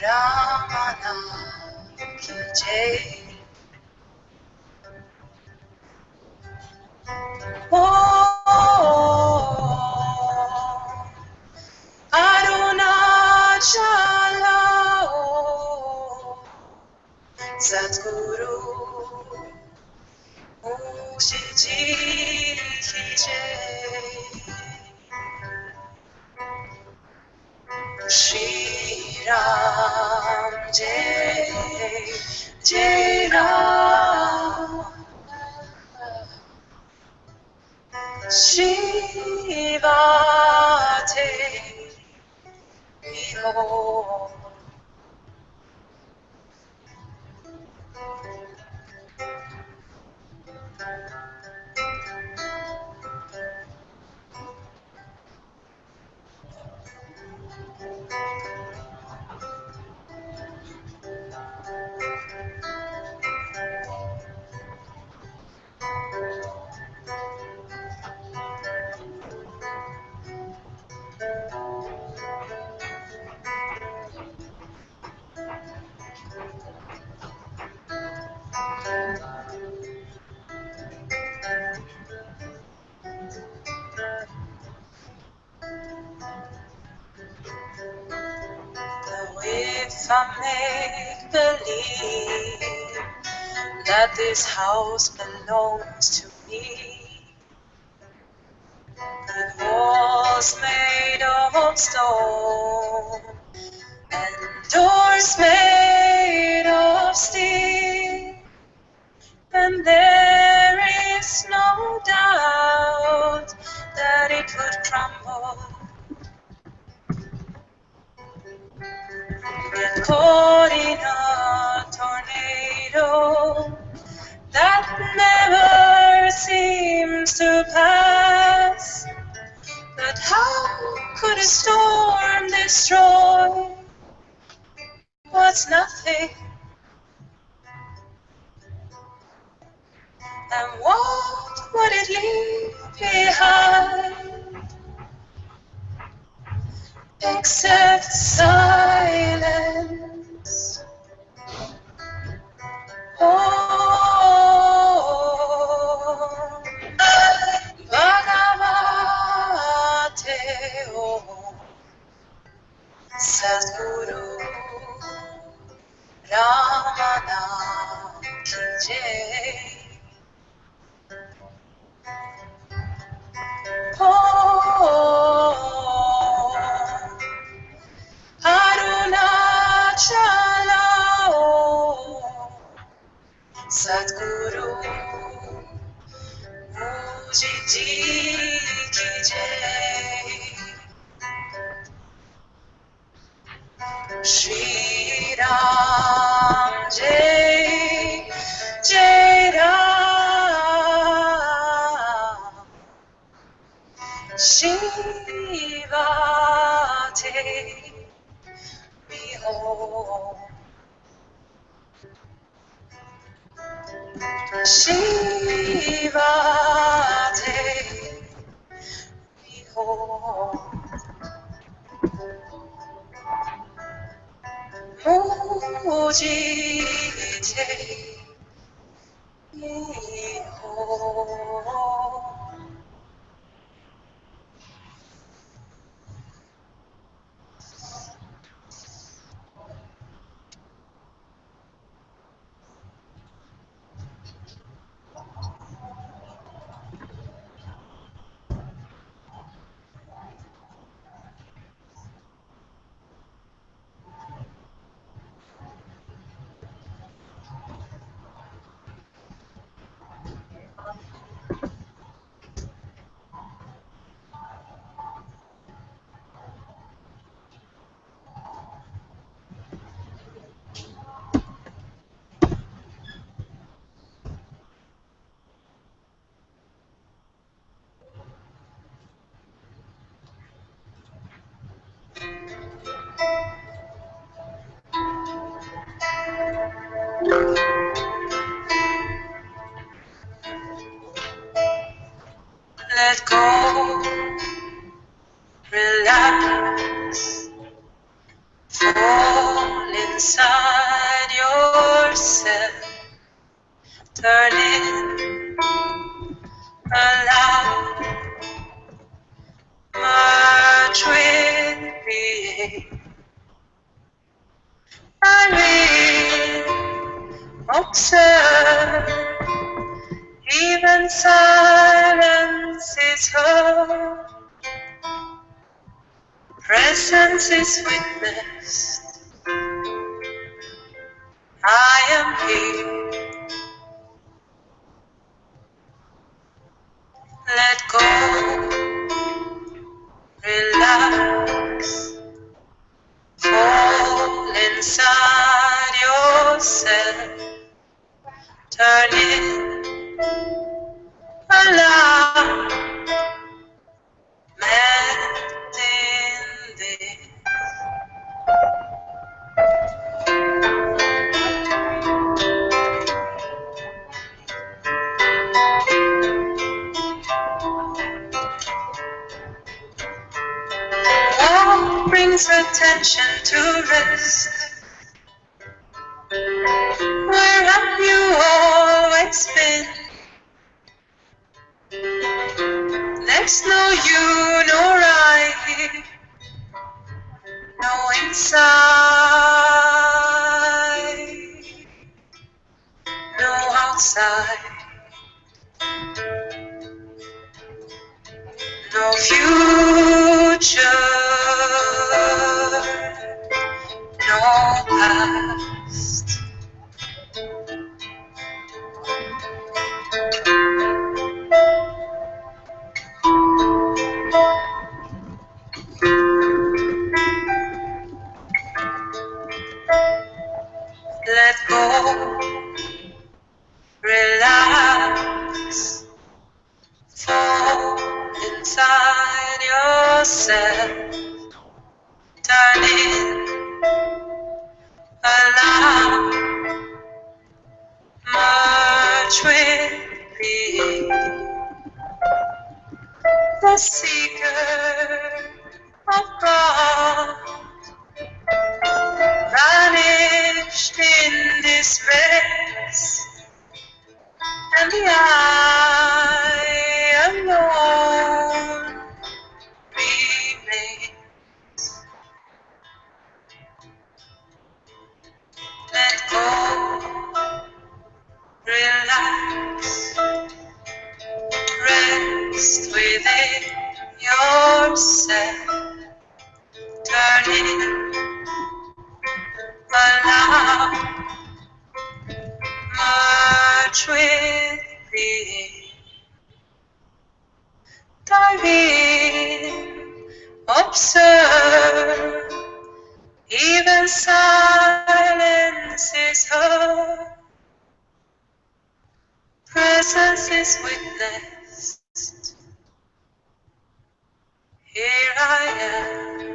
Ramana ki jai. Arunachala Satguru Mushiji ki jai. Shri Ram Jai Jai Ram Shiva Te Behold. Though if I make believe that this house belongs to me, with walls made of stone and doors made of steel, and there is no doubt that it would crumble. Get caught in a tornado that never seems to pass. But how could a storm destroy what's nothing? And what would it leave behind except silence? Oh, Bhagavate, oh, Sadguru Ramana ki jai. Oh, Arunachala, oh, Sadguru Mujiji ki jai. Shri Ram Jai Jai Ram Shiva Te Behold. Shiva Te Behold. Muji Te Behold. Let go, relax, fall inside yourself. Turn in, allow, merge with being. I will observe, even silence is heard. Presence is witnessed. I am here. Let go, relax, fall inside yourself. Turn in, allow, melt in this. What brings attention to rest? Where have you always been? There's no you nor I here, no inside, no outside, no future, no past. Let go, relax, fall inside yourself. Turn in, allow, merge with being. The seeker of God vanished in this space, and the I alone remains. Let go, relax, rest within yourself. Turn in, allow, merge with being. Dive in, observe, even silence is heard. Presence is witnessed. Here I am.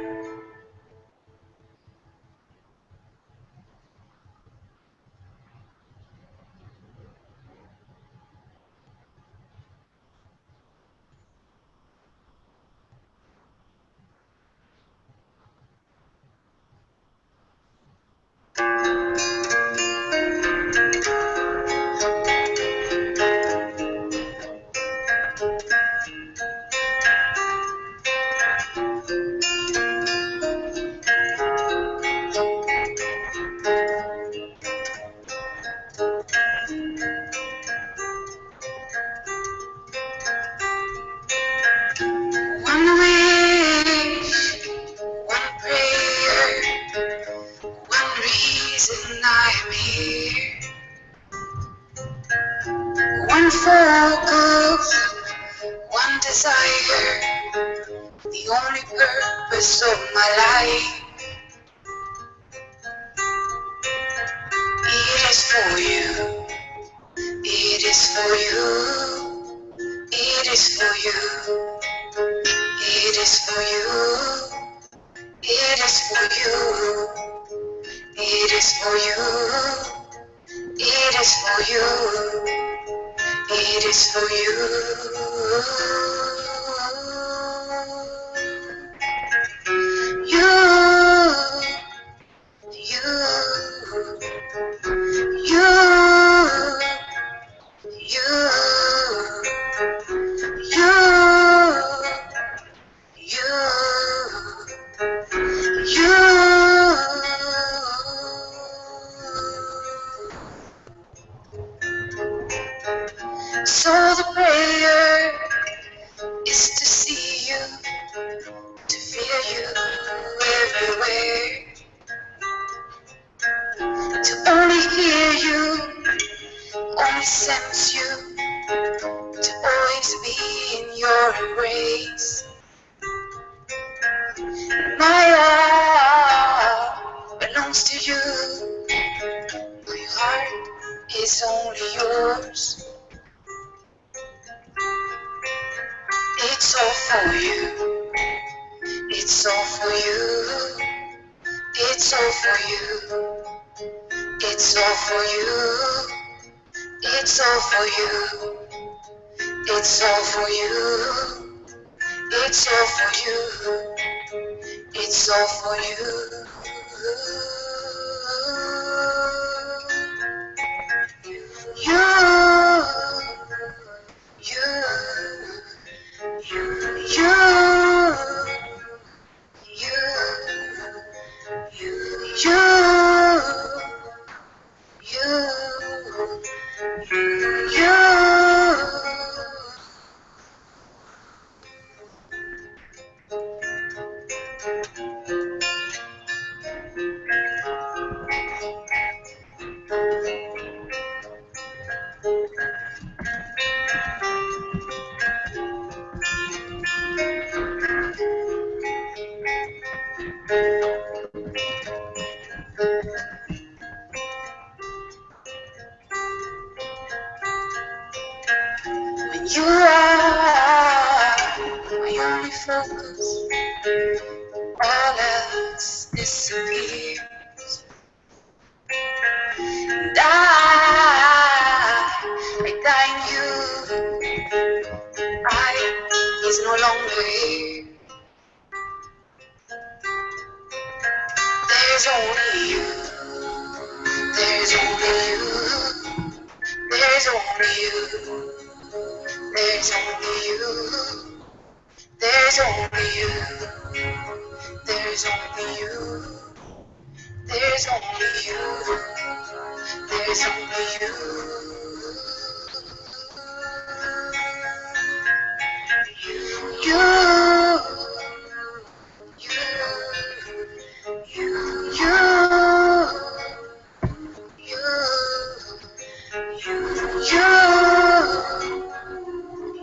One wish, one prayer, one reason I'm here. One focus, one desire, the only purpose of my life. It is for you, it is for you, it is for you, it is for you, it is for you, it is for you, it is for you, it is for you, you. So the prayer is to see you, to feel you everywhere, to only hear you, only sense you, to always be in your embrace. My heart belongs to you, my heart is only yours. It's all for you, it's all for you, it's all for you, it's all for you, it's all for you, it's all for you, it's all for you, it's all for you. You, you, you, you, you, you, you. When you are my only focus, all else disappears. And I die in you. I is no longer here. There's only you. There's only you. There's only you. There's only you. There's only you. There's only you. There's only you. There's only you. You. You. You. You. You. You. You.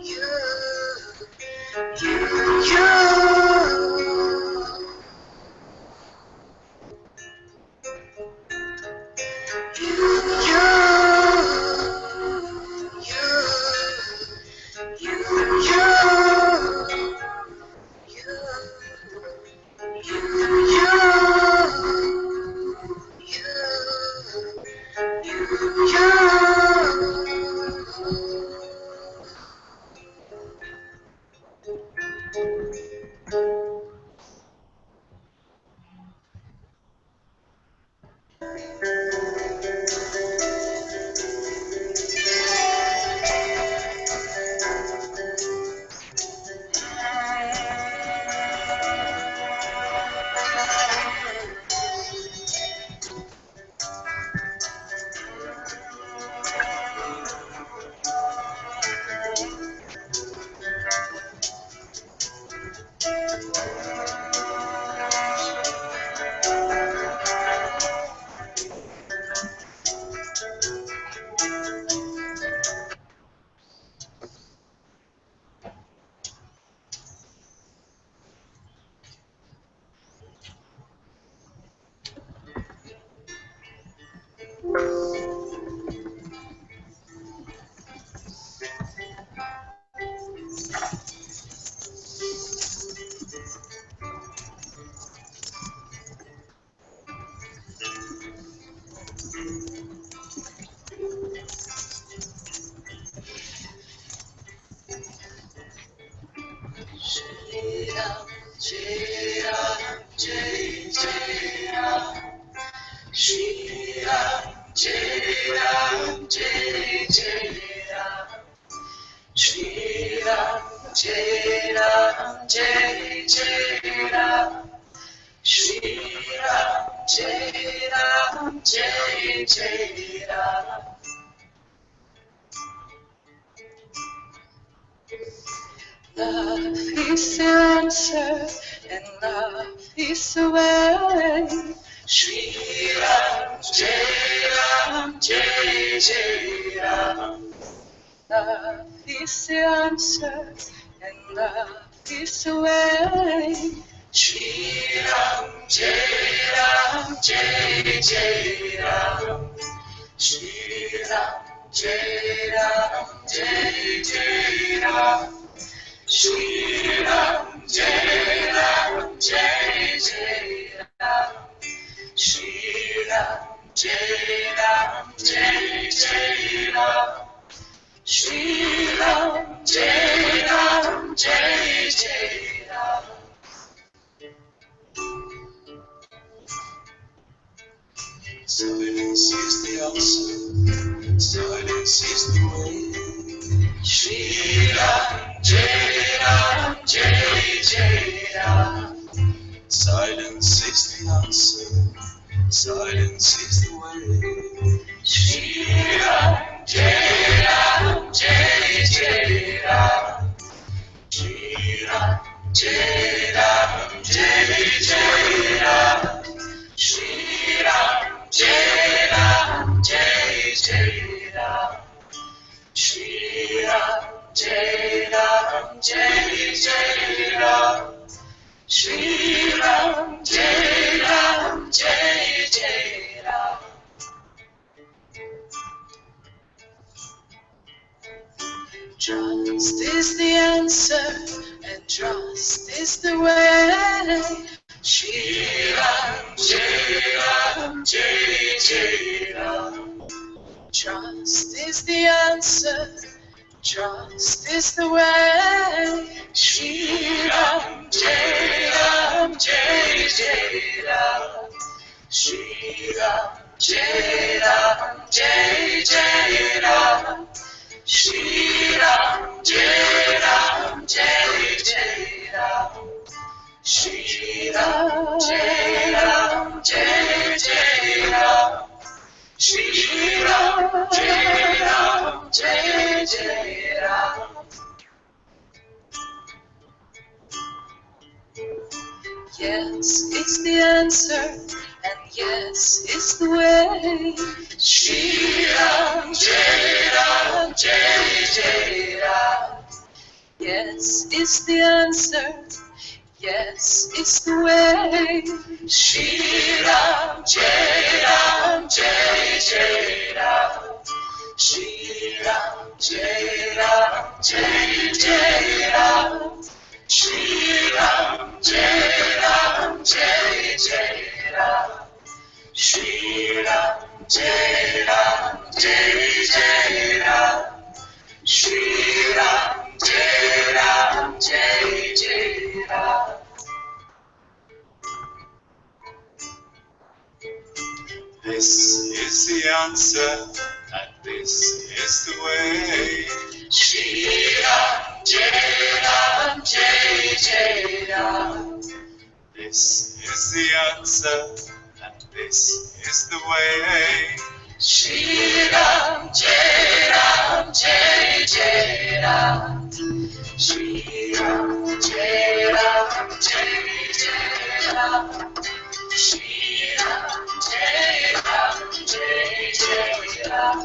You. Shri Ram, Shri Ram, Jai Ram, Jai Jai Ram. Shri Ram, Jai Ram, Jai Jai Ram. Shri Ram, Jai Ram, Jai Jai Ram. Love is the answer and love is the way. Shri Ram, Jai Ram, Jai Jai Ram. Love is the answer and love is the way. Shri Ram, Jai Ram, Jai Jai Ram. Shri Ram, Jai Ram, Jai Jai Ram. Shri Ram, Jai Ram, Jai Jai Ram. Shri Ram, Jai Ram, Jai Jai Ram. Shri Ram, Jai Ram, Jai Jai Ram. Silence is the answer, silence is the way. Shri Ram, Jai Ram, Jai Jai Ram. Silence is the answer, silence is the way. Shri Ram, Jai Ram, Jai Jai Ram. Shri Ram, Jai Ram, Jai Jai Ram. Shri Ram, Jai Ram, Jai Jai Ram. Shri Ram, Jai Ram, Jai Jai Ram. Shri Ram, Jai Ram, Jai Jai Ram. Trust is the answer and trust is the way. Shri Ram, Jai Ram, Jai Jai Ram. Trust is the answer, trust is the way. Shri Ram, Jai Ram, Jai Jai Ram. Shri Ram, Jai Ram, Jai Jai Ram. Shri Ram, Jai Ram, Jai Jai Ram. Shri Ram, Jai Ram, Jai Jai Ram. Shri Ram, Jai Ram, Jai Jai Ram. Yes, it's the answer, and yes, it's the way. Shri Ram, Jai Ram, Jai Jai Ram. Yes, it's the answer, yes, it's the way. Shri Ram, Jai Ram, Jai Jai Ram. Shri Ram, Jai Ram, Jai Jai Ram. Shri Ram, Jai Ram, Jai Jai Ram. Shri Ram, Jai Ram, Jai Jai Ram. Shri Ram, Jai Ram, Jai Jai Ram. This is the answer, and this is the way. Shri Ram, Jai Ram, Jai Jai Ram. This is the answer, and this is the way. Shri Ram, Jai Ram, Jai Jai Ram. Shri Ram, Jai Ram, Jai Jai Ram. Shri Ram, Jai Ram, Jai Jai Ram.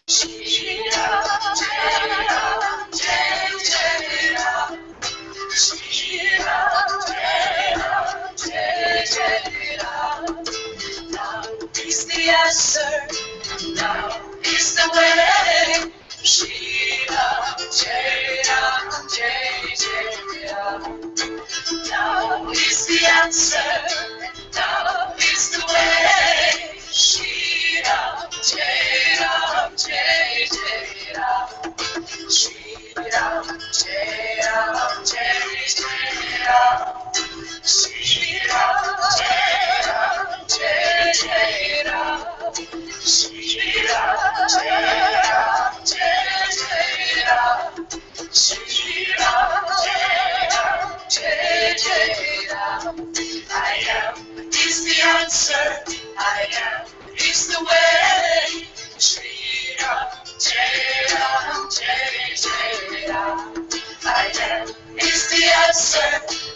Shri Ram, Jai Ram, Jai Jai Ram. Shri Ram, Jai Ram, Jai Jai Ram. Now is the answer, now is the way. Shri Ram, Jai Ram, Jai Jai Ram. Now is the answer, now is the way. Shri Ram, Jai Ram, Jai Jai Ram. Shri Ram, Jai Ram, Jai Jai Ram. Shri Ram, Jai Ram, Jai Jai Ram. Shri Ram, Jai Ram, Jai Jai Ram. Shri Ram, Jai Ram, Jai Jai Ram. I am is the answer. I am is the way. Shri Ram, Jai Ram, Jai Jai Ram. I am is the answer.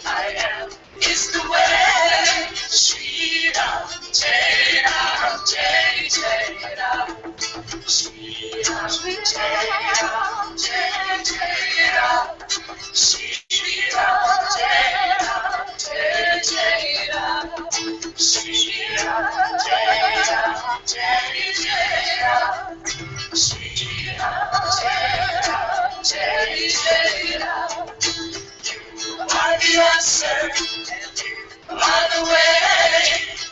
I am is the way. Shri Ram, Jai Ram, Jai Jai Ram. Shri Ram, Jai Ram, Jai Jai Ram. Shri Ram, Jai Ram, Jai Jai Ram. Shri Ram, Jai Ram, Jai Jai Ram. Shri Ram, Jai Ram, Jai Jai Ram. You are the answer, and you are the way.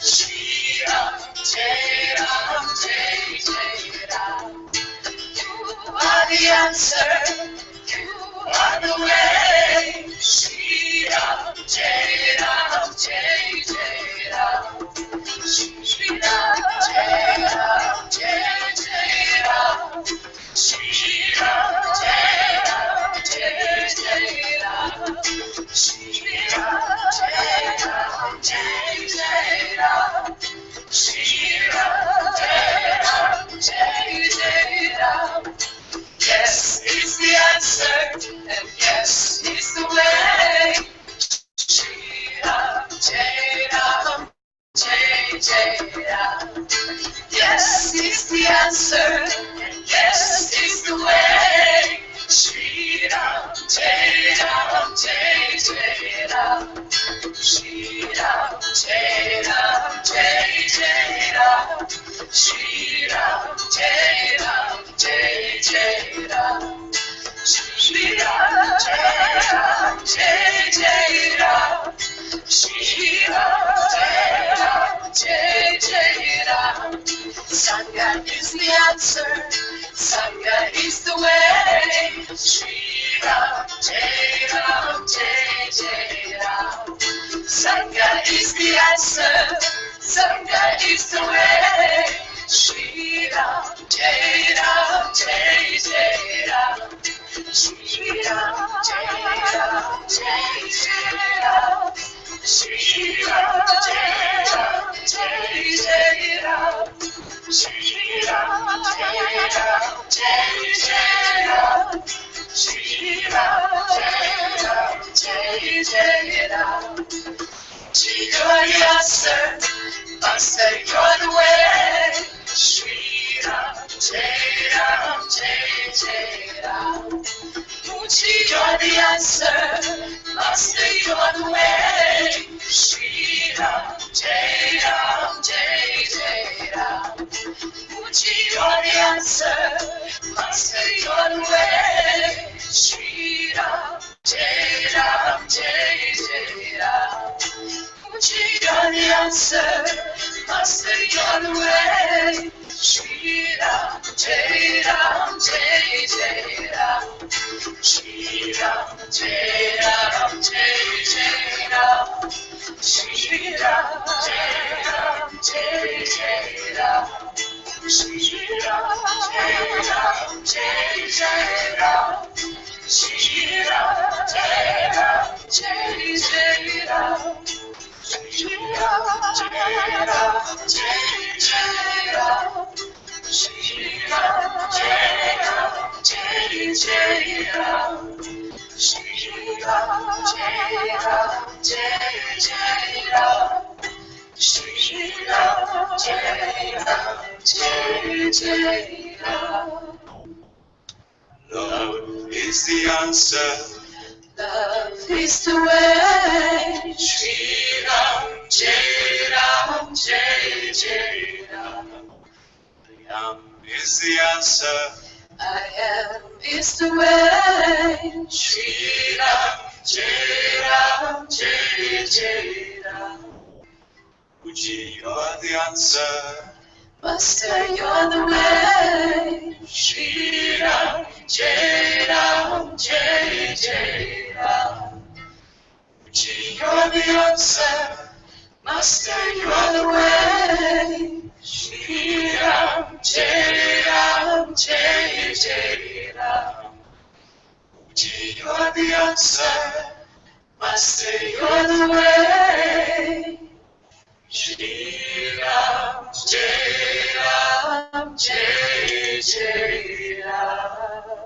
Shri Ram, Jai Ram, Jai Jai Ram. You are the answer, you are the way. Shri Ram, Jai Ram, Jai Jai Ram. Shri Ram, Jai Ram, Jai Jai Ram. Shri Ram, Jai Ram, Jai Jai Ram. Shri Ram, Jai Ram, Jai Jai Ram. Shri Ram, Jai Ram, Jai Jai Ram. Yes is the answer, and yes is the way. Shri Ram, Jai Ram, Jai Jai Ram. Yes is the answer, and yes is the way. Shri Ram, Jai Ram, Jai Jai Ram. Shri Ram, Jai Ram, Jai Jai Ram. Shri Ram, Jai Ram, Jai Jai Ram. Shri Ram, Jai Ram, Jai Jai Ram. Shri Ram, Jai Ram, Jai Jai Ram. Sangha is the answer, Sangha is the way. Shri Ram, Jai Ram, Jai Jai Ram. Sangha is the answer, Sangha is the way. Shri Ram, Jai Ram, Jai Jai Ram. Shri Ram, Jai Ram, Jai Jai Ram. Shri Ram, Jai Ram, Jai Jai Ram. Shri Ram, Jai Ram, Jai Jai Ram. Shri Ram, Jai Ram, Jai Jai Ram. Shri Ram, the answer, Master, you're the way. Shri Ram, Jai Ram, Jai Jai Ram. Muchi, you're the answer, Master, you're the way. Shri Ram, Jai Ram, Jai Jai Ram. Muchi, you're the answer, Master, you're the way. Shri Ram, Jai Ram, Jai Jai Ram. Muchi, you're the answer, Master, you're the way. Shri Ram, Jai Ram, Jai Jai Ram. Shri Ram, Jai Ram, Jai Jai Ram. Shri Ram, Jai Ram, Jai Jai Ram. Shri Ram, Jai Ram, Jai Jai Ram. Shri Ram, Jai Ram, Jai Jai Ram. Shri Ram, Jai Ram, Jai Jai Ram. Shri Ram, Jai Ram, Jai Jai Ram. Shri Ram, Jai Ram, Jai Jai Ram. Shri Ram, Jai Ram, Jai Jai Ram. Love is the answer, love is the way. Shri Ram, Jai Ram, Jai Jai Ram. I am is the answer, I am is the way. Shri Ram, Jai Ram, Jai Jai Ram. Uji, you're the answer, Master, you're the way. Shri Ram, Jai Ram, Jai Jai Ram. Uji, you're the answer, Master, you're the way. Shri answer. Master, you're the way. Jai Ram, Jai Ram, Jai Jai Ram.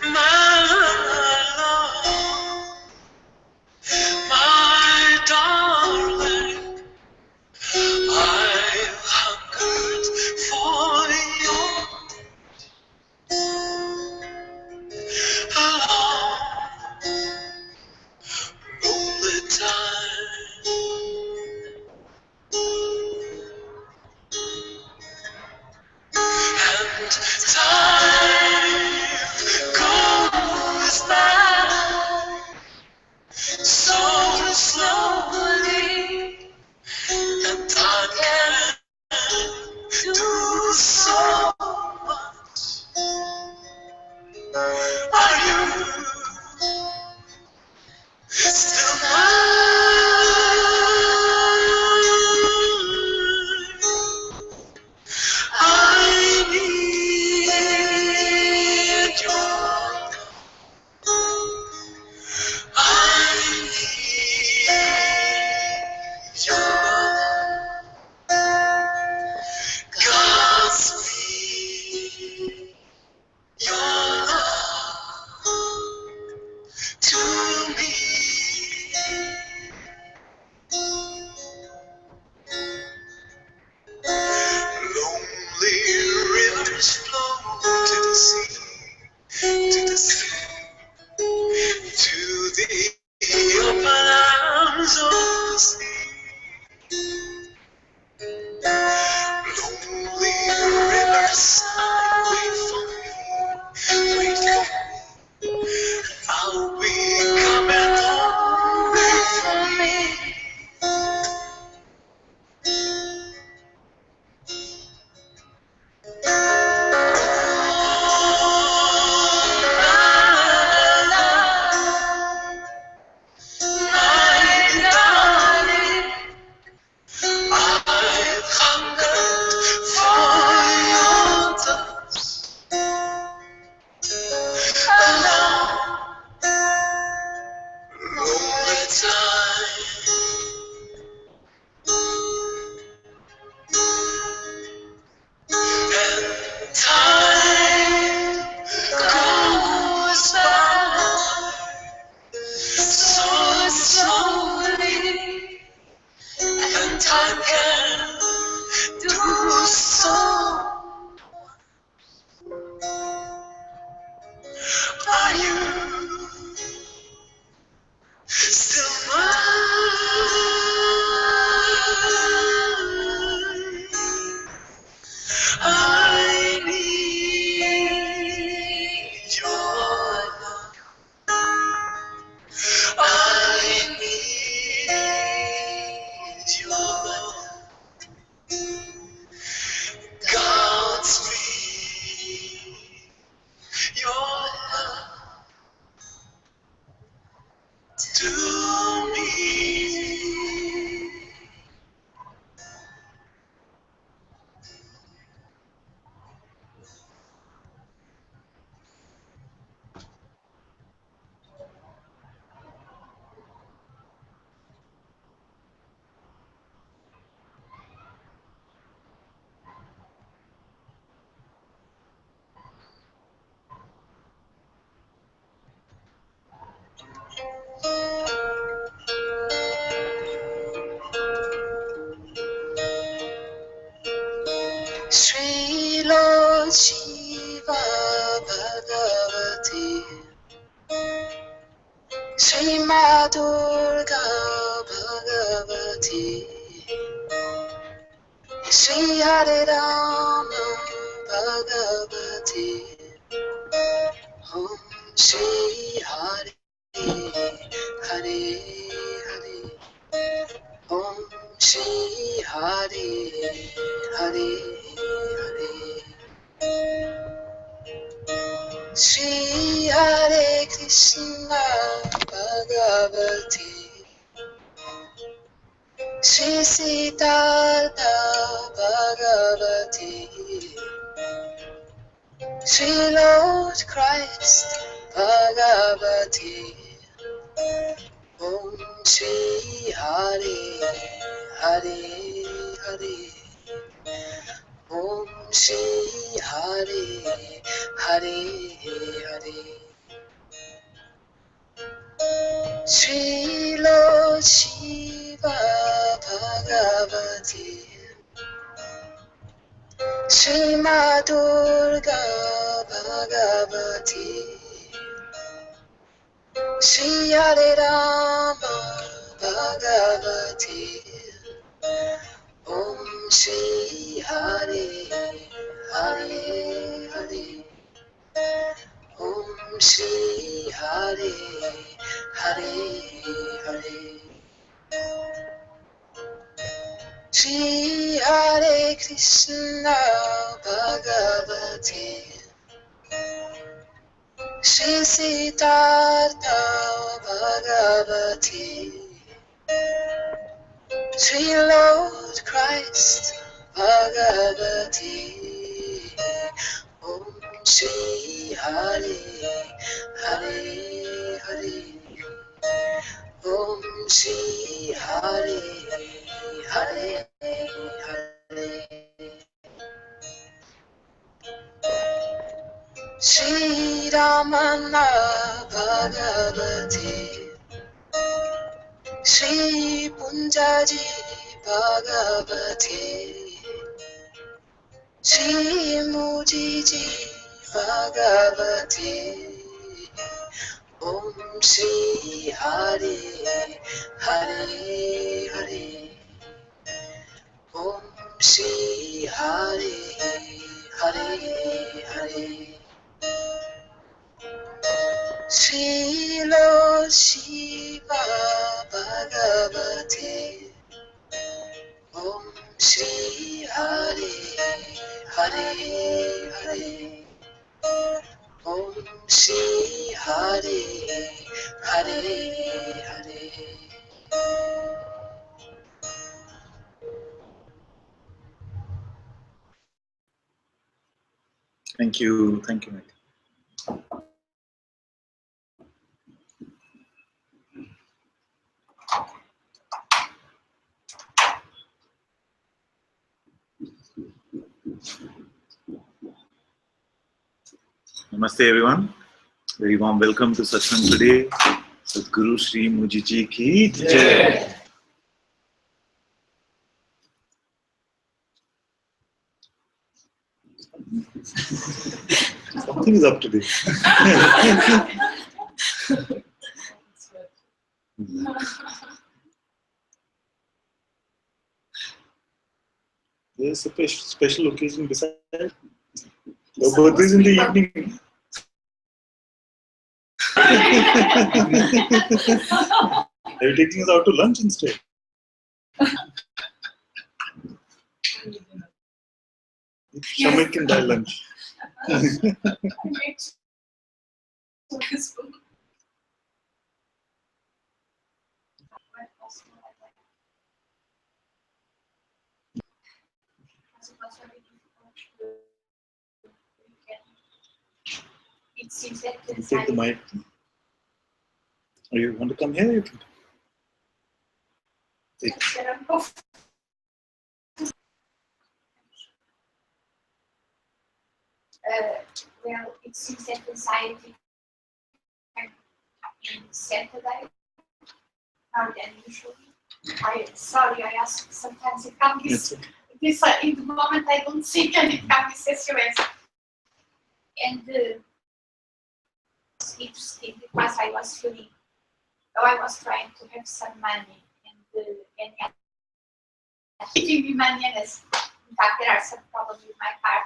My love, my darling, I've hungered for you a long, lonely time, and time goes by so slowly. And time can do so much. Are you still mine? I need your, I need your Godspeed. Your love to me. Lonely rivers flow to the sea, to the sea, to the open arms of the sea. Lonely rivers, wait for me, wait for me. I'll be coming home, wait for me. Time can do so. Are you still mine? I need your love. I need your love. Godspeed. Your love to me. Sri Lord Shiva Bhagavati Sri Ma Durga Bhagavati Sri Hare Rama Bhagavati Om Shri Hare Hare Hare Om Shri Hare Hare Hare Shri Hare Krishna Bhagavati Shri Siddhartha Bhagavati Shri Lord Christ Bhagavati Om Shri Hare Hare Hare Om Shri Hare Hare Hare Shri Lord Shiva Bhagavati Shri Ma Durga Bhagavati Shri Hare Rama Bhagavati Om Shri Hare Hare Hare Om Shri Hare Hare Hare Shri Hare Krishna Bhagavati Shri Siddhartha Bhagavati Shri Lord Christ Bhagavati Om Shri Hare Hare Hare Om Shri Hare Hare Hare Shri Ramana Bhagavati Shri Punjaji Bhagavati Shri Mujiji Bhagavati Om Shri Hare Hare Hare Om Shri Hare Hare Hare Shri Lord Shiva Bhagavati Om Shri Hare Hare Hare Om Shri Hare Hare Hare Thank you, Mike. Namaste everyone. Very warm welcome to Satsang today. Sadhguru Shri Mujiji ki Jai. Something is up today. There's a special occasion besides. Your birthday is in the evening. Are you taking us out to lunch instead? Shamit can buy lunch. It seems that You take the mic. Or you want to come here? You can. Take. Well, it seems that anxiety on Saturday more than usually. Sorry, I ask sometimes it can be this in the moment I don't think and it can be SOS. And it's interesting because I was feeling, I was trying to have some money and giving me money, and in fact there are some problems with my card.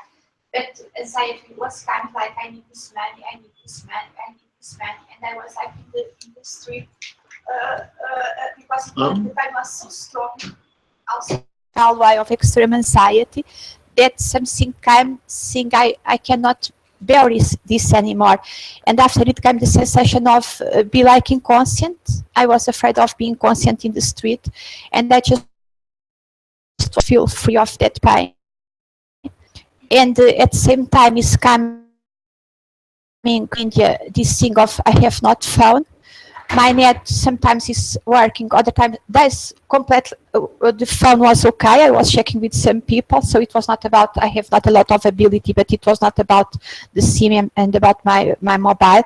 But anxiety was kind of like, I need this money, I need this money, I need this man, and I was like in the street because the pain was so strong. Also, way of extreme anxiety that something came, saying I cannot bear this anymore. And after it came the sensation of be like inconscient. I was afraid of being conscient in the street, and I just feel free of that pain. And at the same time is coming India, this thing of I have not found. My net sometimes is working, other times that's completely, the phone was okay. I was checking with some people, so it was not about, I have not a lot of ability, but it was not about the SIM and about my mobile.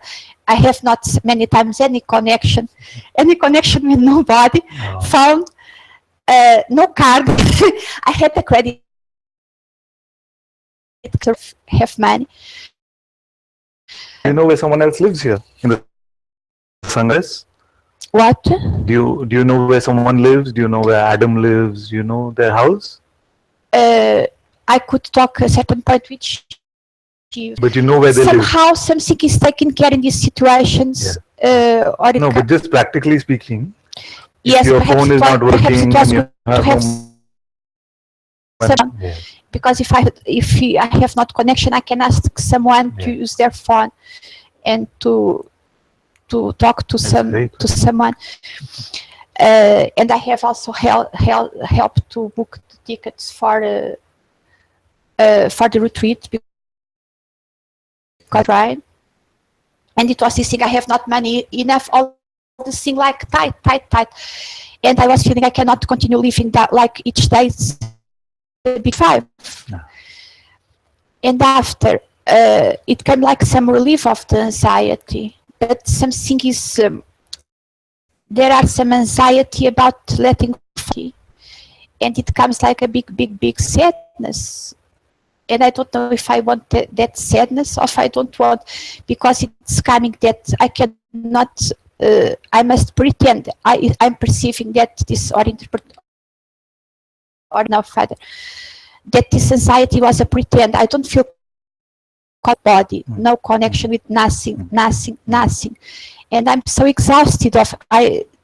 I have not many times any connection with nobody, phone, no card. I had a credit, have money. You know where someone else lives here in the Sanghas? What? Do you know where someone lives? Do you know where Adam lives? Do you know their house? I could talk a certain point which but you know where they somehow live. Something is taken care in these situations. Yeah. No, but just practically speaking, yes, if your phone is not working and you have no because if I have not connection, I can ask someone to use their phone and to talk to someone. And I have also helped to book the tickets for the retreat because right. And it was this thing, I have not money enough, all this thing like tight. And I was feeling I cannot continue living that like each day is a big five. No. And after, it came like some relief of the anxiety. But something is, there are some anxiety about letting go. And it comes like a big sadness. And I don't know if I want that sadness or if I don't want, because it's coming that I cannot, I must pretend, I'm perceiving that this or interpret, or no further, that this anxiety was a pretend. I don't feel body, no connection with nothing. And I'm so exhausted of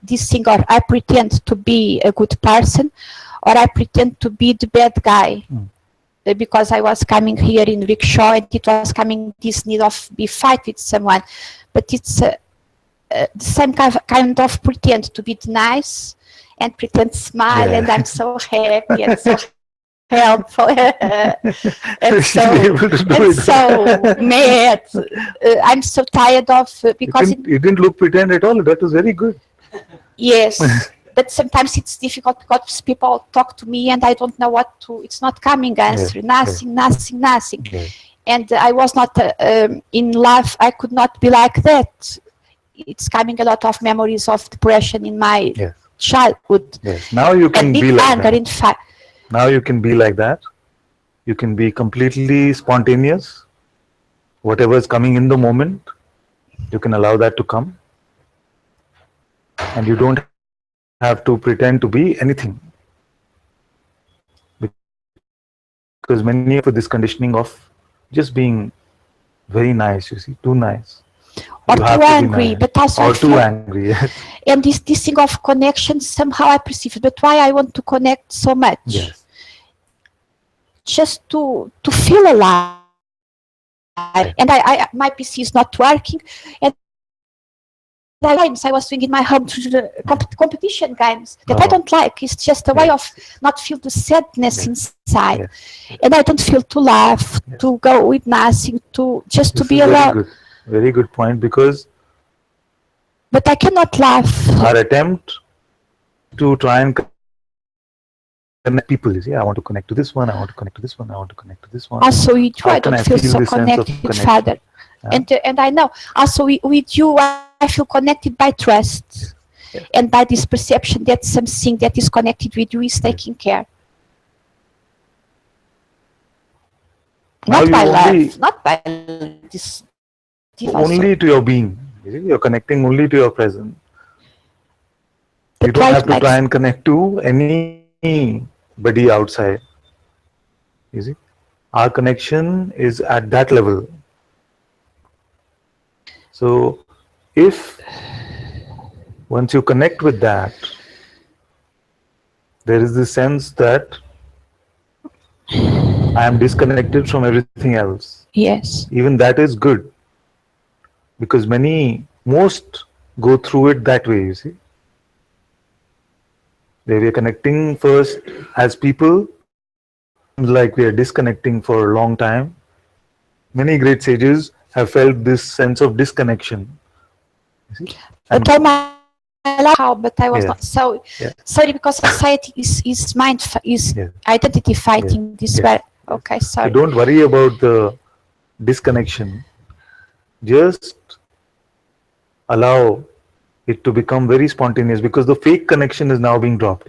this thing, or I pretend to be a good person, or I pretend to be the bad guy. Because I was coming here in rickshaw and it was coming this need of be fight with someone, but it's the same kind of pretend to be nice and pretend smile and I'm so happy and so helpful and so mad. I'm so tired of because you didn't look pretend at all. That was very good. Yes. But sometimes it's difficult because people talk to me and I don't know what to, it's not coming answer, nothing. And I was not in life, I could not be like that. It's coming a lot of memories of depression in my childhood. Yes. Now you can be like anger, that. In fact. Now you can be like that. You can be completely spontaneous. Whatever is coming in the moment, you can allow that to come. And you don't have to pretend to be anything, because many of this conditioning of just being very nice, you see, too nice, or too angry, nice. But also or too angry. Yes. And this thing of connection somehow I perceive it. But why I want to connect so much? Yes. Just to feel alive. And my PC is not working, and games I was doing in my home to the competition games that I don't like. It's just a way of not feel the sadness inside. And I don't feel to laugh, to go with nothing, to just to be alone. Very good point, because but I cannot laugh. Our attempt to try and connect people is, I want to connect to this one, I want to connect to this one, I want to connect to this one. Also with you, I don't feel so connected with Father. And I know, also with you, I feel connected by trust and by this perception that something that is connected with you is taking care. Not by love, not by this. Only to your being. You're connecting only to your present. You don't have to try and connect to anybody outside. You see, our connection is at that level. So if once you connect with that, there is this sense that I am disconnected from everything else. Yes. Even that is good, because most go through it that way, you see. We are connecting first as people, seems like we are disconnecting for a long time. Many great sages have felt this sense of disconnection. You see? But all my life, how? But I was Yeah. not so Yeah. sorry, because society is mind is Yeah. identity fighting Yeah. this. Yes. Where Yes. okay, So sorry. don't worry about the disconnection. Just allow it to become very spontaneous, because the fake connection is now being dropped.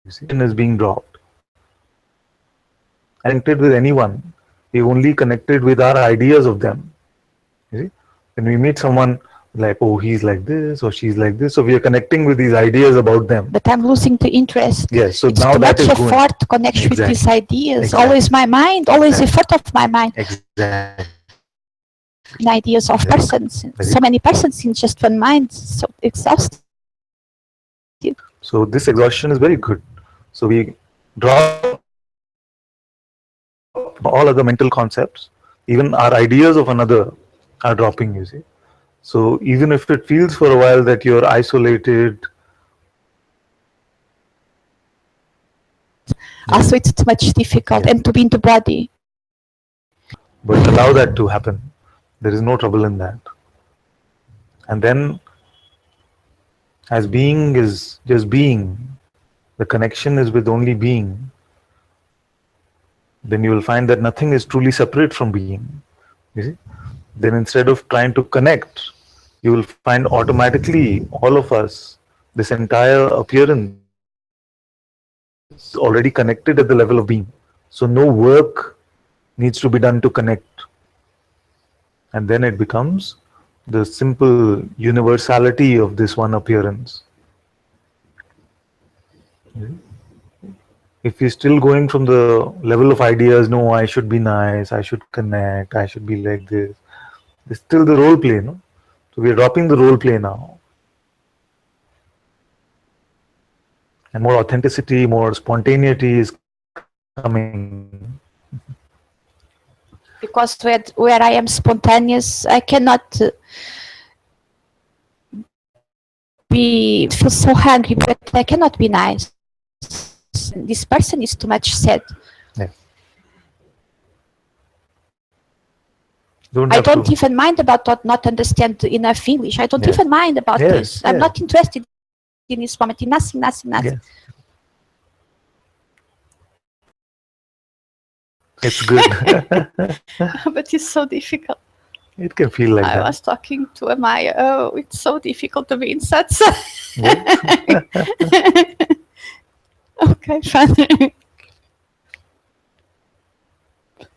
You see, is being dropped. And connected with anyone, we only connected with our ideas of them. You see, when we meet someone, like, oh, he's like this or she's like this, so we are connecting with these ideas about them. But I'm losing the interest. Yes, so it's now too that much is effort going. to connect with Exactly. these ideas. Exactly. Always my mind, always Exactly. effort of my mind. Exactly. In ideas of Very persons, very so many persons in just one mind, so exhausted. So this exhaustion is very good. So we drop all other mental concepts, even our ideas of another are dropping, you see. So even if it feels for a while that you're isolated, Also, it's too much difficult, yeah, and to be in the body. but allow that to happen. There is no trouble in that. And then, as being is just being, the connection is with only being, then you will find that nothing is truly separate from being. You see? Then instead of trying to connect, you will find automatically all of us, this entire appearance is already connected at the level of being. So no work needs to be done to connect. And then it becomes the simple universality of this one appearance. If we're still going from the level of ideas, no, I should be nice, I should connect, I should be like this, it's still the role play, no? So we're dropping the role play now. And more authenticity, more spontaneity is coming. Because where I am spontaneous, I cannot be feel so hungry, but I cannot be nice. This person is too much sad. Yeah. I don't even mind about not understand enough English. I don't even mind about this. I'm not interested in this moment in nothing. Yes. It's good. But it's so difficult. It can feel like that. I was talking to Amaya. Oh, it's so difficult to be in Satsang. Okay, fine.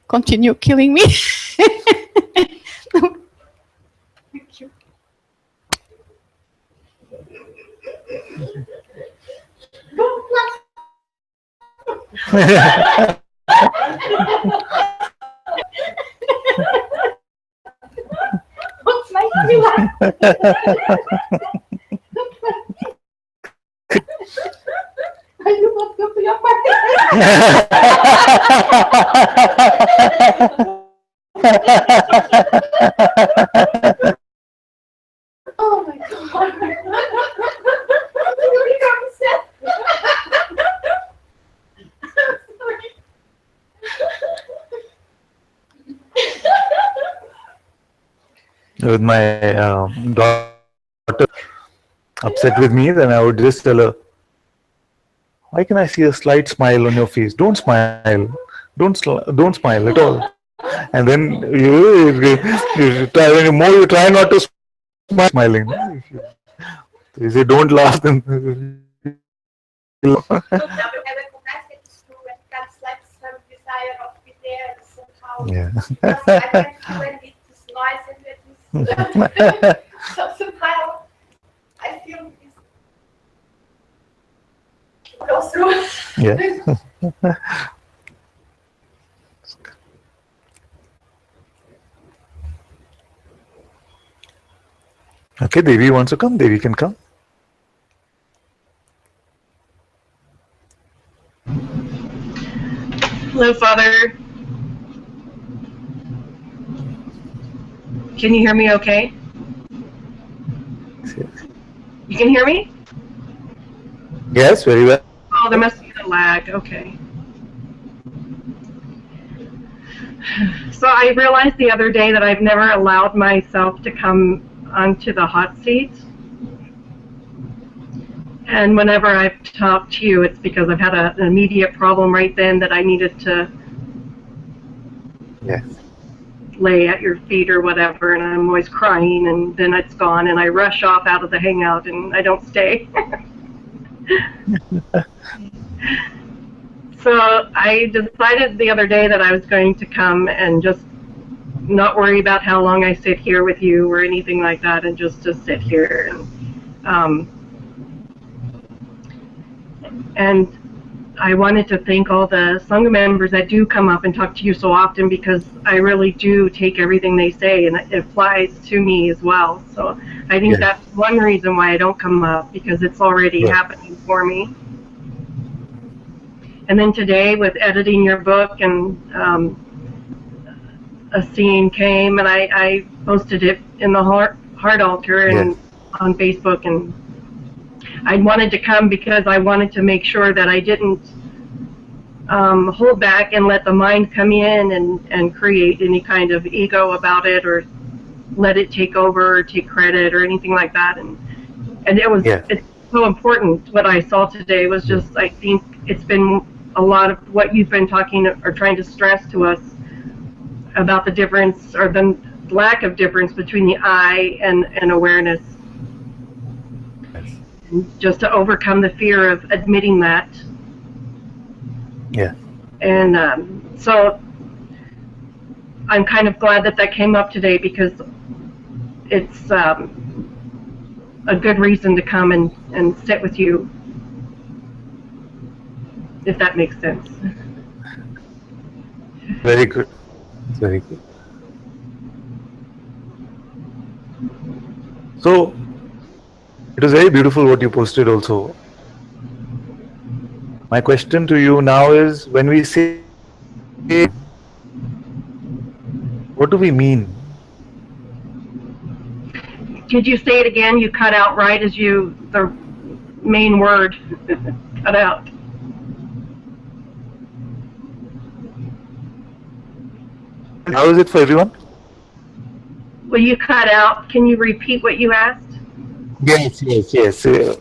Continue killing me. Thank you. Don't make me laugh. I do not go to your party. Oh my god. You become sad. With my daughter upset with me, then I would just tell her, why can I see a slight smile on your face? Don't smile. Don't smile at all. And then you try, when more you try not to smile, smiling. You say don't laugh, then yeah. So somehow I feel this go through. Yeah. Okay, Devi wants to come. Devi can come. Hello, Father. Can you hear me okay? You can hear me? Yes, very well. Oh, there must be a lag. Okay. So I realized the other day that I've never allowed myself to come onto the hot seat. And whenever I've talked to you, it's because I've had an immediate problem right then that I needed to lay at your feet or whatever, and I'm always crying, and then it's gone, and I rush off out of the hangout, and I don't stay. So I decided the other day that I was going to come and just not worry about how long I sit here with you or anything like that, and just to sit here. And I wanted to thank all the Sangha members that do come up and talk to you so often, because I really do take everything they say, and it applies to me as well. So I think that's one reason why I don't come up, because it's already happening for me. And then today, with editing your book, and a scene came, and I posted it in the heart altar and on Facebook, and I wanted to come because I wanted to make sure that I didn't hold back and let the mind come in and create any kind of ego about it, or let it take over or take credit or anything like that. And it was it's so important. What I saw today was just, I think it's been a lot of what you've been talking or trying to stress to us about the difference, or the lack of difference, between the I and awareness. Just to overcome the fear of admitting that. And so I'm kind of glad that that came up today, because it's a good reason to come and sit with you, if that makes sense. Very good. Very good. So it was very beautiful what you posted also. My question to you now is, when we say, what do we mean? Did you say it again? You cut out right as the main word cut out. How is it for everyone? Well, you cut out. Can you repeat what you asked? Yes. The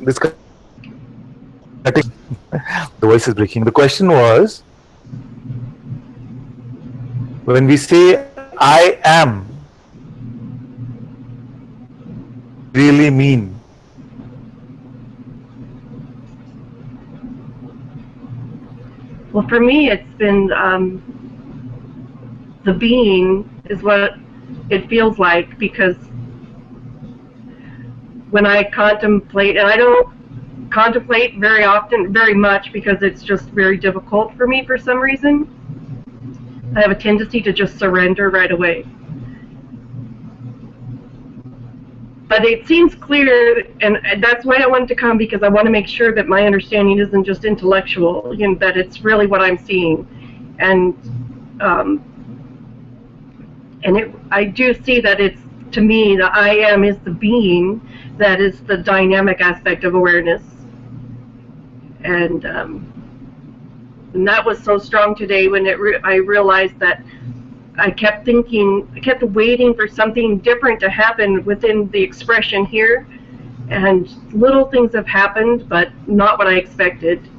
voice is breaking. The question was, when we say I am, really mean? Well, for me, it's been the being is what it feels like, because when I contemplate, and I don't contemplate very often, very much, because it's just very difficult for me for some reason. I have a tendency to just surrender right away. But it seems clear, and that's why I wanted to come, because I want to make sure that my understanding isn't just intellectual, that it's really what I'm seeing. And I do see that it's, to me, the I am is the being that is the dynamic aspect of awareness. And that was so strong today when I realized that I kept waiting for something different to happen within the expression here, and little things have happened, but not what I expected.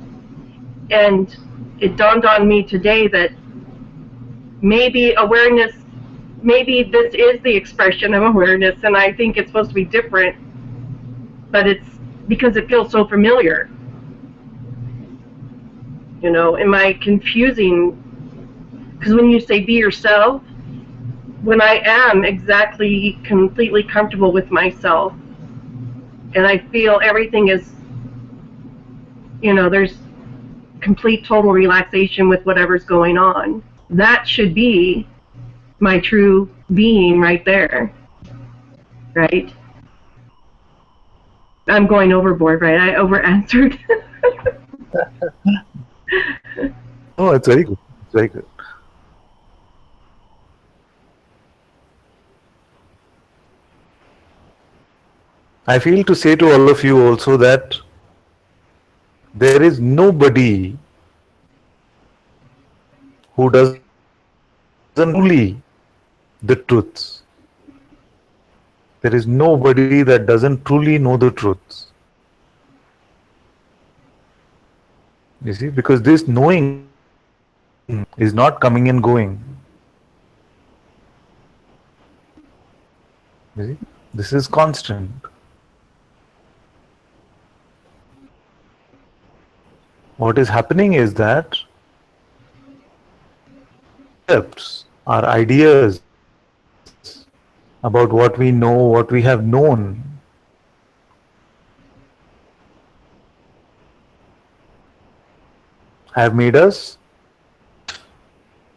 And it dawned on me today that maybe awareness, maybe this is the expression of awareness, and I think it's supposed to be different, but it's because it feels so familiar. Am I confusing? Because when you say be yourself, when I am exactly completely comfortable with myself, and I feel everything is, there's complete total relaxation with whatever's going on, that should be my true being right there, right? I'm going overboard, right? I over answered. No, it's very good. It's very good. I feel to say to all of you also that there is nobody who doesn't truly the truths. There is nobody that doesn't truly know the truths. You see, because this knowing is not coming and going. You see, this is constant. What is happening is that concepts, our ideas about what we know, what we have known, have made us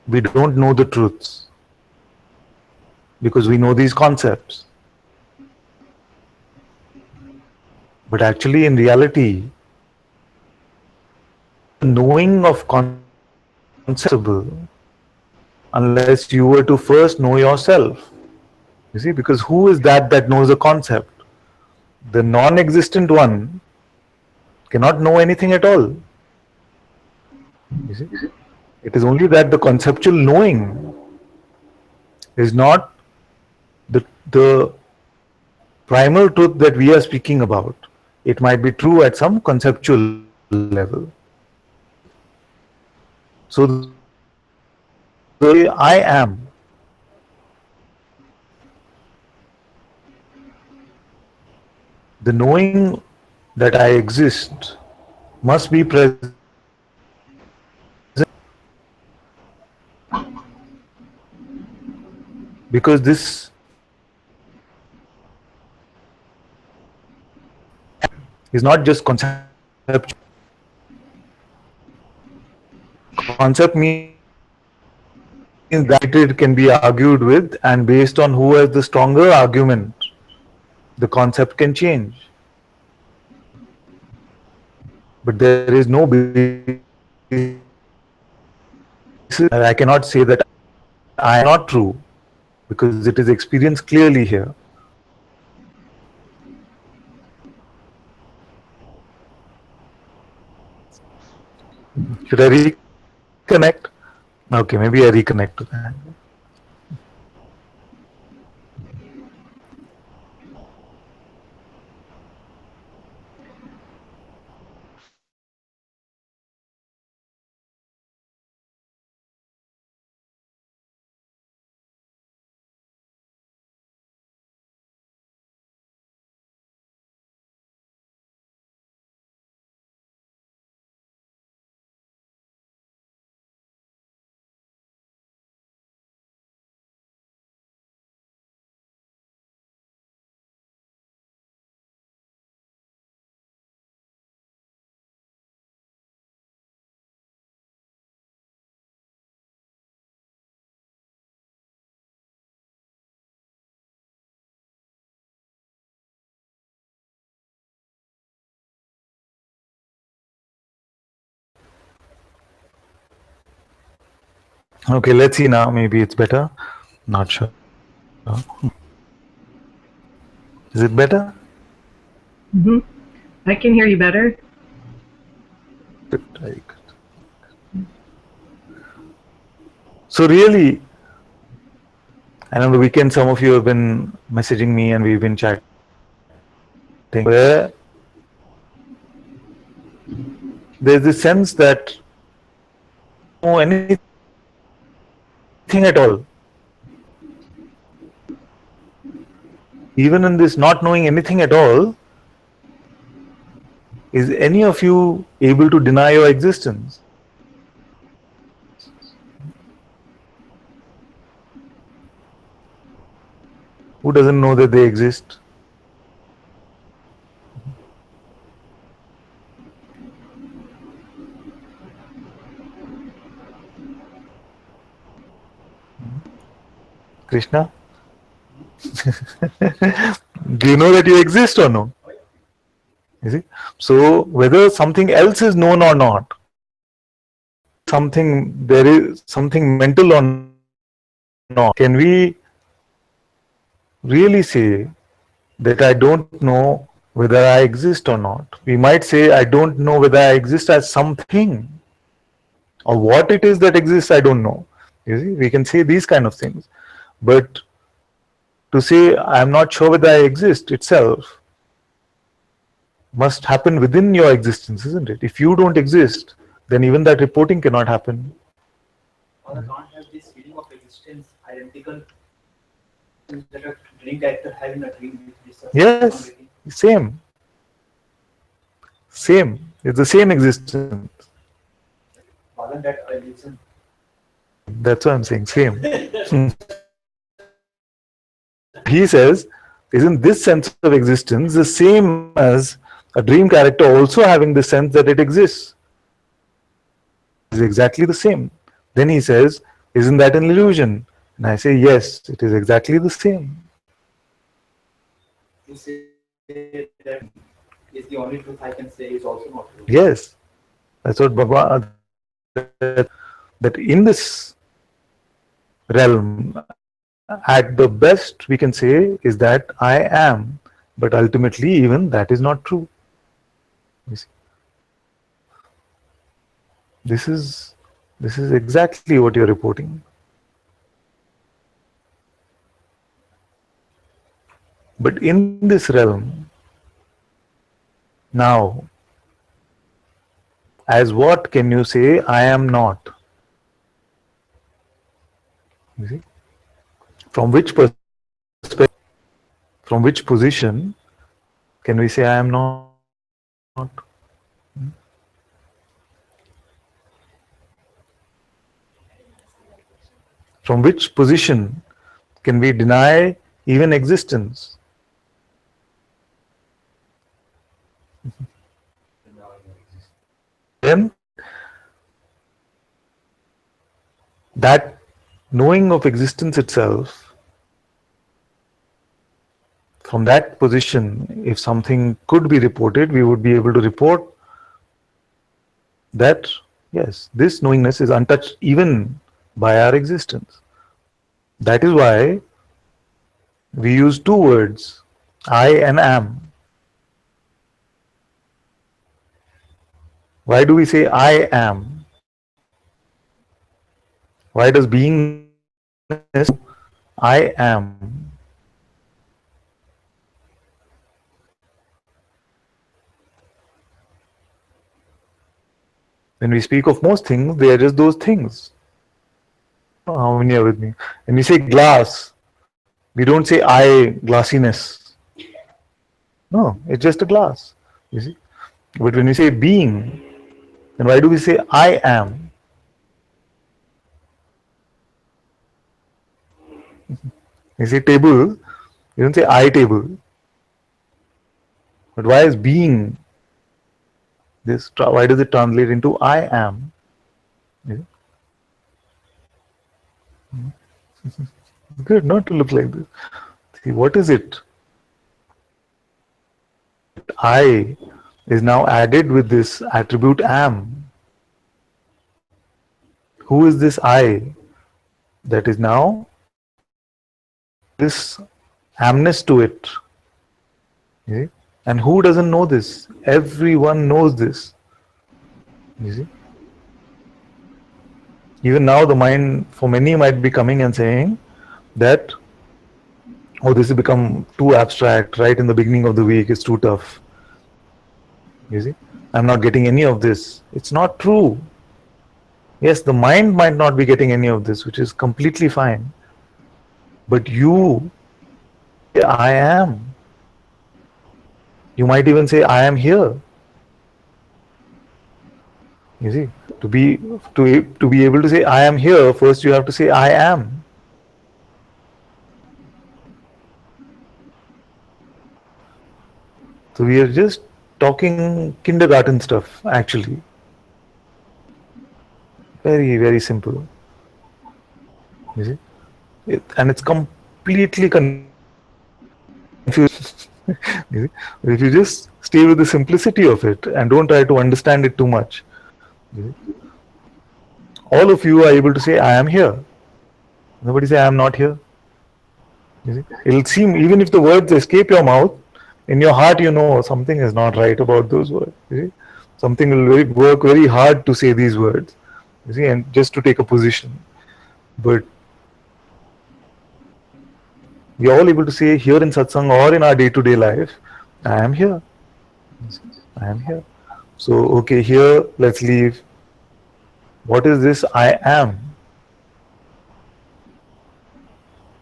we don't know the truths because we know these concepts. But actually, in reality, knowing of concepts unless you were to first know yourself. You see, because who is that knows a concept? The non-existent one cannot know anything at all. You see, it is only that the conceptual knowing is not the primal truth that we are speaking about. It might be true at some conceptual level. So the I am, the knowing that I exist must be present because this is not just concept. Concept means that it can be argued with, and based on who has the stronger argument, the concept can change. But there is no basis. I cannot say that I am not true because it is experienced clearly here. Should I reconnect? Okay, maybe I reconnect to that. Okay, let's see now. Maybe it's better. Not sure. Is it better? Mm-hmm. I can hear you better. Very good. So really, and on the weekend, some of you have been messaging me, and we've been chatting. Where there's this sense that know anything at all. Even in this not knowing anything at all, is any of you able to deny your existence? Who doesn't know that they exist? Krishna? Do you know that you exist or no? You see? So whether something else is known or not, there is something mental or not, can we really say that I don't know whether I exist or not? We might say I don't know whether I exist as something, or what it is that exists, I don't know. You see, we can say these kind of things. But to say I'm not sure whether I exist itself must happen within your existence, isn't it? If you don't exist, then even that reporting cannot happen. Or I can't have this feeling of existence identical to that a dream character having a dream with this. Yes, same. Same. It's the same existence. Wasn't that a illusion? That's what I'm saying. Same. He says, isn't this sense of existence the same as a dream character also having the sense that it exists? It's exactly the same. Then he says, isn't that an illusion? And I say, yes, it is exactly the same. To say that is the only truth I can say is also not true. Yes. That's what Baba, that in this realm, at the best we can say is that I am, but ultimately even that is not true. You see? This is exactly what you're reporting. But in this realm, now, as what can you say I am not? You see? From which perspective, from which position can we say I am not? From which position can we deny even existence? Then that knowing of existence itself, from that position, if something could be reported, we would be able to report that, yes, this knowingness is untouched even by our existence. That is why we use two words, I and am. Why do we say I am? Why does beingness I am? When we speak of most things, they are just those things. How many are with me? When we say glass, we don't say I glassiness. No, it's just a glass. You see? But when we say being, then why do we say I am? You say table, you don't say I table. But why is being this? Why does it translate into I am? You see? Good not to look like this. See, what is it? I is now added with this attribute am. Who is this I that is now this amness to it? You see? And who doesn't know this? Everyone knows this. You see? Even now the mind for many might be coming and saying that, oh, this has become too abstract right in the beginning of the week, it's too tough. You see? I'm not getting any of this. It's not true. Yes, the mind might not be getting any of this, which is completely fine. But you, I am. You might even say, I am here. You see, to be able to say I am here, first you have to say I am. So we are just talking kindergarten stuff, actually. Very, very simple. You see, and it's completely confused. You see? If you just stay with the simplicity of it and don't try to understand it too much, you see, all of you are able to say, I am here. Nobody say, I am not here. You see? It'll seem, even if the words escape your mouth, in your heart you know something is not right about those words. You see? Something will work very hard to say these words. You see, and just to take a position. But we are all able to say here in satsang or in our day-to-day life, I am here. I am here. So, okay, here, let's leave. What is this I am?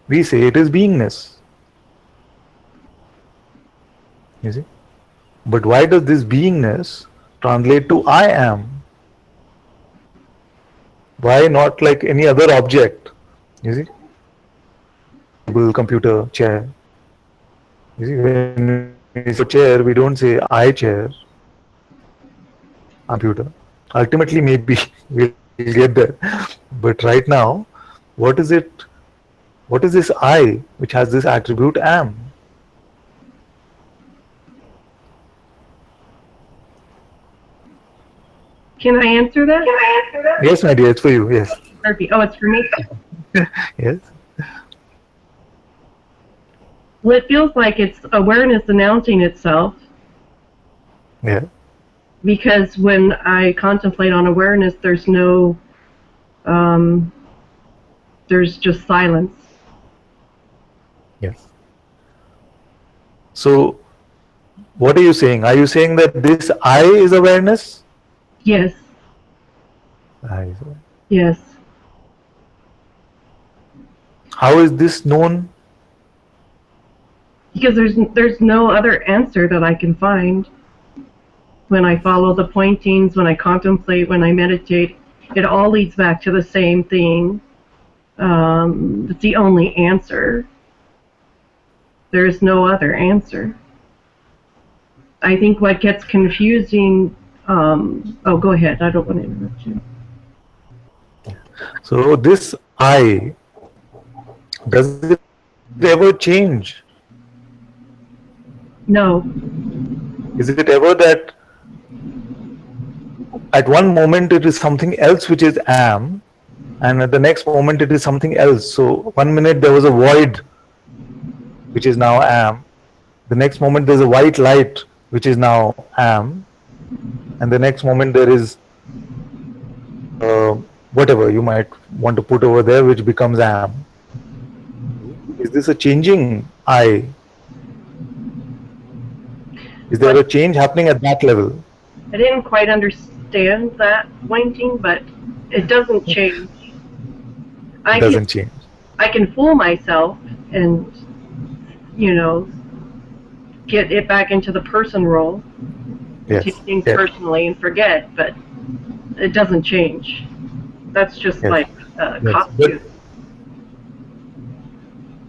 We say it is beingness. You see? But why does this beingness translate to I am? Why not like any other object? You see? Table, computer, chair. You see, when we say chair, we don't say I chair, computer. Ultimately, maybe we'll get there. But right now, what is it? What is this I which has this attribute am? Can I answer that? Yes, my dear, it's for you. Yes. Oh, it's for me? Yes. Well, it feels like it's awareness announcing itself, Yeah. because when I contemplate on awareness, there's no, there's just silence. Yes. So, what are you saying? Are you saying that this I is awareness? Yes, I is awareness. yes. How is this known? Because there's no other answer that I can find. When I follow the pointings, when I contemplate, when I meditate, it all leads back to the same thing. It's the only answer. There is no other answer. I think what gets confusing. Oh, go ahead. I don't want to interrupt you. So, this I, does it ever change? No. Is it ever that at one moment it is something else which is am, and at the next moment it is something else? So, 1 minute there was a void which is now am, the next moment there's a white light which is now am, and the next moment there is whatever you might want to put over there which becomes am. Is this a changing I? Is there a change happening at that level? I didn't quite understand that pointing, but it doesn't change. It doesn't change. I can fool myself and, get it back into the person role, Yes. take things Yes. personally and forget, but it doesn't change. That's just Yes. like Yes. costume.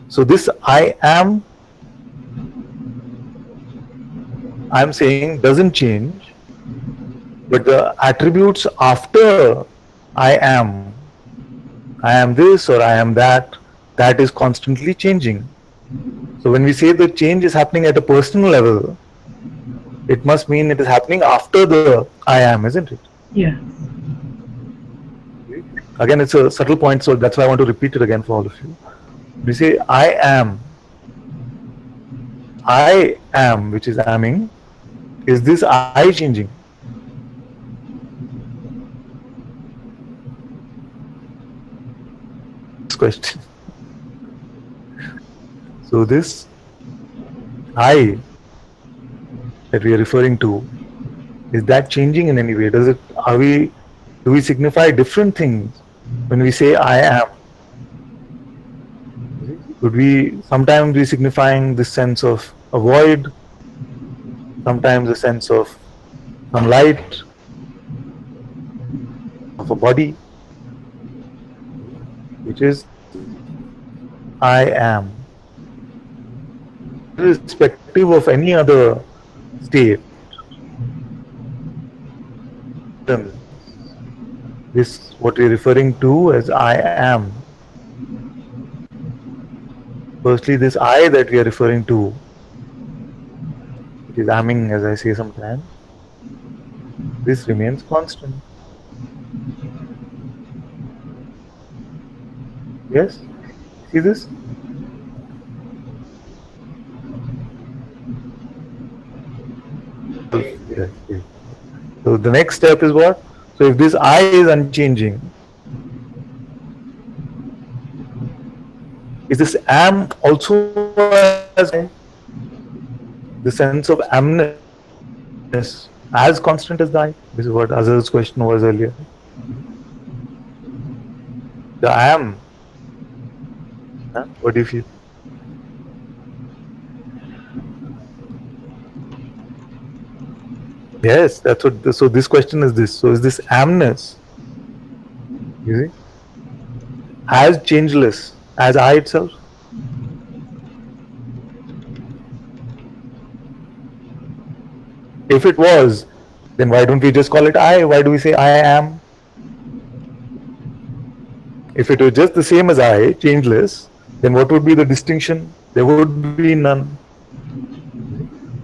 So this I am, I'm saying doesn't change, but the attributes after I am this or I am that, that is constantly changing. So when we say the change is happening at a personal level, it must mean it is happening after the I am, isn't it? Yes. Again, it's a subtle point, so that's why I want to repeat it again for all of you. We say I am, which is amming. Is this I changing? This question. So this I that we are referring to, is that changing in any way? Do we signify different things when we say I am? Could we sometimes be signifying this sense of a void, sometimes a sense of some light, of a body, which is I am. Irrespective of any other state, this what we're referring to as I am. Firstly, this I that we are referring to is amming as I say sometimes, this remains constant. Yes? See this? Yes, yes. So the next step is what? So if this I is unchanging, is this am also as I? The sense of amness as constant as the I? This is what Azhar's question was earlier. The am, huh? What do you feel? Yes, that's what. So this question is this. So is this amness, you see, as changeless as I itself? If it was, then why don't we just call it I? Why do we say I am? If it was just the same as I, changeless, then what would be the distinction? There would be none.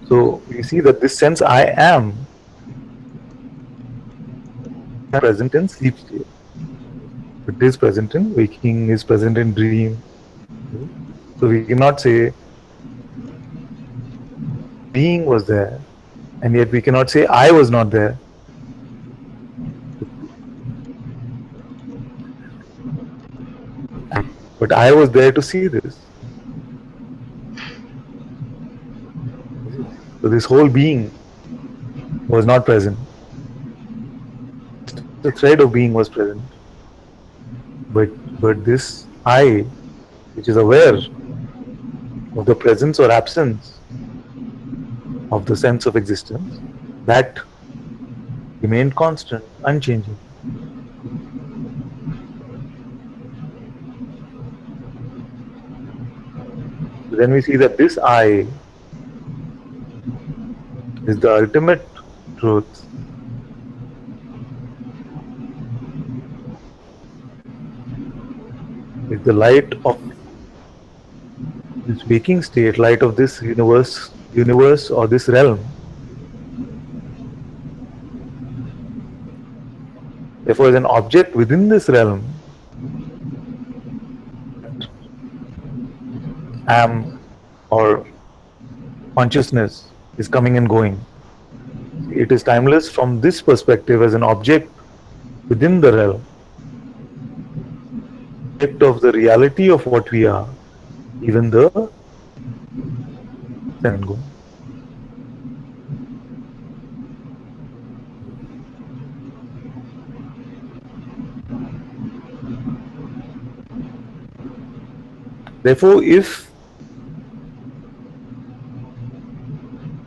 So you see that this sense I am present in sleep state. It is present in waking, is present in dream. So we cannot say being was there, and yet we cannot say I was not there. But I was there to see this. So this whole being was not present. The thread of being was present. But this I, which is aware of the presence or absence of the sense of existence, that remained constant, unchanging. Then we see that this I is the ultimate truth, is the light of this waking state, light of this universe or this realm. Therefore, as an object within this realm, am or consciousness is coming and going. It is timeless from this perspective as an object within the realm, object of the reality of what we are, even the and go. Therefore, if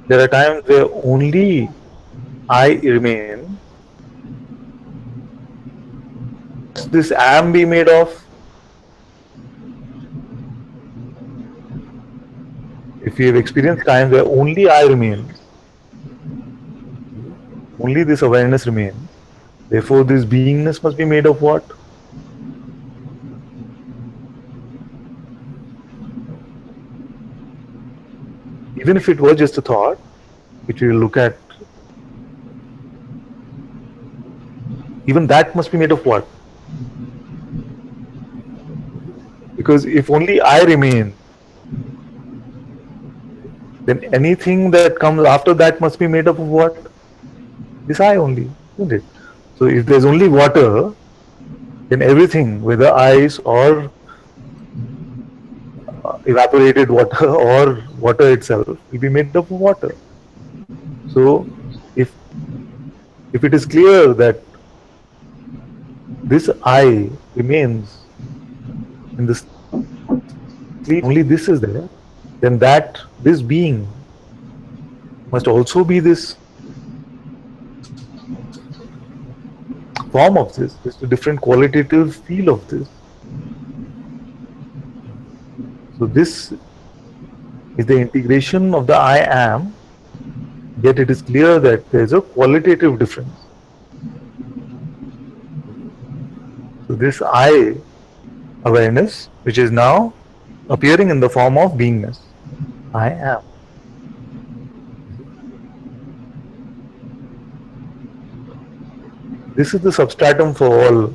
there are times where only I remain, this am be made of? If we have experienced times where only I remains, only this awareness remains, therefore this beingness must be made of what? Even if it were just a thought, which we will look at, even that must be made of what? Because if only I remain, then anything that comes after that must be made up of what? This I only, isn't it? So if there's only water, then everything, whether ice or evaporated water or water itself, will be made up of water. So if it is clear that this I remains in the sleep, only this is there, then this being must also be this form of this, just a different qualitative feel of this. So this is the integration of the I am, yet it is clear that there is a qualitative difference. So this I awareness, which is now appearing in the form of beingness, I am. This is the substratum for all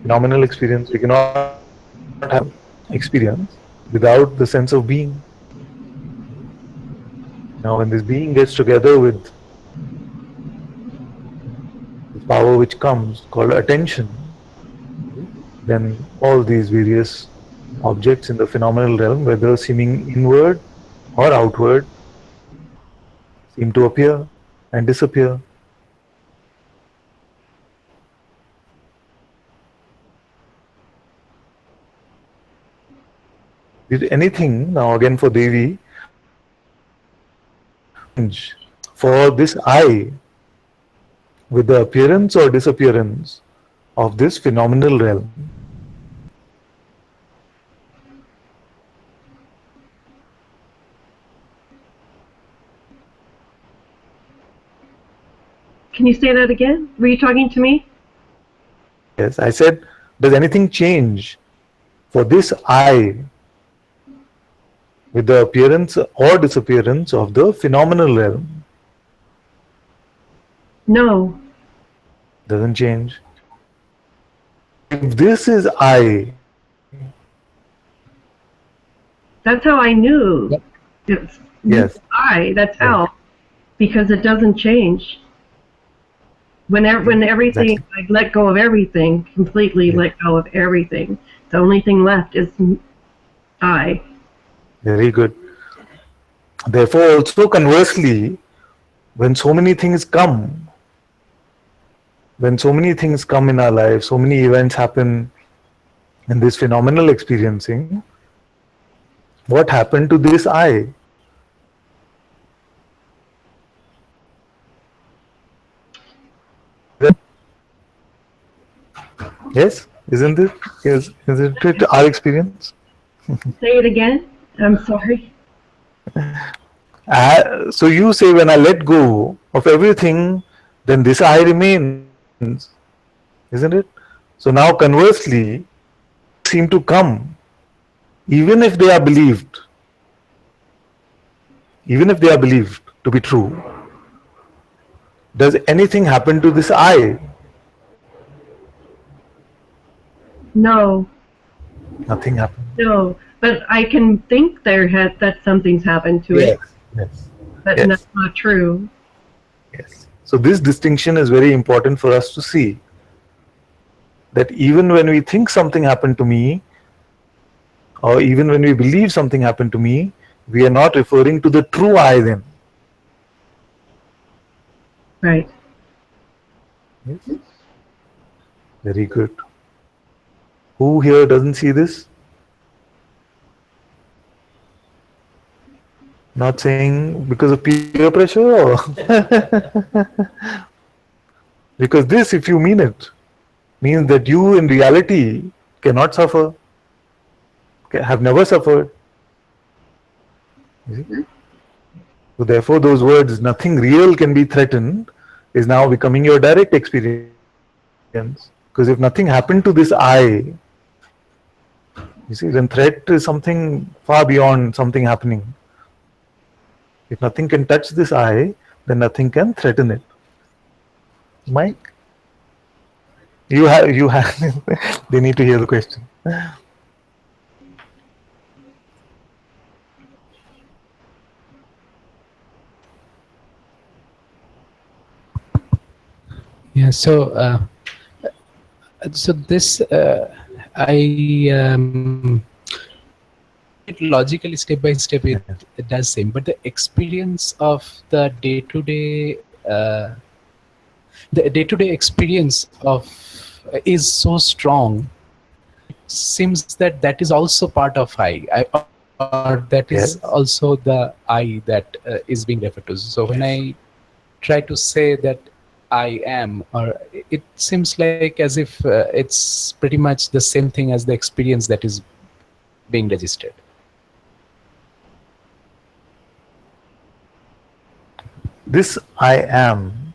phenomenal experience. We cannot have experience without the sense of being. Now, when this being gets together with the power which comes called attention, then all these various objects in the phenomenal realm, whether seeming inward or outward, seem to appear and disappear. Did anything, now again for Devi, for this I with the appearance or disappearance of this phenomenal realm? Can you say that again? Were you talking to me? Yes, I said, does anything change for this I with the appearance or disappearance of the phenomenal realm? No. Doesn't change. If this is I, That's how I knew. Yep. It's yes, I. That's yes, how. Because it doesn't change. When everything, exactly. I let go of everything, completely Yes. let go of everything. The only thing left is I. Very good. Therefore, also conversely, when so many things come, when so many things come in our life, so many events happen in this phenomenal experiencing, what happened to this I? Yes, isn't it? Isn't it our experience? Say it again. I'm sorry. So you say, when I let go of everything, then this I remains, isn't it? So now conversely, seem to come, even if they are believed, even if they are believed to be true. Does anything happen to this I? No. Nothing happens. No. But I can think that something's happened to it, Yes. but Yes. that's not true. Yes. So this distinction is very important for us to see, that even when we think something happened to me, or even when we believe something happened to me, we are not referring to the true I then. Right. Yes. Very good. Who here doesn't see this? Not saying because of peer pressure, or because this, if you mean it, means that you in reality cannot suffer, have never suffered. You see? So therefore those words, nothing real can be threatened, is now becoming your direct experience. Because if nothing happened to this I, you see, then threat is something far beyond something happening. If nothing can touch this I, then nothing can threaten it. Mike? You have, they need to hear the question. Yeah. So this I it logically step by step it does same, but the experience of the day-to-day experience of is so strong. It seems that that is also part of or that is Yes. also the I that is being referred to. So when I try to say that I am, or it seems like as if it's pretty much the same thing as the experience that is being registered. This I am.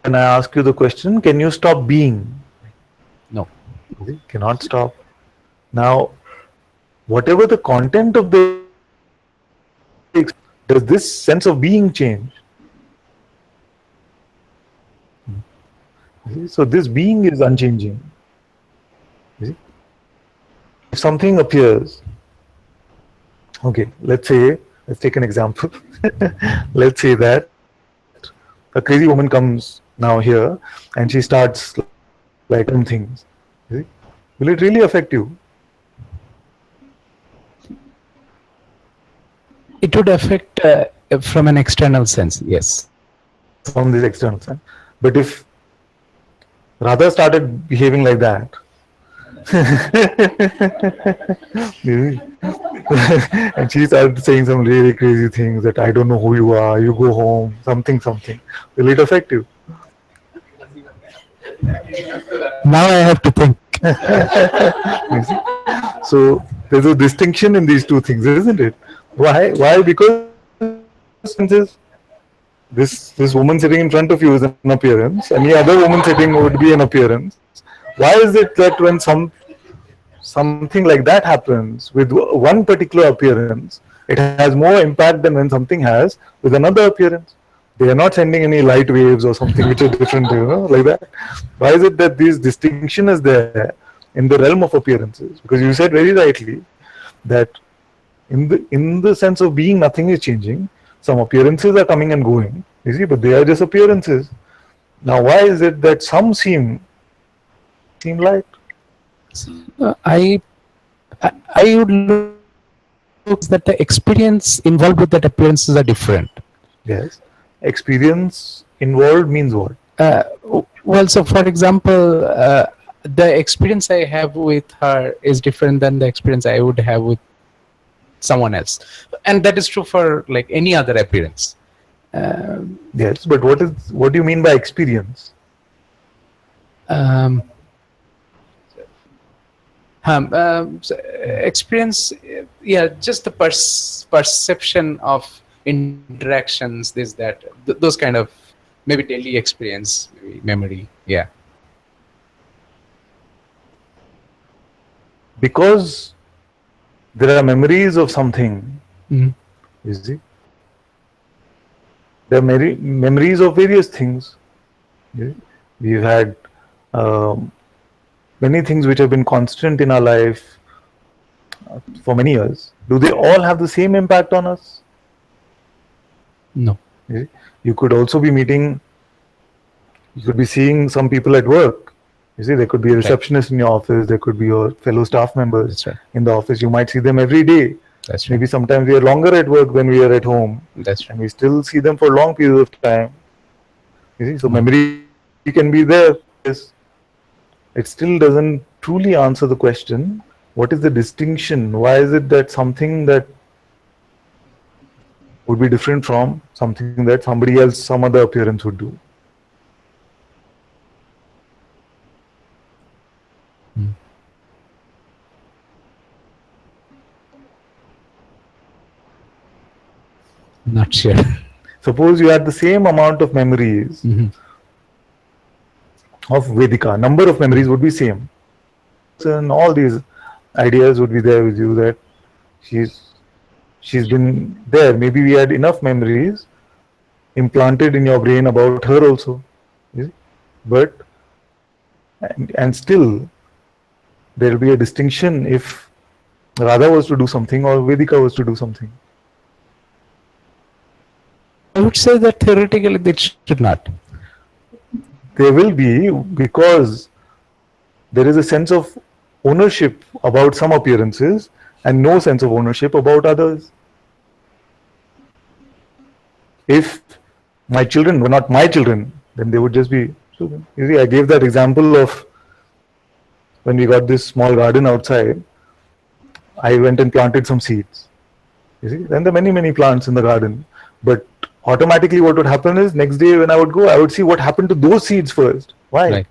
When I ask you the question, can you stop being? No. Cannot stop. Now, whatever the content of the experience, does this sense of being change? So this being is unchanging. You see? If something appears, okay, let's take an example. Let's say that a crazy woman comes now here and she starts like random things. You see? Will it really affect you? It would affect from an external sense, yes. From this external sense. But if Radha started behaving like that, and she started saying some really crazy things that I don't know who you are, you go home, something, something. Will it affect you? Now I have to think. You see? So there's a distinction in these two things, isn't it? Why? Why? Because this woman sitting in front of you is an appearance, any other woman sitting would be an appearance. Why is it that when something like that happens with one particular appearance, it has more impact than when something has with another appearance? They are not sending any light waves or something which are different, like that. Why is it that this distinction is there in the realm of appearances? Because you said very rightly that in the sense of being, nothing is changing. Some appearances are coming and going, you see, but they are just appearances. Now, why is it that some seem light? I would look that the experience involved with that appearances are different. Yes. Experience involved means what? Well, so for example, the experience I have with her is different than the experience I would have with someone else, and that is true for like any other appearance. Yes, but what do you mean by experience? So experience, yeah, just the perception of interactions, this, that, those kind of maybe daily experience, maybe memory, yeah. Because there are memories of something, you see. There are memories of various things. Yeah? We've had many things which have been constant in our life for many years. Do they all have the same impact on us? No. You could also be meeting, you could be seeing some people at work. You see, there could be a receptionist in your office, there could be your fellow staff members in the office. You might see them every day. That's Maybe sometimes we are longer at work than we are at home. That's and we still see them for long periods of time. You see, so memory can be there. Yes. It still doesn't truly answer the question, what is the distinction? Why is it that something that would be different from something that somebody else, some other appearance would do? Not sure. Suppose you had the same amount of memories of Vedika, number of memories would be same. And all these ideas would be there with you that she's been there. Maybe we had enough memories implanted in your brain about her also. But and still there will be a distinction if Radha was to do something or Vedika was to do something. I would say that theoretically they should not. There will be, because there is a sense of ownership about some appearances and no sense of ownership about others. If my children were not my children, then they would just be children. You see, I gave that example of when we got this small garden outside, I went and planted some seeds. You see, then there are many plants in the garden. But automatically what would happen is next day when I would go, I would see what happened to those seeds first. Why? Right.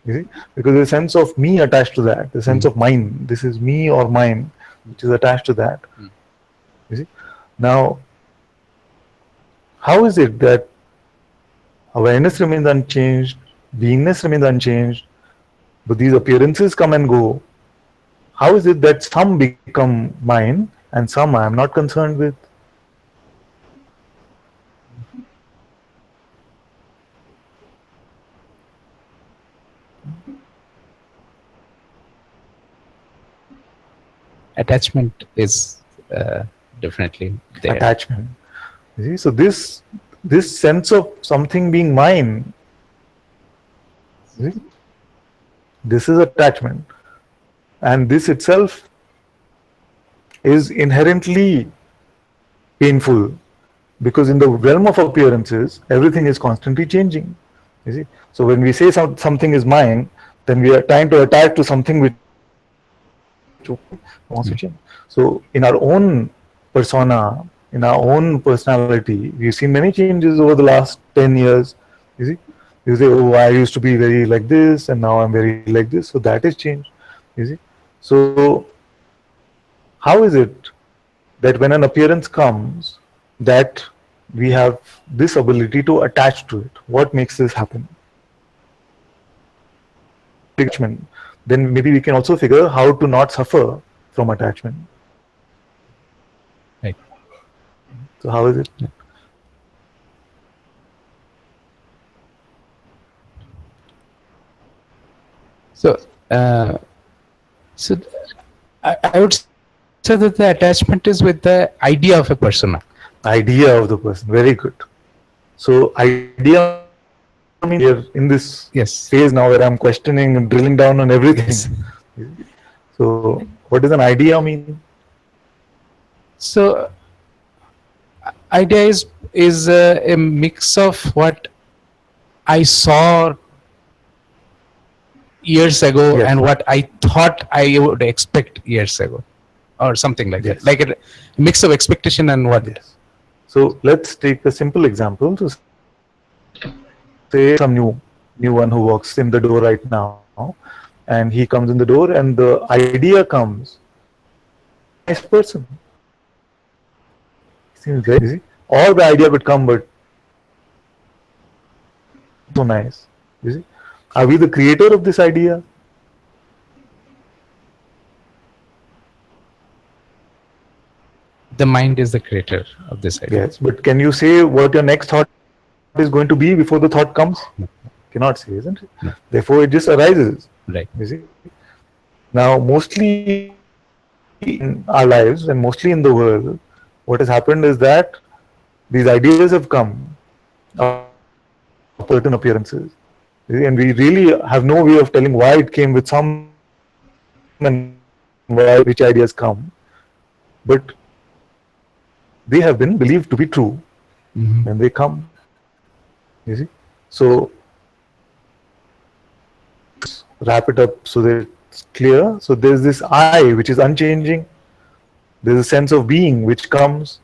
You see, because there's a sense of me attached to that, the sense of mine. This is me or mine, which is attached to that. You see, now, how is it that awareness remains unchanged, beingness remains unchanged, but these appearances come and go? How is it that some become mine and some I am not concerned with? attachment is definitely there. Attachment. You see, so this sense of something being mine, you see, this is attachment, and this itself is inherently painful, because in the realm of appearances everything is constantly changing. You see, so when we say something is mine, then we are trying to attach to something which wants to change. So in our own persona, in our own personality, we've seen many changes over the last 10 years. You see, you say, oh, I used to be very like this and now I'm very like this, so that is changed. You see, so how is it that when an appearance comes, that we have this ability to attach to it? What makes this happen? Attachment. Then maybe we can also figure how to not suffer from attachment. Right. So how is it? So, so I would say that the attachment is with the idea of a persona. Idea of the person. Very good. So idea means we are in this Yes. phase now where I'm questioning and drilling down on everything. Yes. So what does an idea mean? So, idea is a mix of what I saw years ago Yes. and what I thought I would expect years ago, or something like Yes. that. Like a mix of expectation and what. Yes. So let's take a simple example. So say some new one who walks in the door right now, and he comes in the door, and the idea comes, nice person. Seems very easy. Or the idea would come, but so nice. You see, are we the creator of this idea? The mind is the creator of this idea. Yes, but can you say what your next thought is going to be before the thought comes? No. Cannot say, isn't it? No. Therefore, it just arises. Right. You see. Now, mostly in our lives and mostly in the world, what has happened is that these ideas have come of certain appearances, and we really have no way of telling why it came with some and why which ideas come, but they have been believed to be true when they come. You see, so wrap it up so that it's clear. So there's this I which is unchanging. There's a sense of being which comes.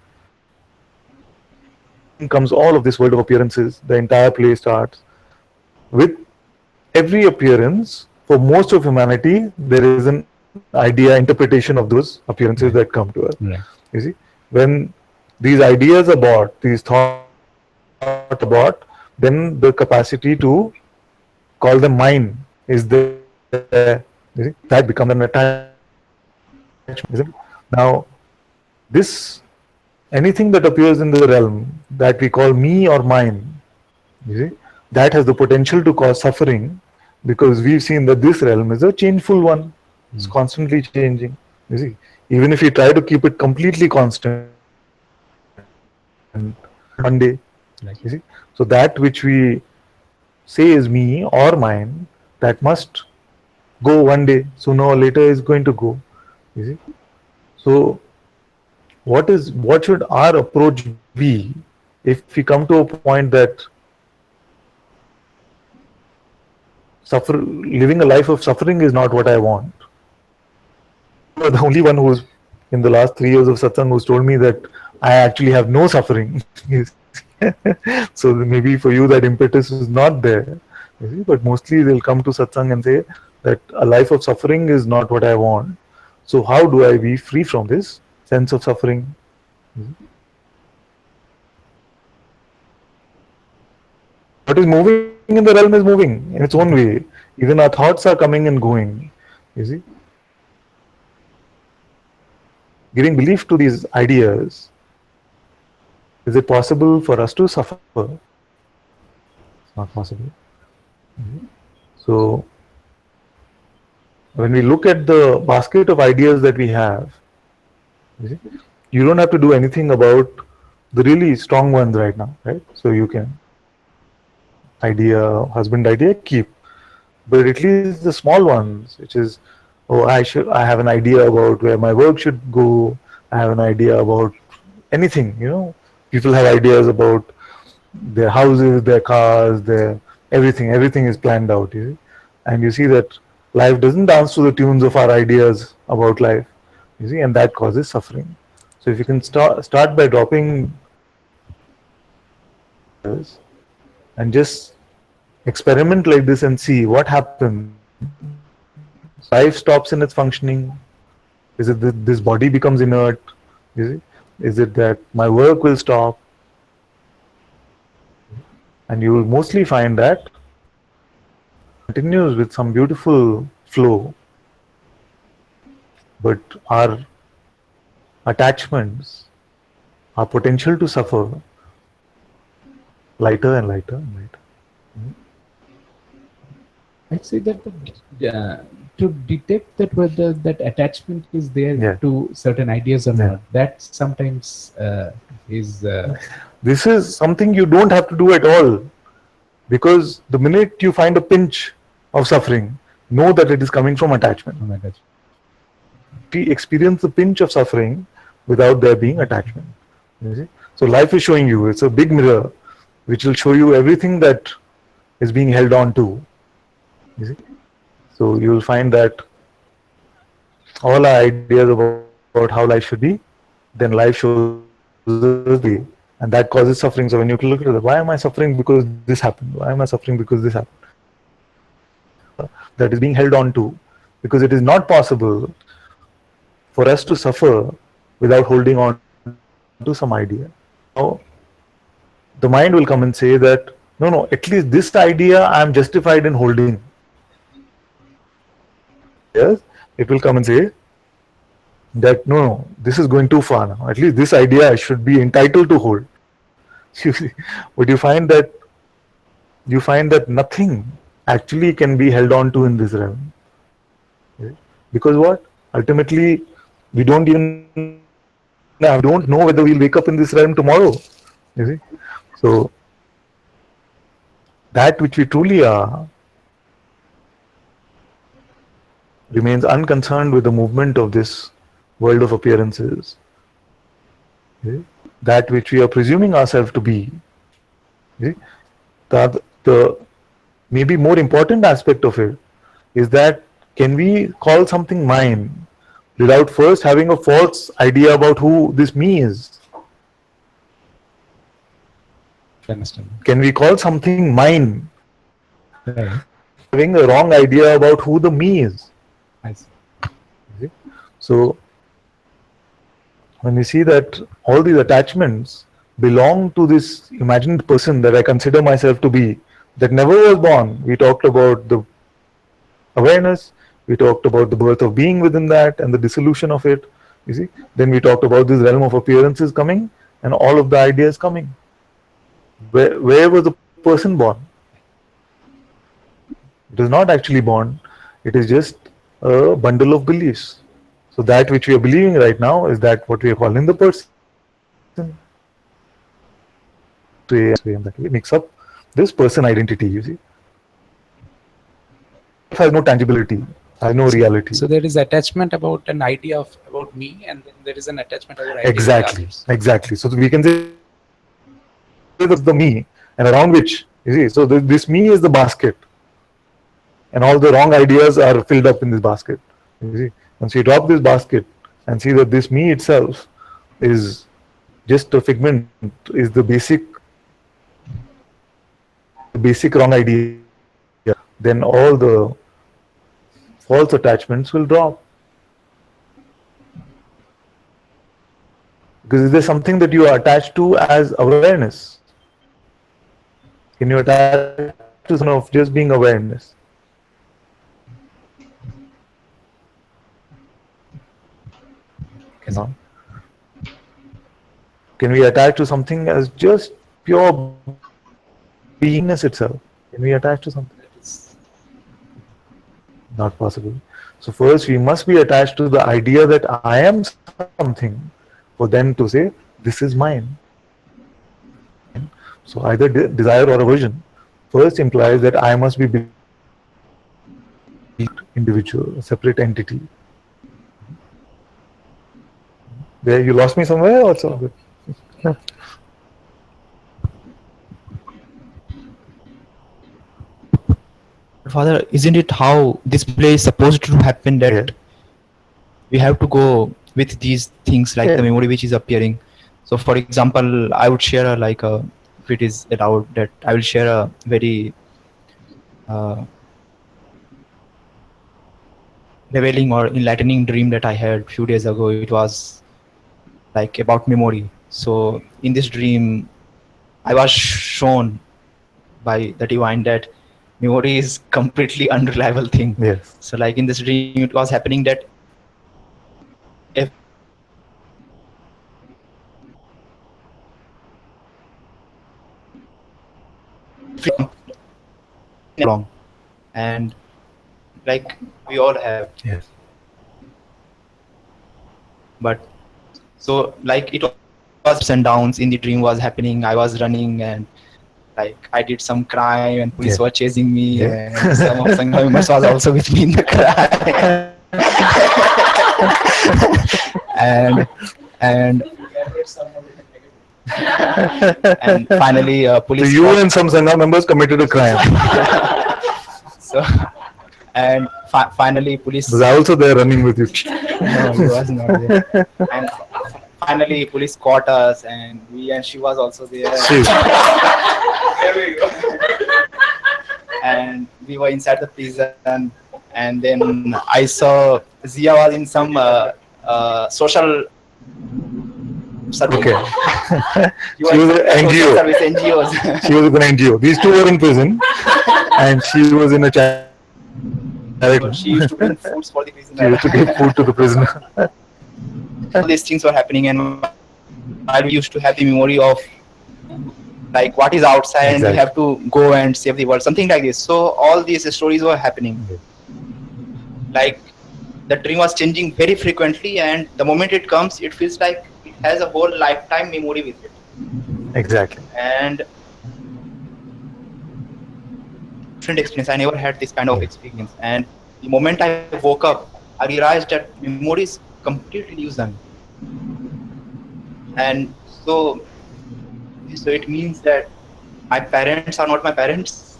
Comes all of this world of appearances. The entire play starts with every appearance. For most of humanity, there is an idea interpretation of those appearances that come to us. Right. You see, when these ideas are bought, these thoughts are bought, then the capacity to call them mine is there. You see, that becomes an attachment. Now, this anything that appears in the realm that we call me or mine, you see, that has the potential to cause suffering, because we've seen that this realm is a changeful one. It's constantly changing. You see, even if we try to keep it completely constant, one day, you see, so that which we say is me or mine, that must go one day. Sooner or later is going to go. You see, so what should our approach be if we come to a point that living a life of suffering is not what I want? You're the only one who's in the last 3 years of satsang who's told me that I actually have no suffering. So maybe for you that impetus is not there. You see? But mostly they'll come to satsang and say that a life of suffering is not what I want. So how do I be free from this sense of suffering? What is moving in the realm is moving in its own way. Even our thoughts are coming and going. You see, giving belief to these ideas, is it possible for us to suffer? It's not possible. So when we look at the basket of ideas that we have, You see? You don't have to do anything about the really strong ones right now, right? So you can husband idea, keep. But at least the small ones, which is, oh, I have an idea about where my work should go. I have an idea about anything, People have ideas about their houses, their cars, their everything is planned out, you see. And you see that life doesn't dance to the tunes of our ideas about life, you see, and that causes suffering. So if you can start by dropping and just experiment like this and see what happens. Life stops in its functioning. Is it that this body becomes inert? Is it that my work will stop? And you will mostly find that continues with some beautiful flow, but our attachments, our potential to suffer, lighter and lighter and lighter. I'd say that to detect that whether that attachment is there to certain ideas or not, that sometimes is. This is something you don't have to do at all, because the minute you find a pinch of suffering, know that it is coming from attachment. We experience the pinch of suffering without there being attachment. You see? So life is showing you, it's a big mirror which will show you everything that is being held on to. You see? So you will find that all our ideas about how life should be, then life shows us the way, and that causes suffering. So when you look at it, why am I suffering because this happened? Why am I suffering because this happened? That is being held on to, because it is not possible for us to suffer without holding on to some idea. Now, the mind will come and say that, no, at least this idea I am justified in holding. Yes, it will come and say that, no, this is going too far now. At least this idea I should be entitled to hold. But you find that nothing actually can be held on to in this realm. Because what? Ultimately, we don't know whether we'll wake up in this realm tomorrow. You see? So that which we truly are remains unconcerned with the movement of this world of appearances. Okay? That which we are presuming ourselves to be. Okay? The maybe more important aspect of it is that can we call something mine without first having a false idea about who this me is? Can we call something mine having a wrong idea about who the me is? I see. So when we see that all these attachments belong to this imagined person that I consider myself to be, that never was born. We talked about the awareness, we talked about the birth of being within that and the dissolution of it, you see. Then we talked about this realm of appearances coming and all of the ideas coming. Where was the person born? It is not actually born, it is just a bundle of beliefs. So that which we are believing right now is that what we are calling the person. It makes up this person identity, you see. It has no tangibility, has no reality. So there is attachment about an idea about me, and then there is an attachment about idea. Exactly. So we can say that's the me, and around which, you see, so this me is the basket, and all the wrong ideas are filled up in this basket. You see, once you drop this basket and see that this me itself is just a figment, is the basic wrong idea, then all the false attachments will drop. Because is there something that you are attached to as awareness? Can you attach to something of just being awareness? Cannot. Can we attach to something as just pure beingness itself? Can we attach to something? Not possible. So first we must be attached to the idea that I am something for then to say this is mine. So either desire or aversion first implies that I must be believed to be a separate individual, a separate entity. There, you lost me somewhere, or so good? But Father, isn't it how this play is supposed to happen that Yeah. we have to go with these things like the memory which is appearing? So, for example, I would share a, like a, if it is allowed, that I will share a very uh, revealing or enlightening dream that I had a few days ago. It was like about memory. So, in this dream, I was shown by the divine that memory is completely unreliable thing. Yes. So like in this dream, it was happening that wrong, and like we all have, Yes. but so like it was ups and downs in the dream was happening. I was running and like I did some crime and police Yeah. were chasing me, Yeah. and some of Sangha members was also with me in the crime. and and finally So police you caught, and some Sangha members committed a crime. so and finally police, Was I also there running with you? no, he was not there, and finally police caught us, and she was also there. See, And we were inside the prison, and then I saw Zia was in some social service. okay. She She was an social NGO. service NGOs. She was with an NGO. These two were in prison, and she was in a charity. She used to bring foods for the She prisoner. used to give food to the prisoner. All these things were happening, and while we used to have the memory of like what is outside, and we Exactly. have to go and save the world, something like this. So all these stories were happening. Like the dream was changing very frequently, and the moment it comes, it feels like it has a whole lifetime memory with it. Exactly. And different experience. I never had this kind of experience. And the moment I woke up, I realized that memory is completely illusion. And so it means that my parents are not my parents,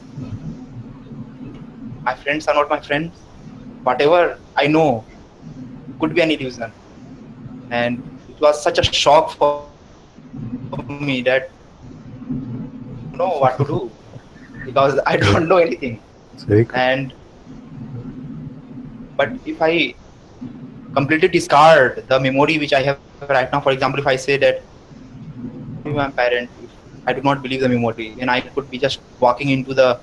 my friends are not my friends. Whatever I know could be an illusion. And it was such a shock for me that I don't know what to do, because I don't know anything. It's very cool. And but if I completely discard the memory which I have right now, for example, if I say that my parent, if I do not believe the memory, then I could be just walking into the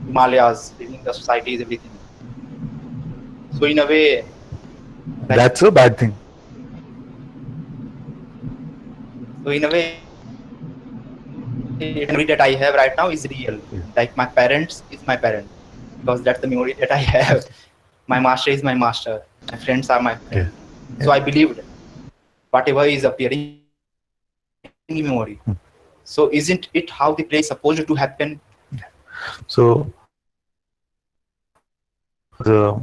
Himalayas, living the societies, everything. So in a way, like, That's a bad thing. so in a way, the memory that I have right now is real. Like my parents is my parent, because that's the memory that I have. My master is my master. My friends are my friends. Yeah. So I believed whatever is appearing in memory. So isn't it how the play is supposed to happen? So the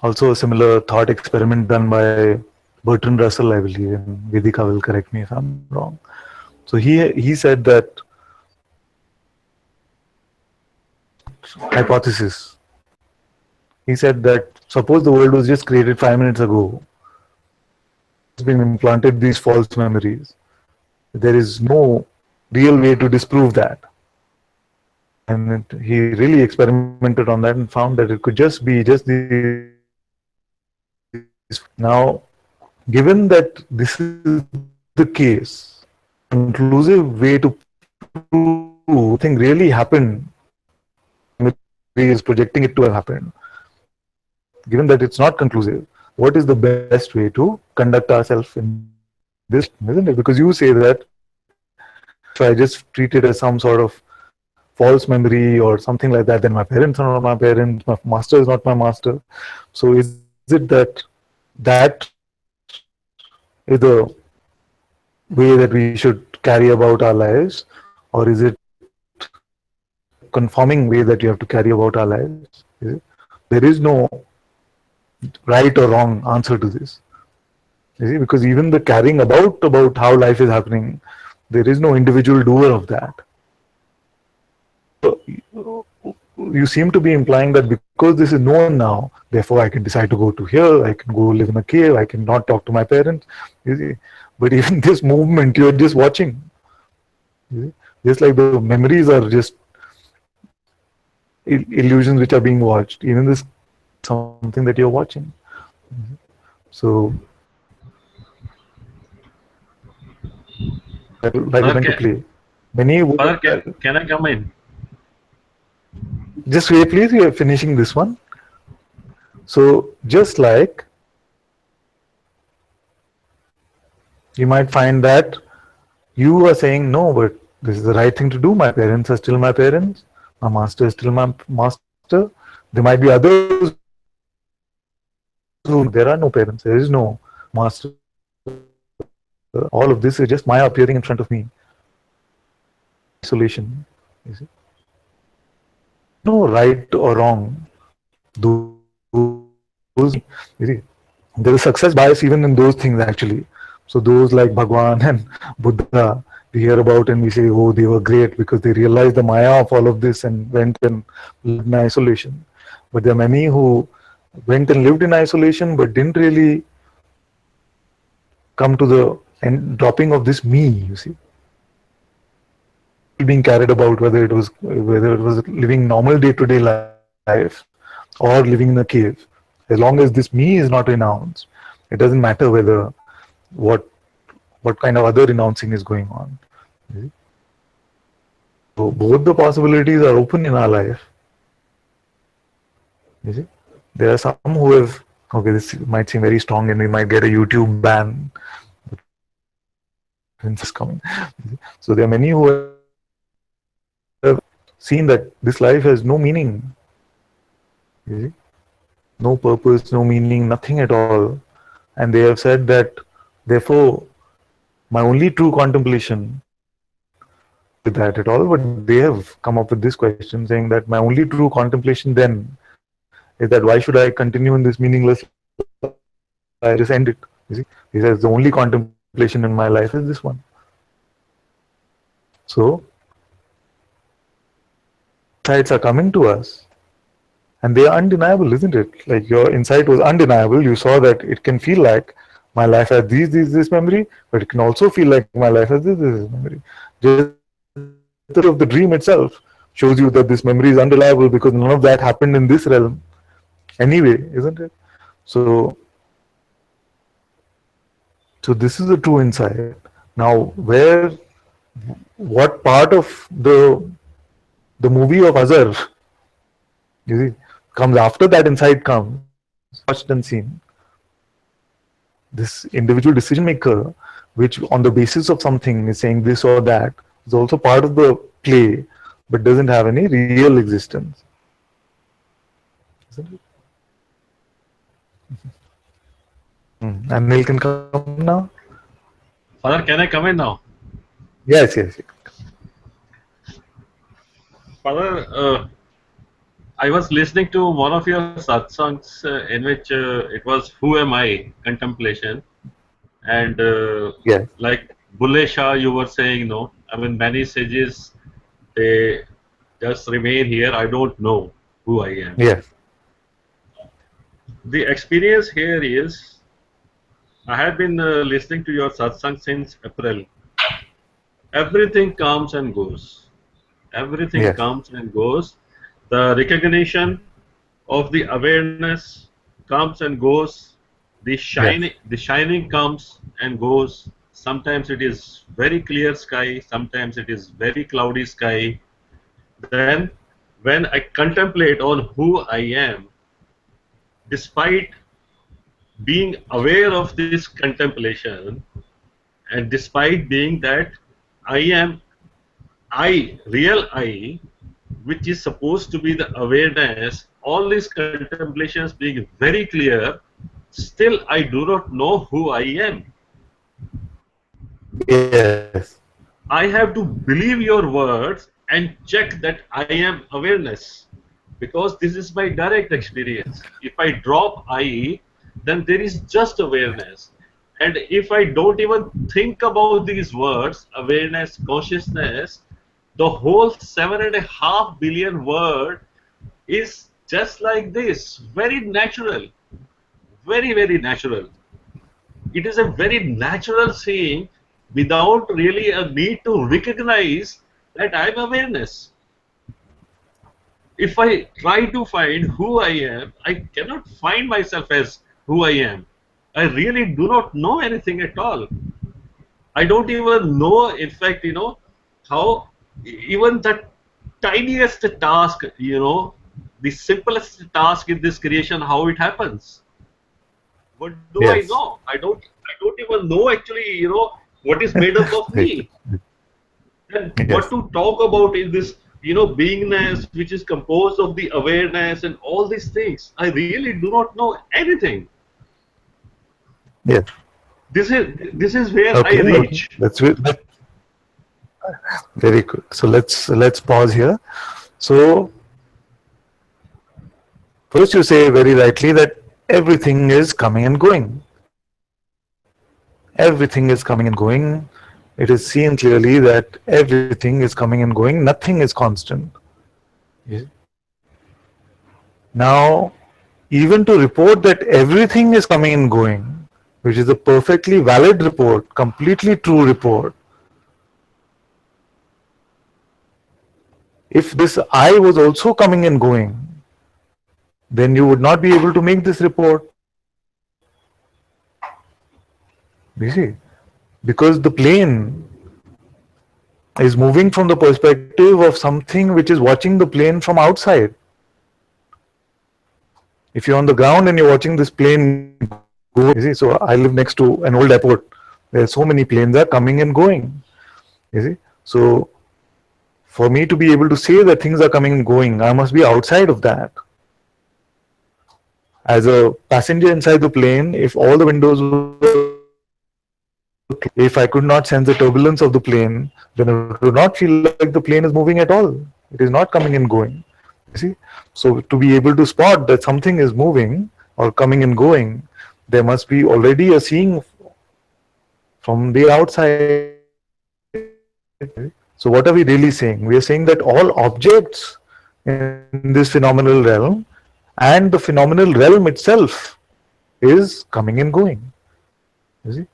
also a similar thought experiment done by Bertrand Russell, I believe, and Vedika will correct me if I'm wrong. So he said that hypothesis. He said that suppose the world was just created 5 minutes ago, it's been implanted these false memories. There is no real way to disprove that. And he really experimented on that and found that it could just be just these. Now, given that this is the case, conclusive way to prove something really happened, memory is projecting it to have happened. Given that it's not conclusive, what is the best way to conduct ourselves in this, isn't it? Because you say that if I just treat it as some sort of false memory or something like that, then my parents are not my parents, my master is not my master. So is it that that is the way that we should carry about our lives, or is it a conforming way that you have to carry about our lives? Is it? There is no right or wrong answer to this. You see, because even the carrying about how life is happening, there is no individual doer of that. You seem to be implying that because this is known now, therefore I can decide to go to here, I can go live in a cave, I can not talk to my parents. You see, but even this movement, you're just watching. You see? Just like the memories are just illusions which are being watched. Even this something that you're watching. So, like Father, event to play. Many would Father, can I come in? just wait, please. We are finishing this one. So, just like you might find that you are saying no, but this is the right thing to do. My parents are still my parents. My master is still my master. There might be others who there are no parents. There is no master. All of this is just Maya appearing in front of me. Isolation. You see? No right or wrong. Those, you see, there is success bias even in those things actually. So those like Bhagwan and Buddha, we hear about and we say, oh, they were great because they realized the Maya of all of this and went and lived in isolation. But there are many who went and lived in isolation but didn't really come to the end dropping of this me, you see. Being carried about whether it was living normal day-to-day life or living in a cave. As long as this me is not renounced, it doesn't matter whether what kind of other renouncing is going on. So both the possibilities are open in our life. You see, there are some who have, okay, this might seem very strong and we might get a YouTube ban. Prince is coming. So there are many who have seen that this life has no meaning. You see? No purpose, no meaning, nothing at all. And they have said that, therefore, my only true contemplation with that at all, but they have come up with this question saying that my only true contemplation then is that why should I continue in this meaningless life? I just end it. You see, he says the only contemplation in my life is this one. So, insights are coming to us, and they are undeniable, isn't it? Like your insight was undeniable. You saw that it can feel like my life has this memory, but it can also feel like my life has this memory. Just of the dream itself shows you that this memory is unreliable because none of that happened in this realm anyway, isn't it? So this is a true insight. Now, what part of the movie of Azar, you see, comes after that insight comes, watched and seen. This individual decision maker, which on the basis of something is saying this or that, is also part of the play, but doesn't have any real existence. Isn't it? Anil can come now. Father, can I come in now? Yes. Father, I was listening to one of your satsangs in which it was "Who am I?" contemplation, and Yes. like Bulle Shah, you were saying no. I mean, many sages they just remain here. I don't know who I am. Yes. The experience here is I have been listening to your satsang since April. Everything comes and goes. Everything Yes. comes and goes. The recognition of the awareness comes and goes. Yes. The shining comes and goes. Sometimes it is very clear sky. Sometimes it is very cloudy sky. Then, when I contemplate on who I am, despite being aware of this contemplation, and despite being that I am I, real I, which is supposed to be the awareness, all these contemplations being very clear, still I do not know who I am. Yes. I have to believe your words and check that I am awareness, because this is my direct experience. If I drop I, then there is just awareness. And if I don't even think about these words, awareness, consciousness, the whole 7.5 billion word is just like this, very natural, very, very natural. It is a very natural seeing without really a need to recognize that I'm awareness. If I try to find who I am, I cannot find myself as who I am. I really do not know anything at all. I don't even know, in fact, how even the tiniest task, the simplest task in this creation, how it happens. What do I Yes. know? I don't even know actually, what is made up of Right. me. And what Yes. to talk about in this, beingness which is composed of the awareness and all these things. I really do not know anything. Yes. This is where I Okay. reach. That's very good. So let's pause here. So first you say very rightly that everything is coming and going. Everything is coming and going. It is seen clearly that everything is coming and going. Nothing is constant. Yes. Now, even to report that everything is coming and going, which is a perfectly valid report, completely true report, if this I was also coming and going, then you would not be able to make this report. You see, because the plane is moving from the perspective of something which is watching the plane from outside. If you're on the ground and you're watching this plane go, you see, so I live next to an old airport. There are so many planes are coming and going. You see, so for me to be able to say that things are coming and going, I must be outside of that. As a passenger inside the plane, if all the windows were if I could not sense the turbulence of the plane, then it would not feel like the plane is moving at all. It is not coming and going. You see? So to be able to spot that something is moving or coming and going, there must be already a seeing from the outside. So what are we really saying? We are saying that all objects in this phenomenal realm and the phenomenal realm itself is coming and going. You see?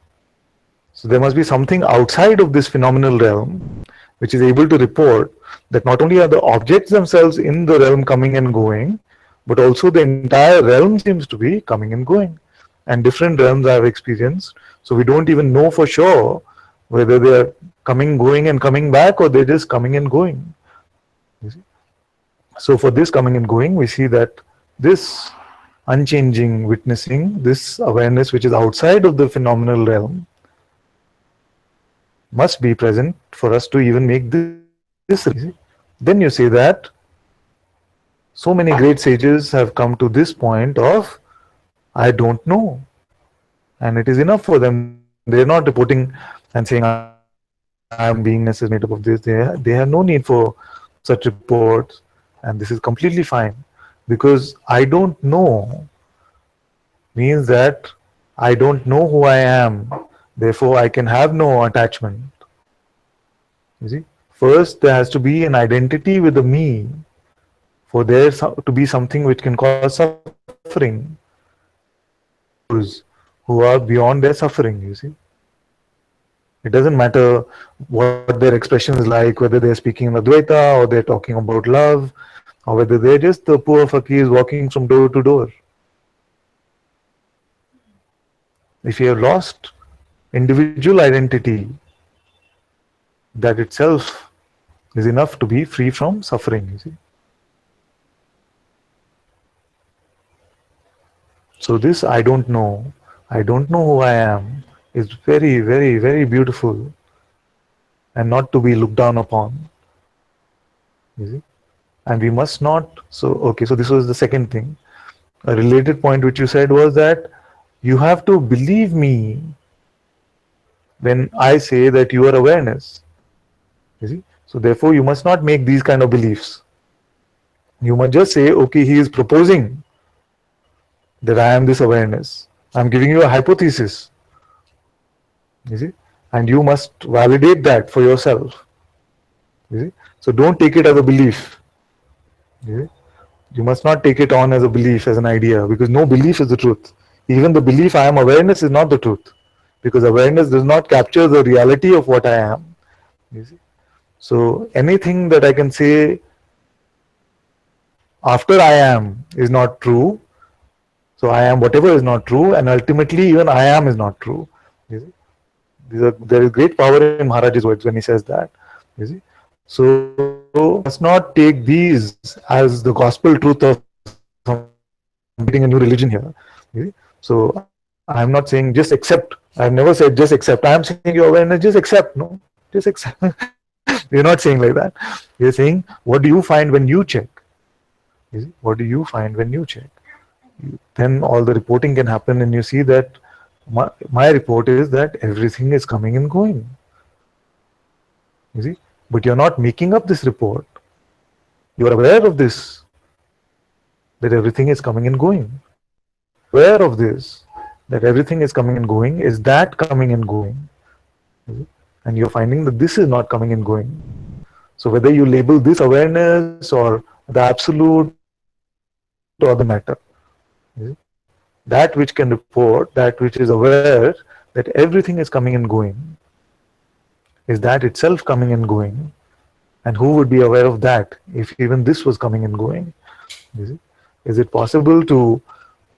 So there must be something outside of this phenomenal realm which is able to report that not only are the objects themselves in the realm coming and going, but also the entire realm seems to be coming and going. And different realms I have experienced. So we don't even know for sure whether they are coming, going, and coming back, or they're just coming and going. You see? So for this coming and going, we see that this unchanging witnessing, this awareness which is outside of the phenomenal realm, must be present for us to even make this. Then you say that so many great sages have come to this point of I don't know, and it is enough for them. They're not reporting and saying I am beingness is made up of this. They have no need for such reports, and this is completely fine because I don't know means that I don't know who I am. Therefore, I can have no attachment. You see, first there has to be an identity with the me for there to be something which can cause suffering. Those who are beyond their suffering, you see. It doesn't matter what their expression is like, whether they're speaking in Advaita or they're talking about love, or whether they're just the poor fakirs walking from door to door. If you have lost individual identity, that itself is enough to be free from suffering, you see. So this I don't know who I am is very, very, very beautiful and not to be looked down upon. You see? and we must not. So okay, so this was the second thing. A related point which you said was that you have to believe me when I say that you are awareness. You see? So therefore you must not make these kind of beliefs. You must just say, okay, he is proposing that I am this awareness. I'm giving you a hypothesis. You see? And you must validate that for yourself. You see? So don't take it as a belief. You see? You must not take it on as a belief, as an idea, because no belief is the truth. Even the belief I am awareness is not the truth, because awareness does not capture the reality of what I am. You see? So anything that I can say after I am is not true. So I am whatever is not true, and ultimately even I am is not true. You see? There is great power in Maharaj's words when he says that. You see? So must not take these as the gospel truth of some creating a new religion here. You see? So I'm not saying just accept. I've never said just accept. I am saying your awareness, just accept. No, just accept. We're not saying like that. We're saying, what do you find when you check? You see? What do you find when you check? Then all the reporting can happen, and you see that my report is that everything is coming and going. You see? But you're not making up this report. You're aware of this, that everything is coming and going. Aware of this, that everything is coming and going, is that coming and going. And you're finding that this is not coming and going. So whether you label this awareness or the absolute or the matter, that which can report, that which is aware that everything is coming and going, is that itself coming and going. And who would be aware of that if even this was coming and going? Is it possible to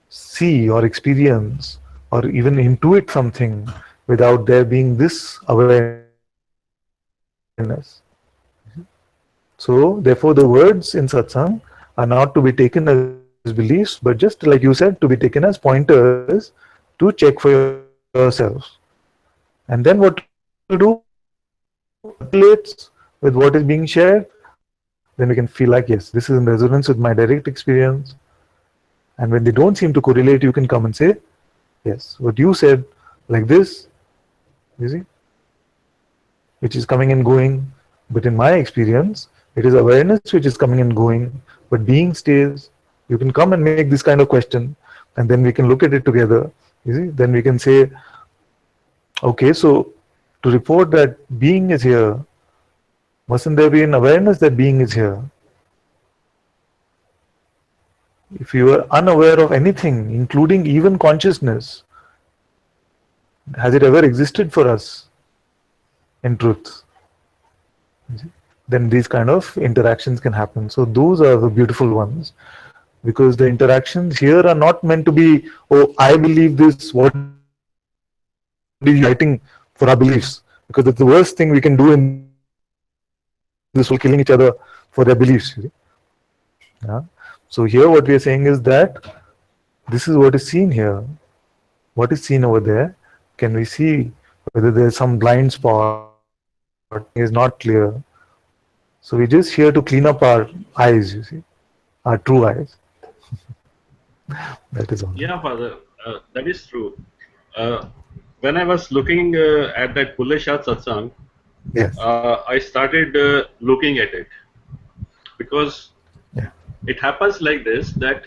see or experience or even intuit something without there being this awareness? So therefore the words in satsang are not to be taken as beliefs, but just like you said, to be taken as pointers to check for yourselves. And then what to do? Correlates with what is being shared, then we can feel like, yes, this is in resonance with my direct experience. And when they don't seem to correlate, you can come and say, yes, what you said like this, you see, which is coming and going. But in my experience, it is awareness which is coming and going, but being stays. You can come and make this kind of question, and then we can look at it together. You see, then we can say, okay, so to report that being is here, mustn't there be an awareness that being is here? If you are unaware of anything, including even consciousness, has it ever existed for us in truth? Then these kind of interactions can happen. So those are the beautiful ones, because the interactions here are not meant to be, oh, I believe this, what do you fighting for our beliefs? Because it's the worst thing we can do in this world, killing each other for their beliefs. You see? Yeah. So here what we are saying is that this is what is seen here. What is seen over there? Can we see whether there is some blind spot, something is not clear? So we're just here to clean up our eyes, you see, our true eyes. That is all. Yeah, Father, that is true. Uh, when I was looking at that Bulle Shah Satsang, Yes. I started looking at it, because Yeah. it happens like this, that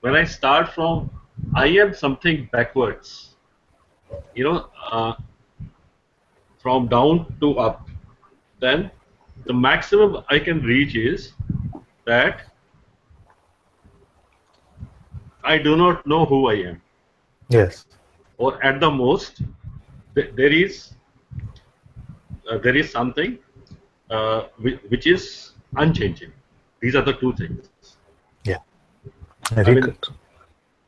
when I start from I am something backwards, you know, from down to up, then the maximum I can reach is that I do not know who I am, Yes. or at the most there is something which is unchanging. These are the two things. Yeah. I Very mean, good.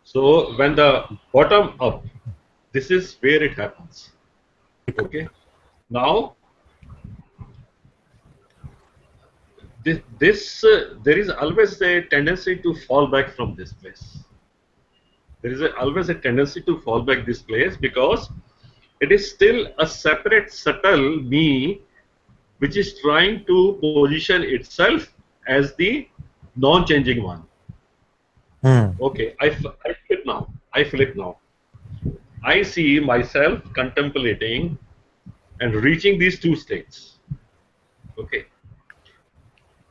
so when the bottom up, this is where it happens. Okay. Now, there is always a tendency to fall back from this place. There is always a tendency to fall back this place, because it is still a separate, subtle me which is trying to position itself as the non-changing one. Hmm. Okay, I flip now. I flip now. I see myself contemplating and reaching these two states. Okay.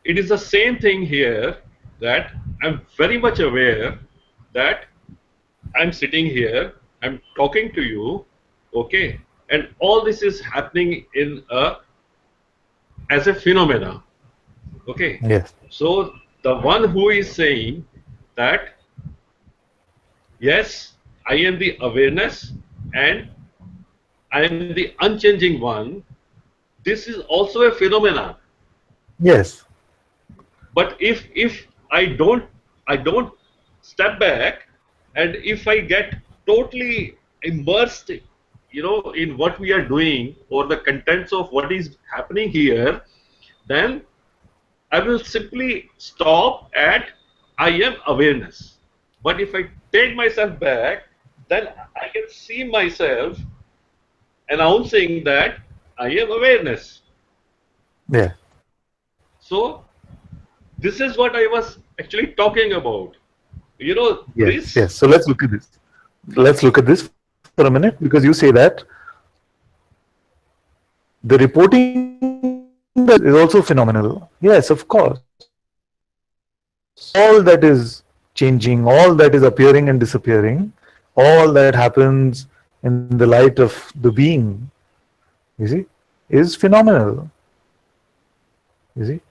It is the same thing here, that I'm very much aware that I'm sitting here, I'm talking to you, okay, and all this is happening in a as a phenomena, okay. Yes. So the one who is saying that yes, I am the awareness and I am the unchanging one, this is also a phenomena. Yes. But if I don't step back, and if I get totally immersed, in what we are doing or the contents of what is happening here, then I will simply stop at I am awareness. But if I take myself back, then I can see myself announcing that I am awareness. Yeah. So this is what I was actually talking about. Yes. This. Yes. So let's look at this. Let's look at this for a minute, because you say that the reporting that is also phenomenal. Yes, of course. All that is changing, all that is appearing and disappearing, all that happens in the light of the being, you see, is phenomenal. You see,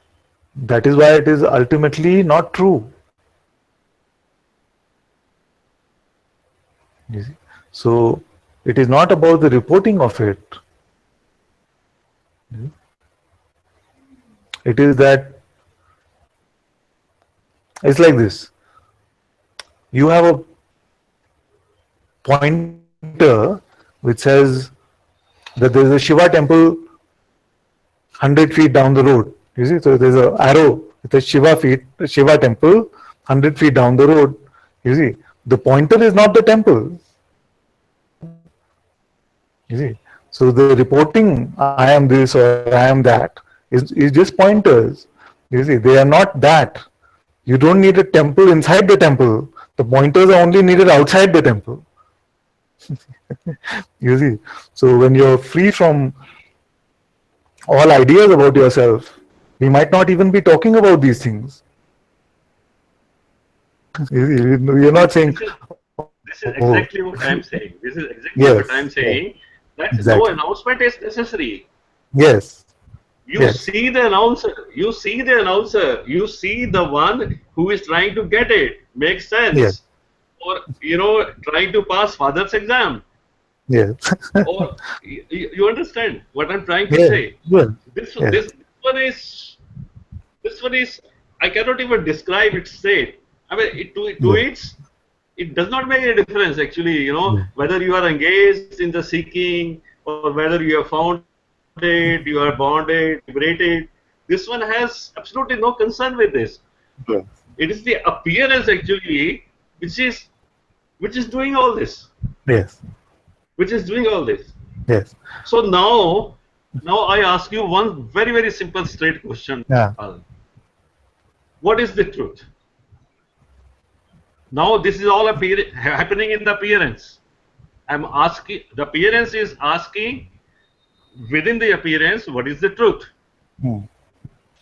that is why it is ultimately not true. You see, so it is not about the reporting of it. It is that it's like this. You have a pointer which says that there is a Shiva temple 100 feet down the road. You see, so there's an arrow with a Shiva temple 100 feet down the road. You see, the pointer is not the temple. You see, so the reporting I am this or I am that is just pointers. You see, they are not that. You don't need a temple inside the temple. The pointers are only needed outside the temple. You see, so when you're free from all ideas about yourself, we might not even be talking about these things. You're not saying, This is oh, exactly what I'm saying. This is exactly yes, what I'm yes, saying. That no exactly. announcement is necessary. Yes, You yes, see the announcer. You see the announcer. You see the one who is trying to get it. Makes yes, sense. Or trying to pass father's exam. yes, Or you understand what I'm trying to yes, say. yes, This yes, this one is this one is I cannot even describe its state. I mean, yes, it does not make any difference actually. yes, Whether you are engaged in the seeking or whether you have found it, you are bonded, liberated. This one has absolutely no concern with this. yes, It is the appearance actually which is which is doing all this. yes, Which is doing all this. yes. So now I ask you one very very simple straight question, Yeah. Alan. What is the truth? Now this is all happening in the appearance. I'm asking, the appearance is asking within the appearance, what is the truth? Hmm.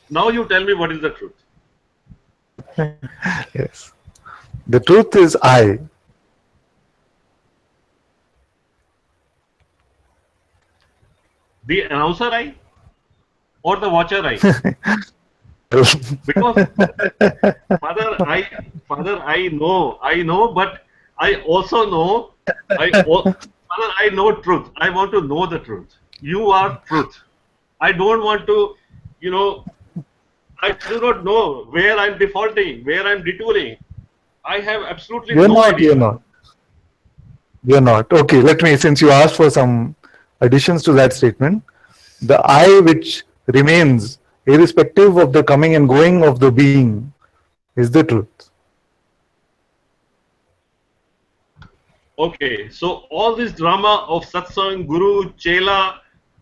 Now you tell me what is the truth. Yes. The truth is I. The announcer I or the watcher I? Because Father, I know, but I also know, Father, I know truth. I want to know the truth. You are truth. I don't want to, you know, I do not know where I'm defaulting, where I'm detouring. I have absolutely You're no not, you're idea. not. You're not. Okay, let me, since you asked for some additions to that statement, the I which remains irrespective of the coming and going of the being is the truth. Okay, so all this drama of satsang, guru, chela,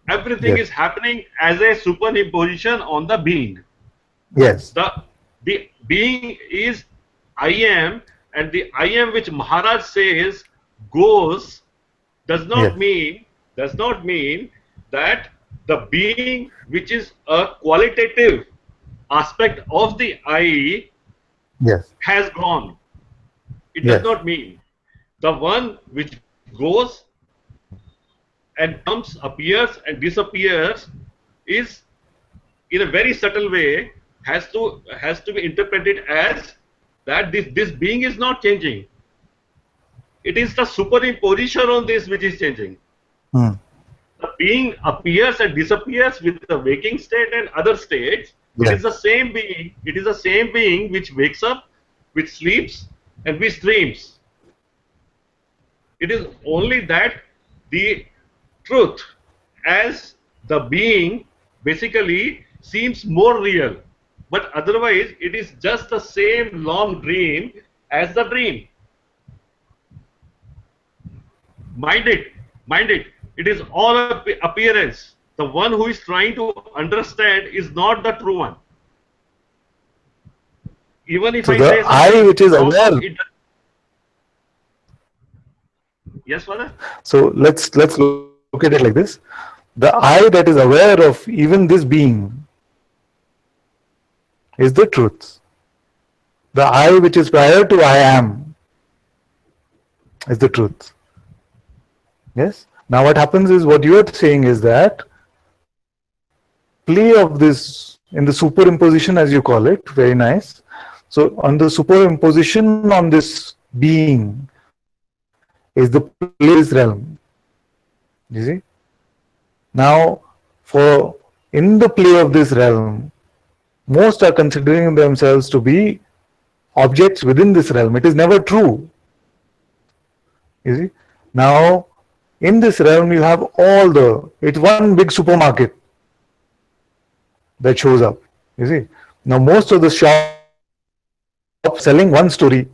everything Yes. is happening as a superimposition on the being. Yes. The the being is I am, and the I am which Maharaj says goes does not mean that the being which is a qualitative aspect of the I Yes. has gone. It does Yes. not mean the one which goes and comes, appears and disappears is in a very subtle way has to be interpreted as that this being is not changing. It is the superimposition on this which is changing. Hmm. The being appears and disappears with the waking state and other states. It is Yes. the same being. It is the same being which wakes up, which sleeps, and which dreams. It is only that the truth as the being basically seems more real, but otherwise it is just the same long dream as the dream. Mind it, mind it. It is all appearance. The one who is trying to understand is not the true one. Even if So I the say I something which is wrong, aware. yes, Father? So let's look at it like this. The I that is aware of even this being is the truth. The I which is prior to I am is the truth. Yes. Now what happens is, what you are saying is that play of this in the superimposition, as you call it, very nice. So on the superimposition on this being is the play of this realm. You see? Now, for in the play of this realm, most are considering themselves to be objects within this realm. It is never true. You see? Now, in this realm, you have all it's one big supermarket that shows up. You see? Now, most of the shops selling one story,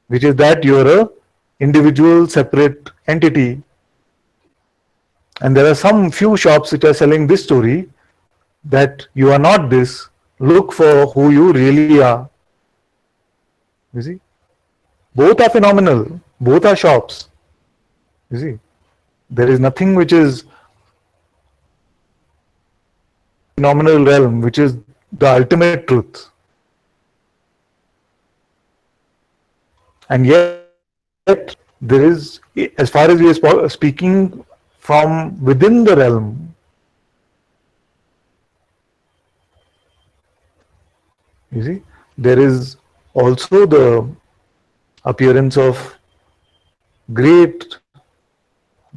which is that you're a individual, separate entity. And there are some few shops which are selling this story, that you are not this, look for who you really are. You see? Both are phenomenal, both are shops. You see? There is nothing which is phenomenal realm, which is the ultimate truth. And yet, there is, as far as we are speaking from within the realm, you see, there is also the appearance of great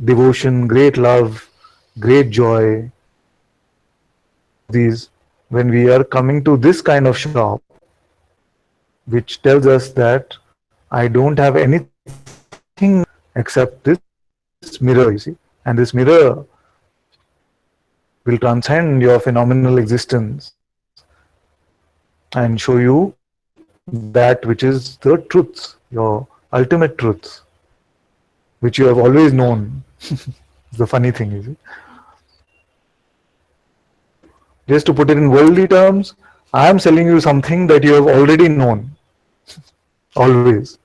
devotion, great love, great joy. These, when we are coming to this kind of shop, which tells us that I don't have anything except this mirror, you see, and this mirror will transcend your phenomenal existence and show you that which is the truth, your ultimate truth, which you have always known. The funny thing is, just to put it in worldly terms, I am selling you something that you have already known, always.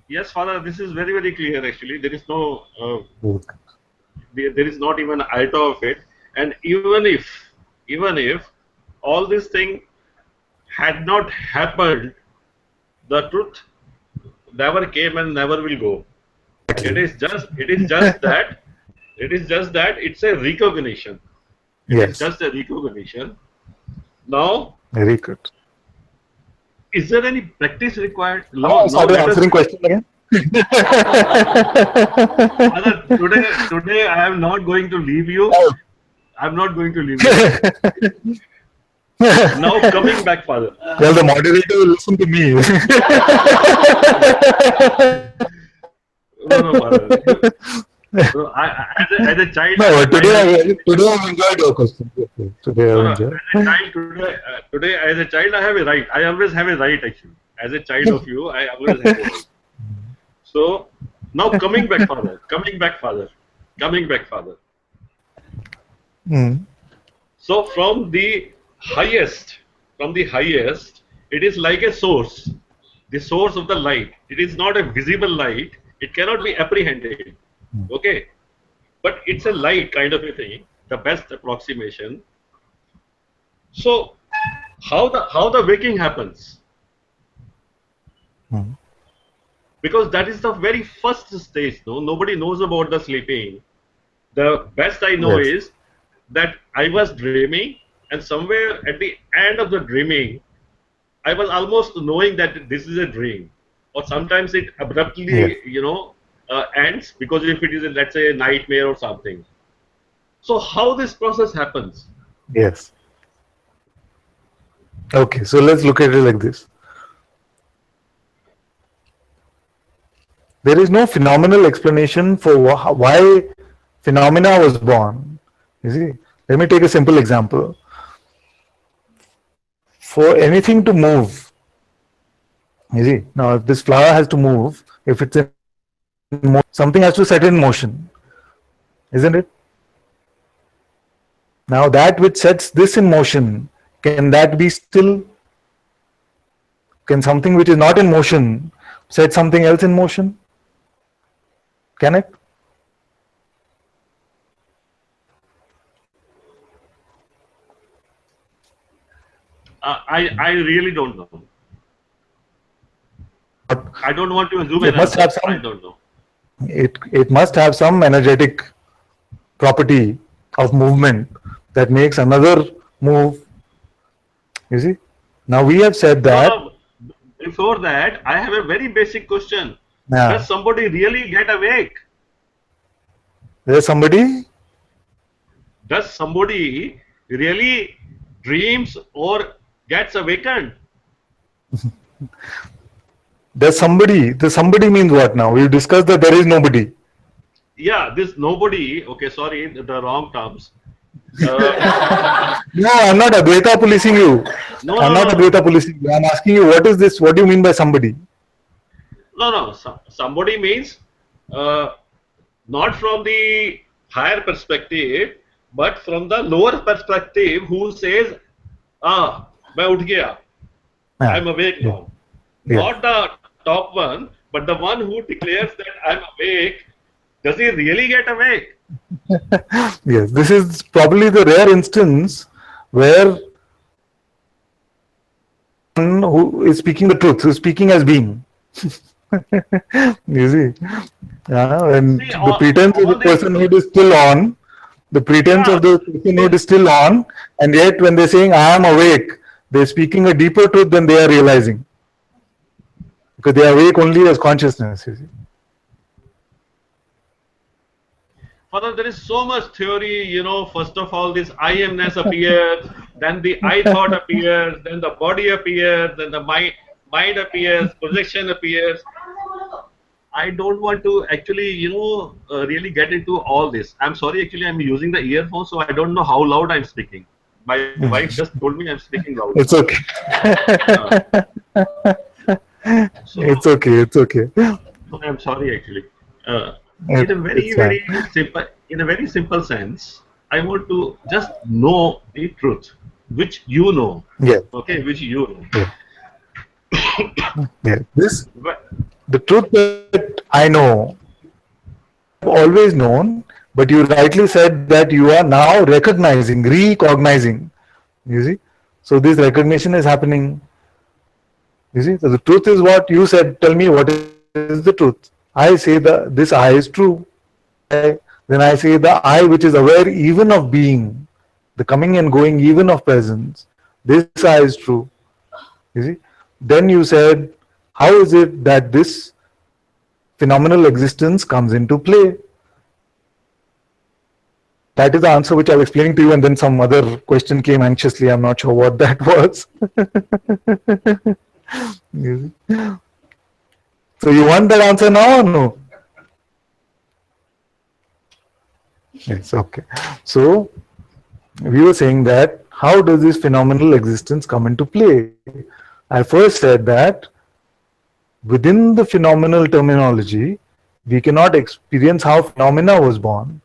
Yes, Father, this is very, very clear actually. There is no, there is not even an iota of it. And even if all this thing had not happened, the truth never came and never will go. It is just that, it's a recognition. It is Yes, just a recognition. Now, very good. is there any practice required? Now I started answering questions again. Father, today I am not going to leave you. I'm not going to leave you. Now coming back, Father. Well, the moderator will listen to me. No, Father. So as a child. No, today I've enjoyed your questions. Today I've enjoyed. Today, as a child, I have a right. I always have a right, actually. As a child of you, I always have a right. So now coming back, Father. Mm. So from the highest, it is like a source, the source of the light. It is not a visible light. It cannot be apprehended. Okay, but it's a light kind of a thing. The best approximation. So how the waking happens? Mm. Because that is the very first stage. No, nobody knows about the sleeping. The best I know Yes. is that I was dreaming, and somewhere at the end of the dreaming, I was almost knowing that this is a dream. Or sometimes it Yes. abruptly, ends because if it is, let's say, a nightmare or something. So how this process happens? Yes. Okay. So let's look at it like this. There is no phenomenal explanation for why phenomena was born. You see, let me take a simple example. For anything to move, you see, now if this flower has to move, if it's in motion, something has to set in motion, isn't it? Now that which sets this in motion, can that be still? Can something which is not in motion set something else in motion? Can it? I really don't know. I don't want to assume It an must answer. have I some. don't know. It must have some energetic property of movement that makes another move. You see. Now we have said No, that. no. Before that, I have a very basic question. Yeah, Does somebody really get awake? there's somebody. Does somebody really dreams or gets awakened? There's somebody. The somebody means what now? We've discussed that there is nobody. Yeah, this nobody. Okay, sorry, the wrong terms. Uh, No, I'm not Advaita policing you. no, I'm no, not no, no, Advaita policing you. I'm asking you, what is this? What do you mean by somebody? no, no. Somebody means uh, not from the higher perspective, but from the lower perspective, who says, "Ah, मैं उठ गया. Yeah. I'm awake Yeah. now." Yeah. Not the top one, but the one who declares that I'm awake. Does he really get awake? Yes. This is probably the rare instance where one who is speaking the truth, who is speaking as being. You see, and See, the pretense of the all this, personhood is still on. The pretense yeah, of the personhood this, is still on, and yet when they're saying "I am awake," they're speaking a deeper truth than they are realizing, because they are awake only as consciousness. You see. Father, there is so much theory, first of all, this I amness appears, then the I thought appears, then the body appears, then the mind appears, projection appears. I don't want to actually, really get into all this. I'm sorry, actually, I'm using the earphone, so I don't know how loud I'm speaking. My wife just told me I'm speaking loudly. It's okay. So, It's okay. It's okay. so I'm sorry, actually. Uh, It, in a very, it's fine. very simple sense, I want to just know the truth, which you know. Yeah. Okay, which you know. Yeah. Yeah. This But, the truth that I know, I've always known, but you rightly said that you are now recognizing. You see, so this recognition is happening. You see, so the truth is what you said. Tell me what is the truth. I say this I is true. Then I say the I which is aware even of being, the coming and going even of presence. This I is true. You see. Then you said, how is it that this phenomenal existence comes into play? That is the answer which I was explaining to you, and then some other question came anxiously. I'm not sure what that was. You see? So you want that answer now or no? Yes, okay. So we were saying that how does this phenomenal existence come into play? I first said that within the phenomenal terminology, we cannot experience how phenomena was born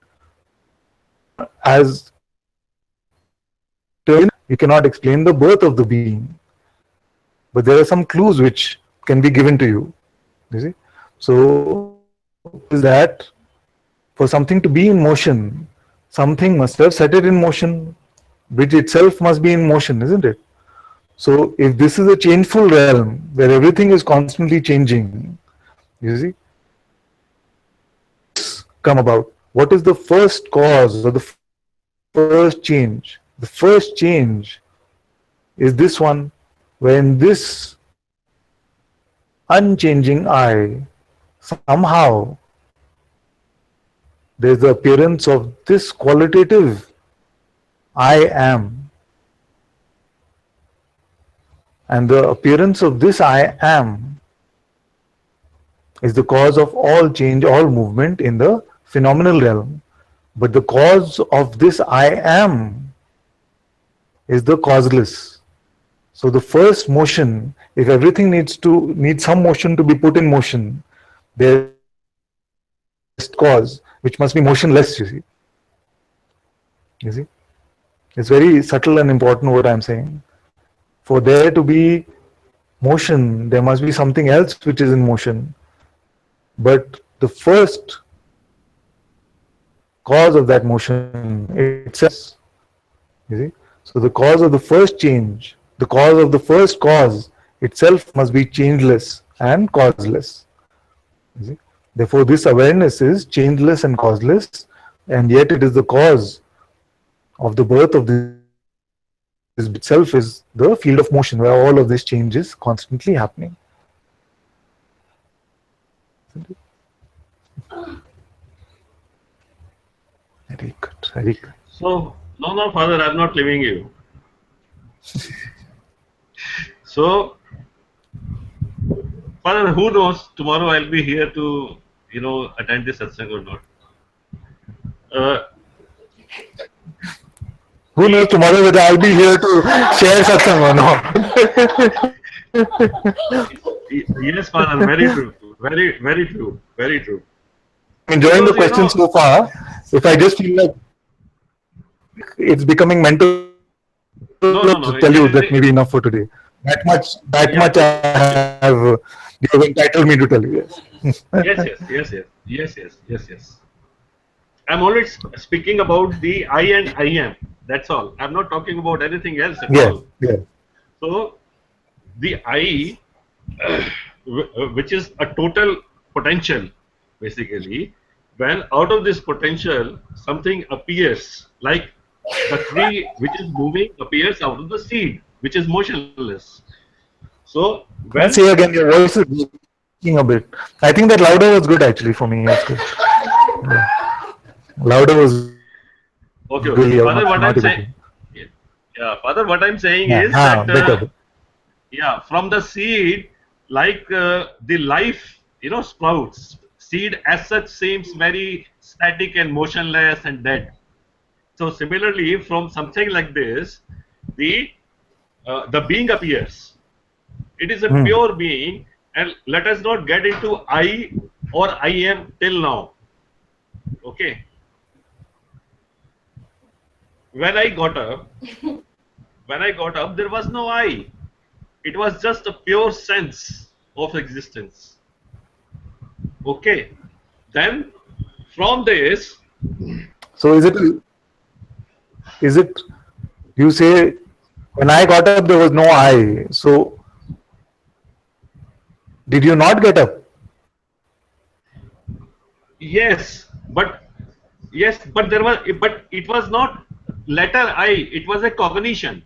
as You cannot explain the birth of the being, but there are some clues which can be given to you. You see? So is that for something to be in motion, something must have set it in motion, which itself must be in motion, isn't it? So if this is a changeful realm where everything is constantly changing, you see, come about. What is the first cause or the first change? The first change is this one, when this unchanging I, somehow there's the appearance of this qualitative I am. And the appearance of this I am is the cause of all change, all movement in the phenomenal realm. But the cause of this I am is the causeless. So the first motion, if everything needs some motion to be put in motion, there's cause which must be motionless, you see. You see? It's very subtle and important what I'm saying. For there to be motion, there must be something else which is in motion. But the first cause of that motion itself, you see. So the cause of the first change, the cause of the first cause itself must be changeless and causeless. You see? Therefore, this awareness is changeless and causeless, and yet it is the cause of the birth of this itself is the field of motion where all of this change is constantly happening. Very good, very good. So, no, Father, I'm not leaving you. So, Father, who knows? Tomorrow I'll be here to, attend this satsang or not. Who knows tomorrow whether I'll be here to share satsang or not? Yes, Father, very true. Very, very true. Very true. Enjoying the question so far. If I just feel like it's becoming mental, to tell you that maybe enough for today. That much I have, you have entitled me to tell you. Yes. I'm only speaking about the I and I am. That's all. I'm not talking about anything else at all. Yeah. So, the I, which is a total potential, basically, when out of this potential something appears, like the tree which is moving appears out of the seed, which is motionless. So, when say again, your voice is breaking a bit. I think that louder was good actually for me. Yes, good. Yeah. Louder was okay. Really Father, what I'm saying, Father, what I'm saying is that from the seed, like the life, sprouts. Seed as such seems very static and motionless and dead. So similarly, from something like this, the being appears. It is a pure being, and let us not get into I or I am till now. Okay. When I got up, there was no I. It was just a pure sense of existence. Okay. Then, from this. So is it? You say when I got up there was no I. So did you not get up? Yes, but there was, but it was not letter I. It was a cognition.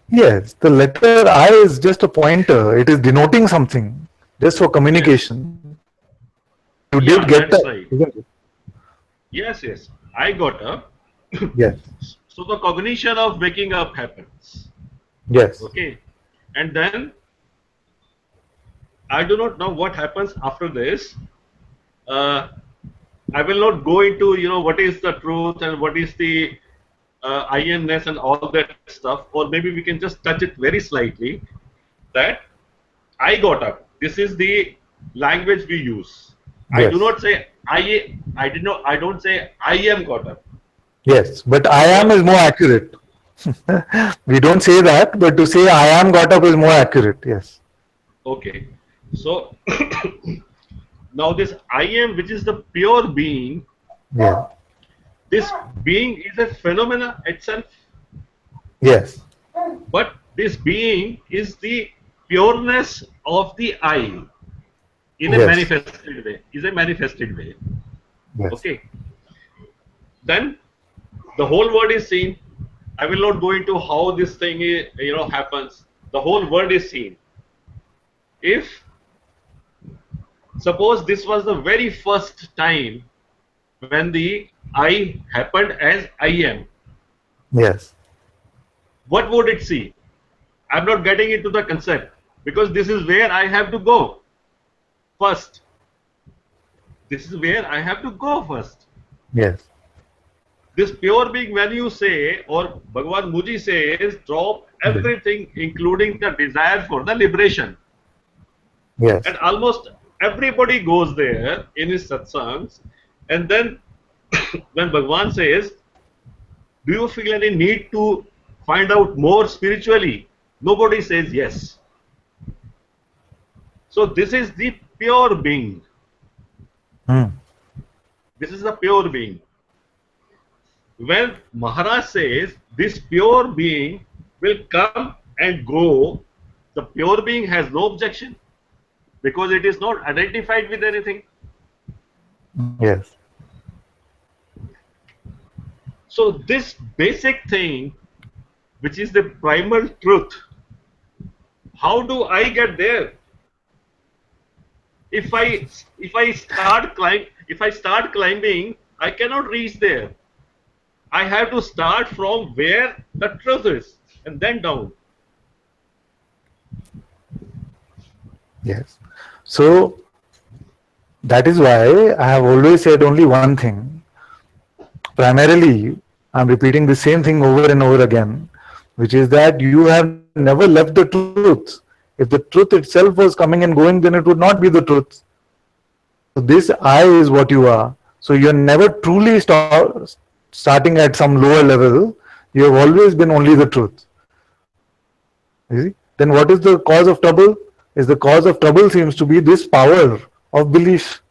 Yes, the letter I is just a pointer. It is denoting something, just for communication. You did get up, right. isn't it? Yes. I got up. Yes. So the cognition of waking up happens. Yes. Okay. And then I do not know what happens after this. I will not go into what is the truth and what is the I amness and all that stuff, or maybe we can just touch it very slightly. That I got up. This is the language we use. Yes. I do not say I don't say I am got up. Yes, but I am is more accurate. We don't say that, but to say I am got up is more accurate. Yes. Okay. So now this I am, which is the pure being, Yeah. this being is a phenomena itself, Yes. but this being is the pureness of the I in a Yes. manifested way, is a manifested way. Yes. Okay. Then the whole world is seen. I will not go into how this thing happens. The whole world is seen. If suppose this was the very first time when the I happened as I am, Yes. what would it see? I'm not getting into the concept because this is where I have to go first. This is where I have to go first. Yes. This pure being, when you say, or Bhagavan Muji says, drop everything, including the desire for the liberation. Yes. And almost everybody goes there in his satsangs. And then when Bhagavan says, do you feel any need to find out more spiritually? Nobody says yes. So this is the pure being. Hmm. This is the pure being. When Maharaj says this pure being will come and go, the pure being has no objection because it is not identified with anything. Yes. So this basic thing, which is the primal truth, how do I get there? If I start climbing, I cannot reach there. I have to start from where the truth is and then down. Yes. So that is why I have always said only one thing. Primarily, I'm repeating the same thing over and over again, which is that you have never left the truth. If the truth itself was coming and going, then it would not be the truth. So this I is what you are. So you're never truly starting at some lower level. You have always been only the truth. You see? Then what is the cause of trouble? Is the cause of trouble seems to be this power of belief.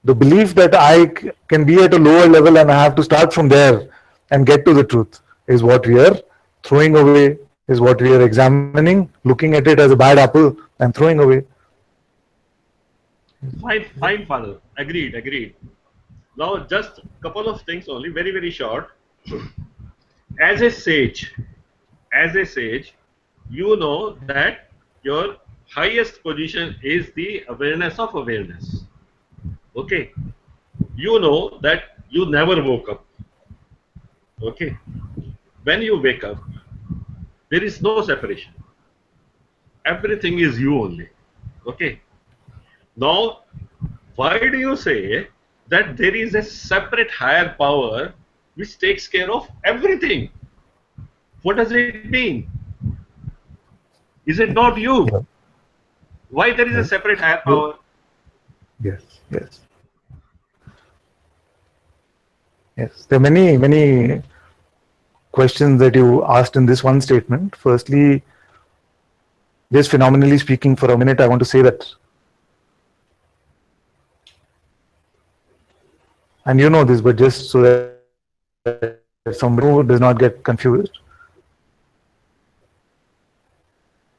The belief that I can be at a lower level and I have to start from there and get to the truth is what we are throwing away, is what we are examining, looking at it as a bad apple and throwing away. Fine, Father. Agreed. Now, just a couple of things only, very, very short. As a sage, you know that your highest position is the awareness of awareness. Okay. You know that you never woke up. Okay. When you wake up, there is no separation. Everything is you only. Okay. Now, why do you say that there is a separate higher power which takes care of everything? What does it mean? Is it not you? Yeah. Why there is a Yes. separate higher power? Yes. Yes. Yes. There are many questions that you asked in this one statement. Firstly, just phenomenally speaking, for a minute, I want to say that, and you know this, but just so that somebody who does not get confused,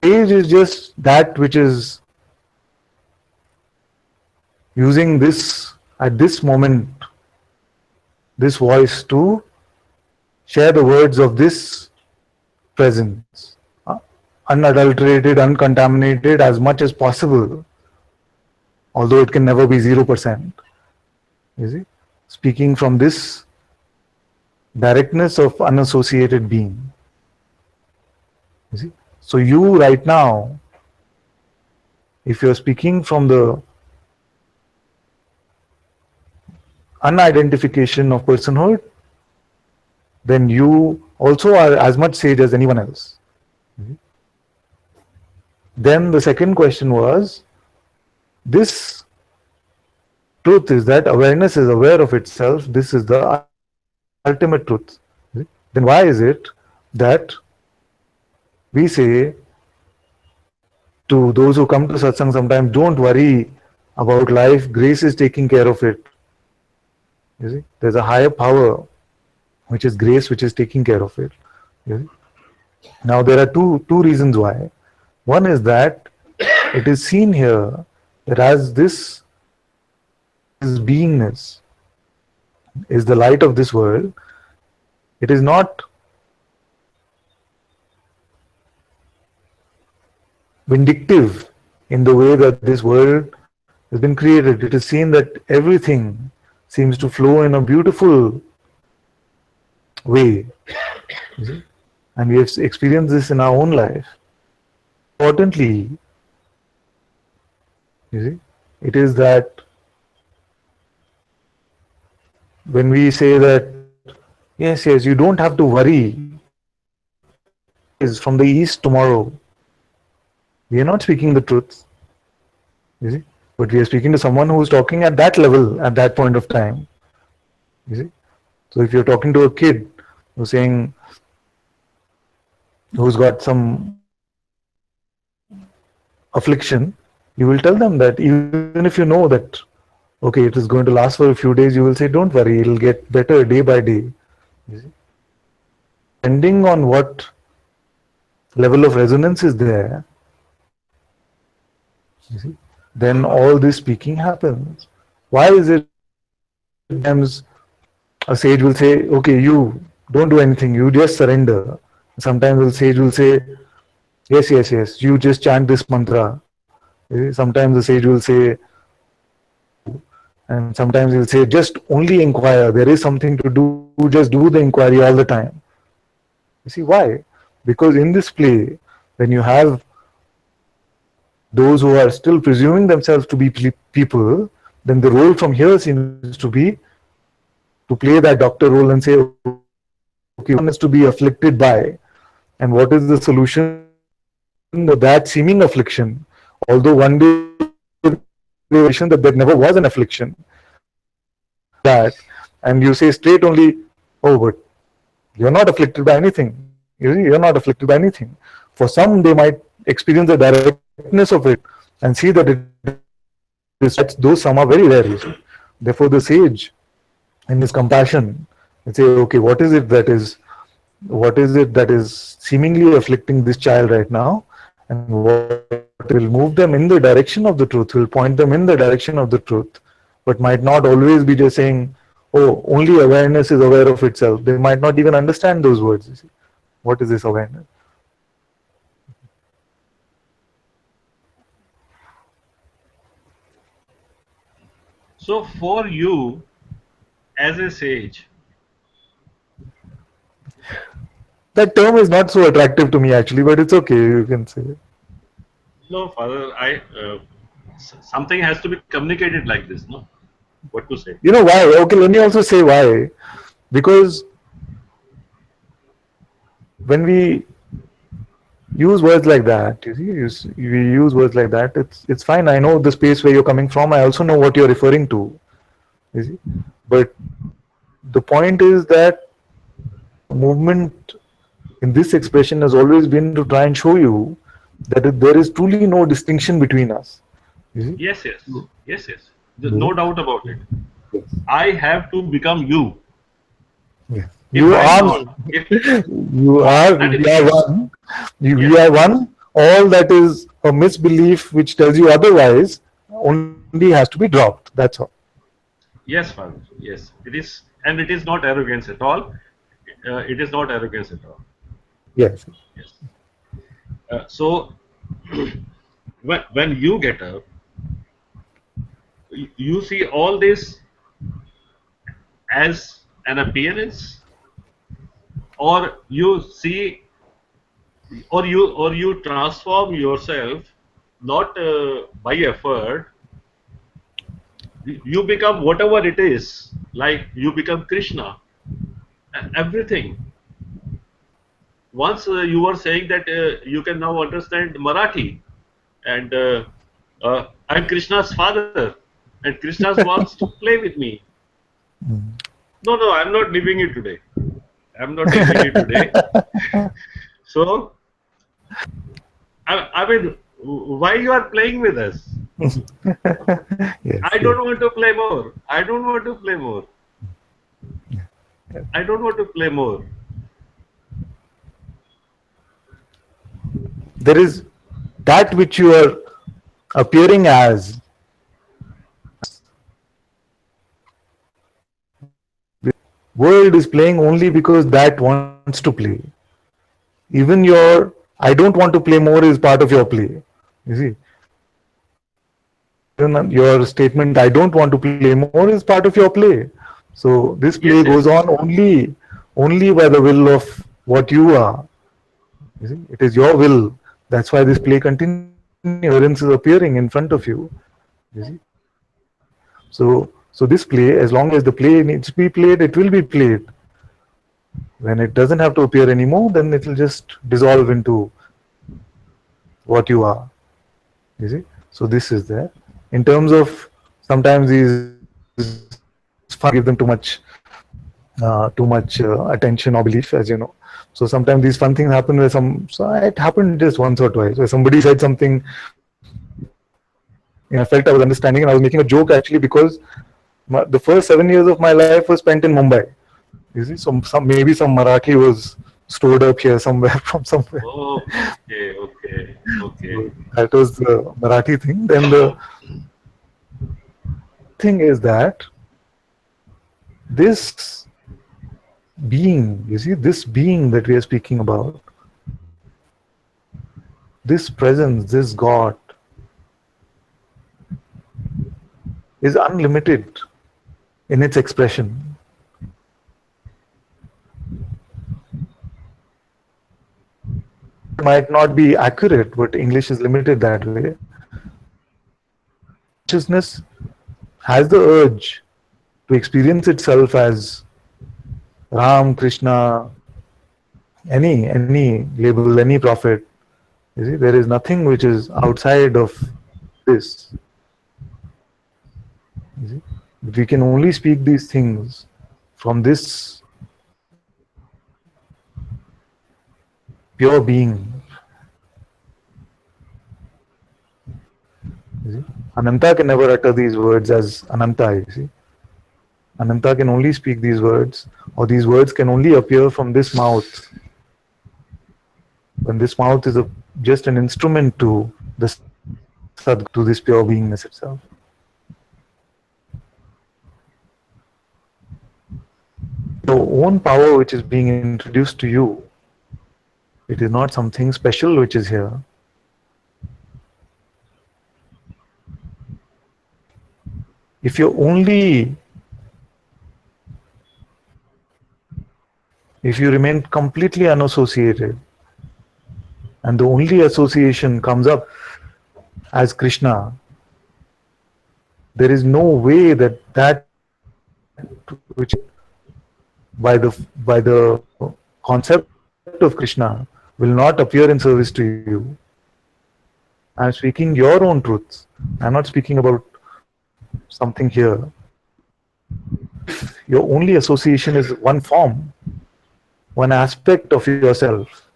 age is just that which is using this at this moment, this voice to share the words of this presence, unadulterated, uncontaminated as much as possible, although it can never be 0%. You see, speaking from this directness of unassociated being. You see, so you right now, if you're speaking from the unidentification of personhood, then you also are as much sage as anyone else. Then the second question was, this truth is that awareness is aware of itself. This is the ultimate truth. Then why is it that we say to those who come to satsang sometimes, don't worry about life, grace is taking care of it. You see, there's a higher power, which is grace, which is taking care of it. You see? Now there are two reasons why. One is that it is seen here that as this beingness is the light of this world, it is not vindictive in the way that this world has been created. It is seen that everything seems to flow in a beautiful way. You see? And we have experienced this in our own life. Importantly, you see, it is that when we say that, yes, you don't have to worry, is from the east tomorrow, we are not speaking the truth, you see, but we are speaking to someone who is talking at that level at that point of time, you see. So if you're talking to a kid who's saying, who's got some affliction, you will tell them that even if you know that, okay, it is going to last for a few days, you will say, don't worry, it'll get better day by day. You see? Depending on what level of resonance is there, you see, then all this speaking happens. Why is it sometimes a sage will say, okay, you don't do anything, you just surrender. Sometimes a sage will say, yes, you just chant this mantra. Sometimes the sage will say, and sometimes he'll say, just only inquire, there is something to do, just do the inquiry all the time. You see why? Because in this play, when you have those who are still presuming themselves to be people, then the role from here seems to be to play that doctor role and say, okay, one is to be afflicted by, and what is the solution of that seeming affliction? Although one day that there never was an affliction, that, and you say straight only, oh, but you're not afflicted by anything. You're not afflicted by anything. For some, they might experience the directness of it and see that it is, those some are very rare. Therefore, the sage, in his compassion, and say, okay, what is it that is seemingly afflicting this child right now, and what will move them in the direction of the truth, will point them in the direction of the truth, but might not always be just saying, oh, only awareness is aware of itself. They might not even understand those words. You see. What is this awareness? So for you, as a sage, that term is not so attractive to me actually, but it's okay, you can say it. no, Father, something has to be communicated like this, no? What to say? You know why? Okay, let me also say why. Because when we use words like that, you see, we use words like that, it's fine. I know the space where you're coming from. I also know what you're referring to. You see? But the point is that movement in this expression has always been to try and show you that there is truly no distinction between us. You see? Yes. There's no doubt about it. I have to become you. Yes. If You I'm are not, we are one. We are one. All that is a misbelief which tells you otherwise only has to be dropped. That's all. yes, Father, yes, it is, and it is not arrogance at all. It is not arrogance at all. Yes. Yes. So when you get up, you see all this as an appearance, or you see, or you transform yourself not by effort. You become whatever it is, like you become Krishna, everything. Once you were saying that you can now understand Marathi, and I'm Krishna's father, and Krishna wants to play with me. No, I'm not living it today. I'm not able today. So, I mean, why you are playing with us? Yes, I yes. don't want to play more. I don't want to play more. I don't want to play more. There is that which you are appearing as. World is playing only because that wants to play. Even your I don't want to play more is part of your play. You see, even your statement I don't want to play more is part of your play. So this play Yes, goes yes. on only by the will of what you are. You see, it is your will. That's why this play continues. Appearance is appearing in front of you. You see. So this play, as long as the play needs to be played, it will be played. When it doesn't have to appear anymore, then it will just dissolve into what you are. You see. So this is there. In terms of sometimes these fun give them too much attention or belief, as you know. So sometimes these fun things happen where so it happened just once or twice where somebody said something, I felt I was understanding, and I was making a joke actually because the first 7 years of my life was spent in Mumbai. You see, maybe some Marathi was stored up here somewhere from somewhere. Okay, okay, okay. So that was the Marathi thing. Then the thing is that this being, you see, this being that we are speaking about, this presence, this God, is unlimited in its expression. Might not be accurate, but English is limited that way. Consciousness has the urge to experience itself as Ram, Krishna, any label, any prophet. You see, there is nothing which is outside of this. You see? We can only speak these things from this pure being. You see? Ananta can never utter these words as Ananta, you see. Ananta can only speak these words, or these words can only appear from this mouth. When this mouth is just an instrument to the Sadguru, to this pure beingness itself. Your own power which is being introduced to you, it is not something special which is here. If you're only, if you remain completely unassociated, and the only association comes up as Krishna, there is no way that that which by the concept of Krishna will not appear in service to you. I'm speaking your own truths. I'm not speaking about something here. If your only association is one form, one aspect of yourself,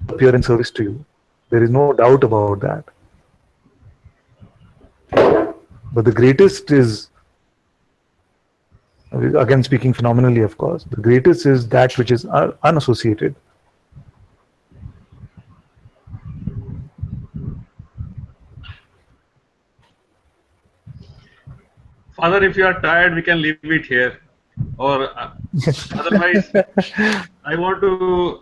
appear in service to you. There is no doubt about that. But the greatest is, again speaking phenomenally, of course, the greatest is that which is unassociated. Father, if you are tired, we can leave it here. Or otherwise, I want to,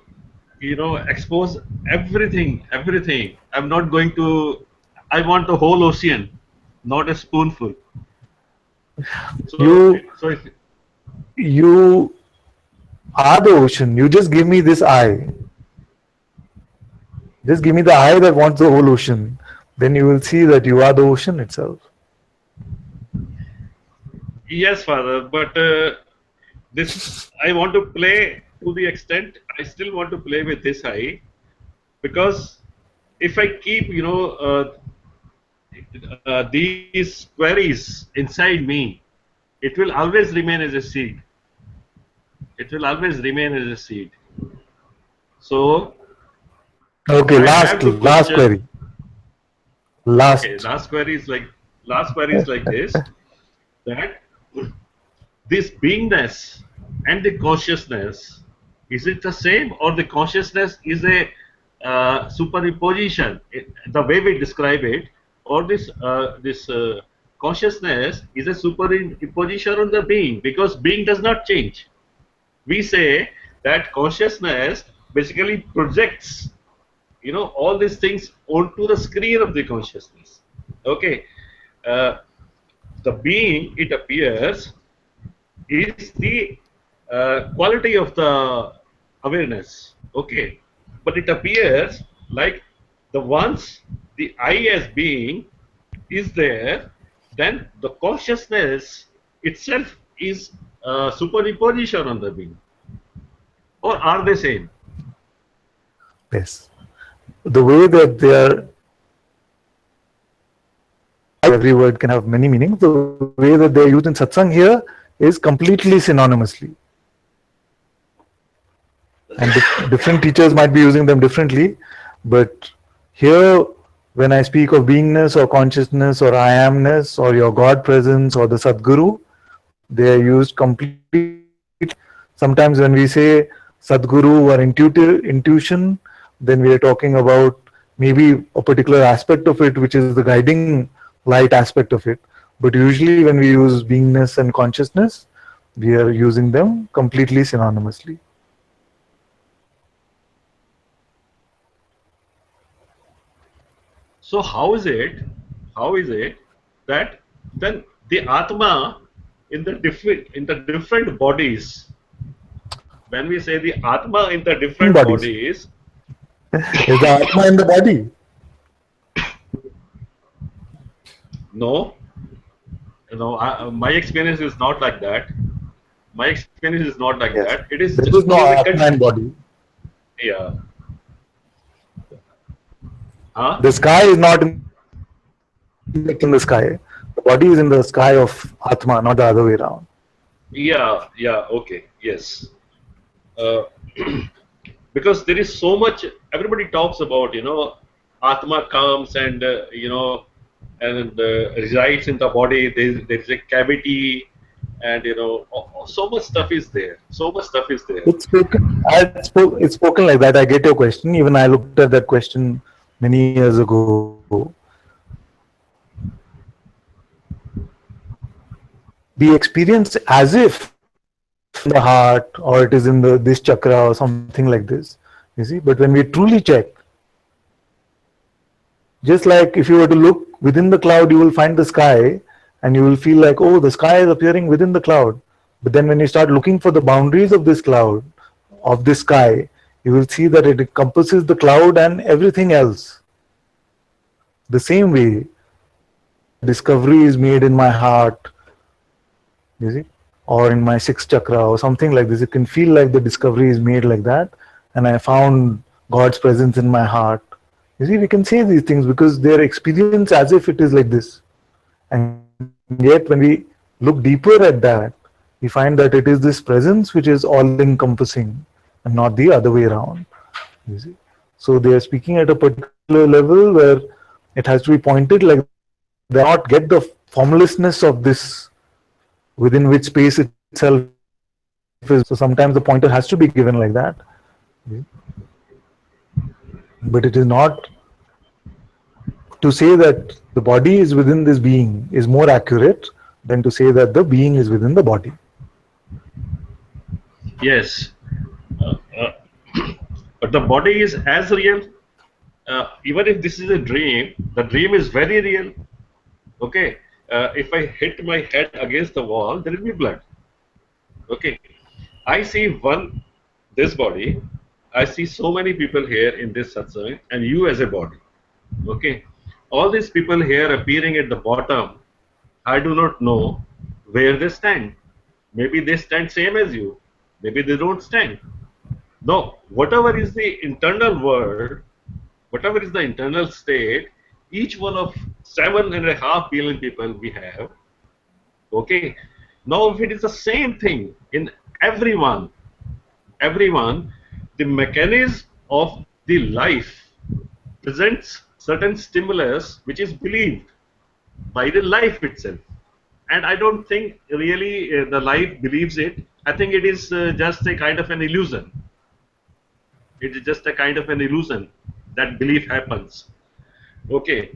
expose everything, everything. I'm not going to, I want the whole ocean, not a spoonful. So, You so if, you are the ocean. You just give me this eye. Just give me the eye that wants the whole ocean. Then you will see that you are the ocean itself. yes, Father, but this, I want to play to the extent, I still want to play with this eye, because if I keep, these queries inside me, it will always remain as a seed. It will always remain as a seed. So Okay, I have to last question. query. Okay, Last. last query is like this, that this beingness and the consciousness, is it the same, or the consciousness is a superimposition, the way we describe it, or this consciousness is a superimposition on the being, because being does not change. We say that consciousness basically projects, all these things onto the screen of the consciousness. Okay. uh, the being, it appears, is the quality of the awareness. Okay. But it appears like the once the I as being is there, then the consciousness itself is superimposition on the being. Or are they same? Yes. The way that they are, every word can have many meanings. The way that they are used in satsang here is completely synonymously. And different teachers might be using them differently, but here, when I speak of beingness or consciousness or I amness or your God presence or the Sadguru, they are used completely. Sometimes when we say Sadguru or intuition, then we are talking about maybe a particular aspect of it, which is the guiding light aspect of it. But usually when we use beingness and consciousness, we are using them completely synonymously. So how is it that then the Atma in the different bodies, when we say the Atma in the Different different bodies. bodies, Is the Atma in the body? no, my experience is not like that. My experience is not like Yes. that. It is There just is no only Atma in body. yeah. Huh? The sky is not in the sky. The body is in the sky of Atma, not the other way around. Yeah, yeah, okay, yes. Uh, because there is so much, everybody talks about, Atma comes and, and resides in the body. There is a cavity, and, so much stuff is there. So much stuff is there. It's spoken like that. I get your question. Even I looked at that question many years ago. We experience as if in the heart or it is in the this chakra or something like this. You see, but when we truly check, just like if you were to look within the cloud, you will find the sky and you will feel like, oh, the sky is appearing within the cloud. But then when you start looking for the boundaries of this cloud, of this sky, you will see that it encompasses the cloud and everything else. The same way, discovery is made in my heart, you see, or in my sixth chakra or something like this. It can feel like the discovery is made like that. And I found God's presence in my heart. You see, we can say these things because they're experienced as if it is like this. And yet, when we look deeper at that, we find that it is this presence which is all encompassing and not the other way around. You see? So they are speaking at a particular level where it has to be pointed like they not get the formlessness of this within which space itself is. So sometimes the pointer has to be given like that. But it is not to say that the body is within this being is more accurate than to say that the being is within the body. Yes. But the body is as real. Even if this is a dream, the dream is very real. Okay. If I hit my head against the wall, there will be blood. Okay. I see this body. I see so many people here in this satsang, and you as a body. Okay. All these people here appearing at the bottom, I do not know where they stand. Maybe they stand same as you. Maybe they don't stand. No, whatever is the internal world, whatever is the internal state, each one of 7.5 billion people we have, okay, Now, if it is the same thing in everyone, the mechanism of the life presents certain stimulus which is believed by the life itself. And I don't think really the life believes it. I think it is just a kind of an illusion. It is just a kind of an illusion that belief happens. Okay.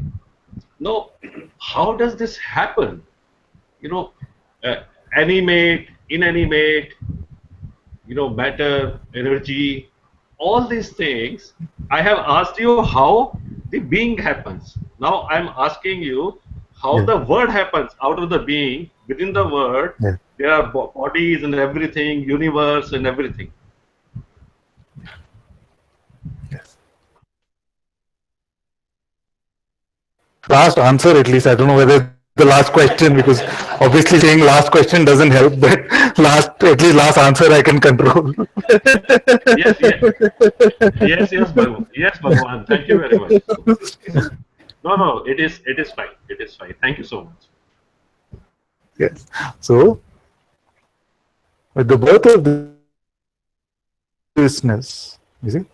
Now, how does this happen? You know, uh, animate, inanimate, matter, energy, all these things. I have asked you how the being happens. Now I'm asking you how Yeah. the word happens out of the being. Within the word, Yeah. there are bodies and everything, universe and everything. Yes. Last answer, at least. I don't know whether the last question, because obviously saying last question doesn't help, but at least last answer I can control. Yes, yes, yes, Bhagwan. Yes, Bhagwan. Thank you very much. No, no, it is fine. It is fine. Thank you so much. Yes. So, with the birth of this consciousness, you see,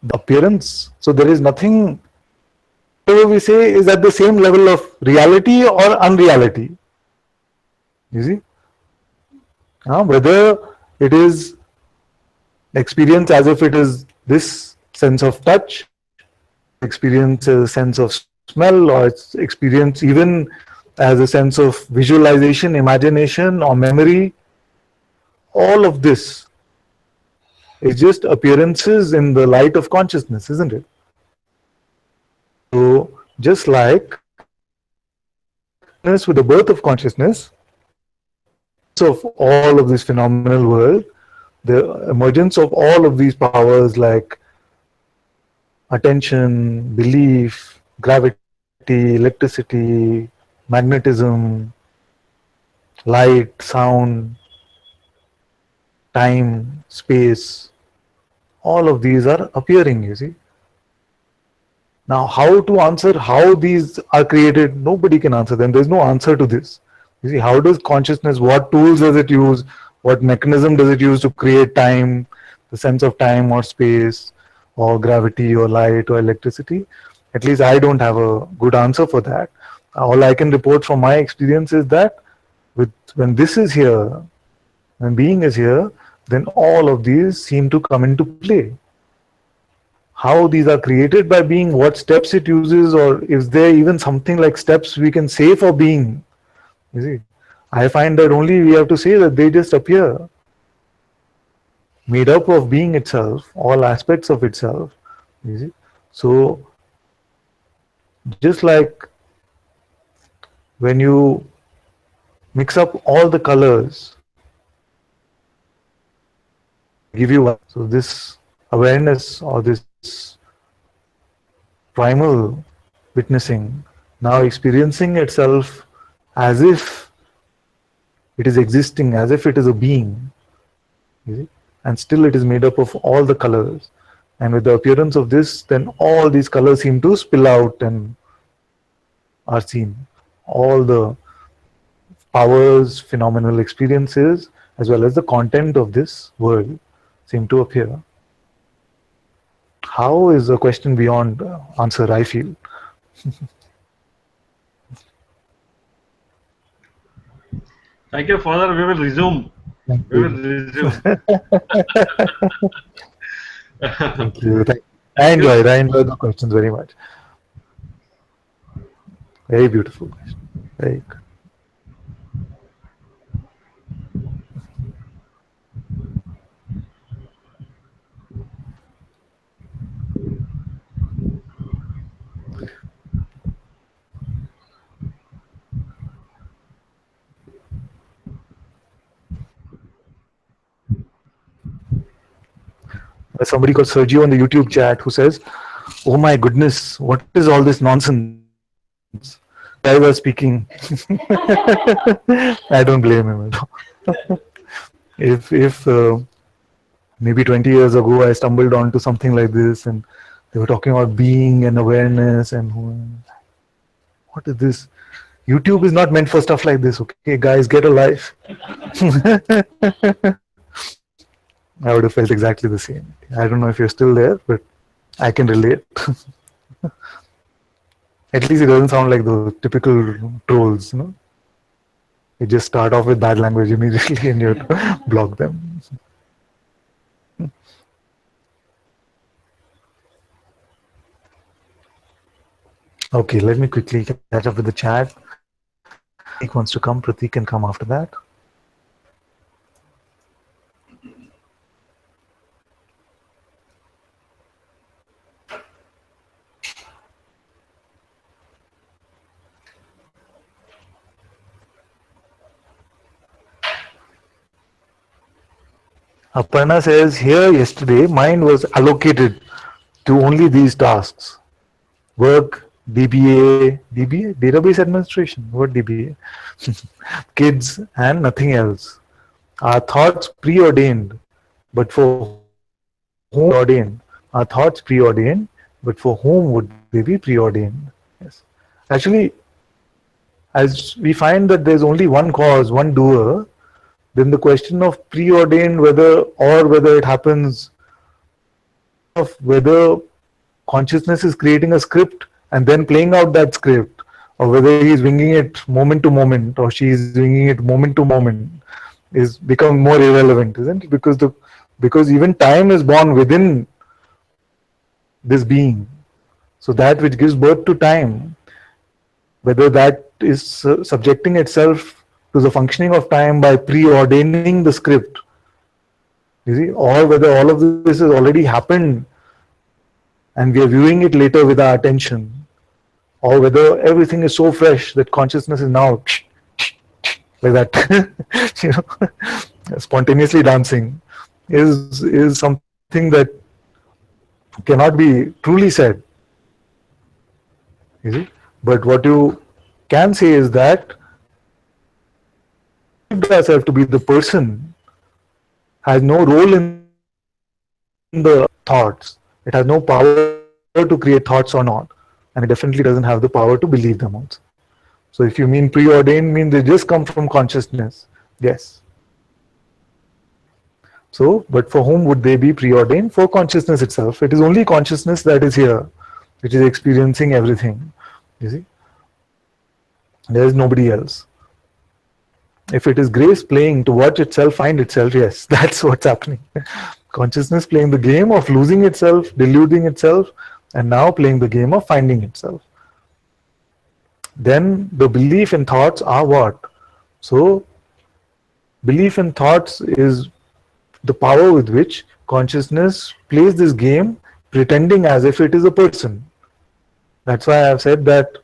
the appearance, so there is nothing, whatever we say is at the same level of reality or unreality. You see, whether it is experience as if it is this sense of touch, experience a sense of smell, or it's experience even as a sense of visualization, imagination, or memory. All of this is just appearances in the light of consciousness, isn't it? So, just like with the birth of consciousness, of all of this phenomenal world, the emergence of all of these powers like attention, belief, gravity, electricity, magnetism, light, sound, time, space, all of these are appearing, you see. Now, how to answer how these are created, nobody can answer them. There's no answer to this. You see, how does consciousness, what tools does it use, what mechanism does it use to create time, the sense of time or space, or gravity, or light, or electricity? At least I don't have a good answer for that. All I can report from my experience is that when this is here, when being is here, then all of these seem to come into play. How these are created by being, what steps it uses, or is there even something like steps we can say for being? You see, I find that only we have to say that they just appear, made up of being itself, all aspects of itself. You see, so just like when you mix up all the colors, give you one. So this awareness or this primal witnessing, now experiencing itself as if it is existing, as if it is a being, you see? And still it is made up of all the colors. And with the appearance of this, then all these colors seem to spill out and are seen. All the powers, phenomenal experiences, as well as the content of this world seem to appear. How is a question beyond answer, I feel. Thank you, Father. We will resume. Thank We will you. resume. Thank you. Thank you. I enjoyed the questions very much. Very beautiful question. Very good. There's somebody called Sergio on the YouTube chat who says, "Oh my goodness, what is all this nonsense?" I was speaking. I don't blame him at all. If maybe 20 years ago I stumbled onto something like this and they were talking about being and awareness and what is this? YouTube is not meant for stuff like this. Okay, guys, get a life. I would have felt exactly the same. I don't know if you're still there, but I can relate. At least it doesn't sound like the typical trolls, you know. You just start off with bad language immediately and you block them. Okay, let me quickly catch up with the chat. Pratik wants to come. Pratik can come after that. Aparna says, here yesterday, mind was allocated to only these tasks. Work, DBA, database administration, what DBA? Kids and nothing else. Our thoughts preordained, but for whom ordained? Our thoughts preordained, but for whom would they be preordained? Yes. Actually, as we find that there's only one cause, one doer, then the question of preordained whether it happens of whether consciousness is creating a script and then playing out that script, or whether he's winging it moment to moment or she's winging it moment to moment, is become more irrelevant, isn't it? Because even time is born within this being. So that which gives birth to time, whether that is subjecting itself to the functioning of time by preordaining the script, you see, or whether all of this has already happened and we are viewing it later with our attention, or whether everything is so fresh that consciousness is now like that, you know, spontaneously dancing, is something that cannot be truly said. You see, but what you can say is that ourselves to be the person has no role in the thoughts. It has no power to create thoughts or not, and it definitely doesn't have the power to believe them also. So if you mean preordained, mean they just come from consciousness. Yes. So, but for whom would they be preordained? For consciousness itself. It is only consciousness that is here, which is experiencing everything. You see, there is nobody else. If it is grace playing to watch itself find itself, yes, that's what's happening. Consciousness playing the game of losing itself, deluding itself, and now playing the game of finding itself. Then the belief in thoughts are what? So, belief in thoughts is the power with which consciousness plays this game, pretending as if it is a person. That's why I have said that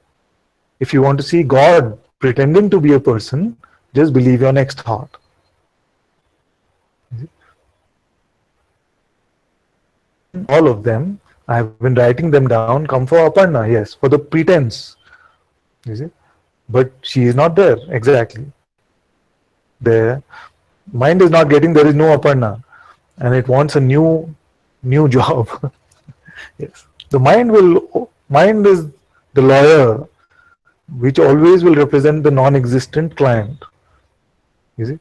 if you want to see God pretending to be a person, just believe your next thought. All of them, I have been writing them down, come for Aparna, yes, for the pretense. You see? But she is not there, exactly. The mind is not getting, there is no Aparna, and it wants a new job. Yes. The mind is the lawyer, which always will represent the non-existent client. You see?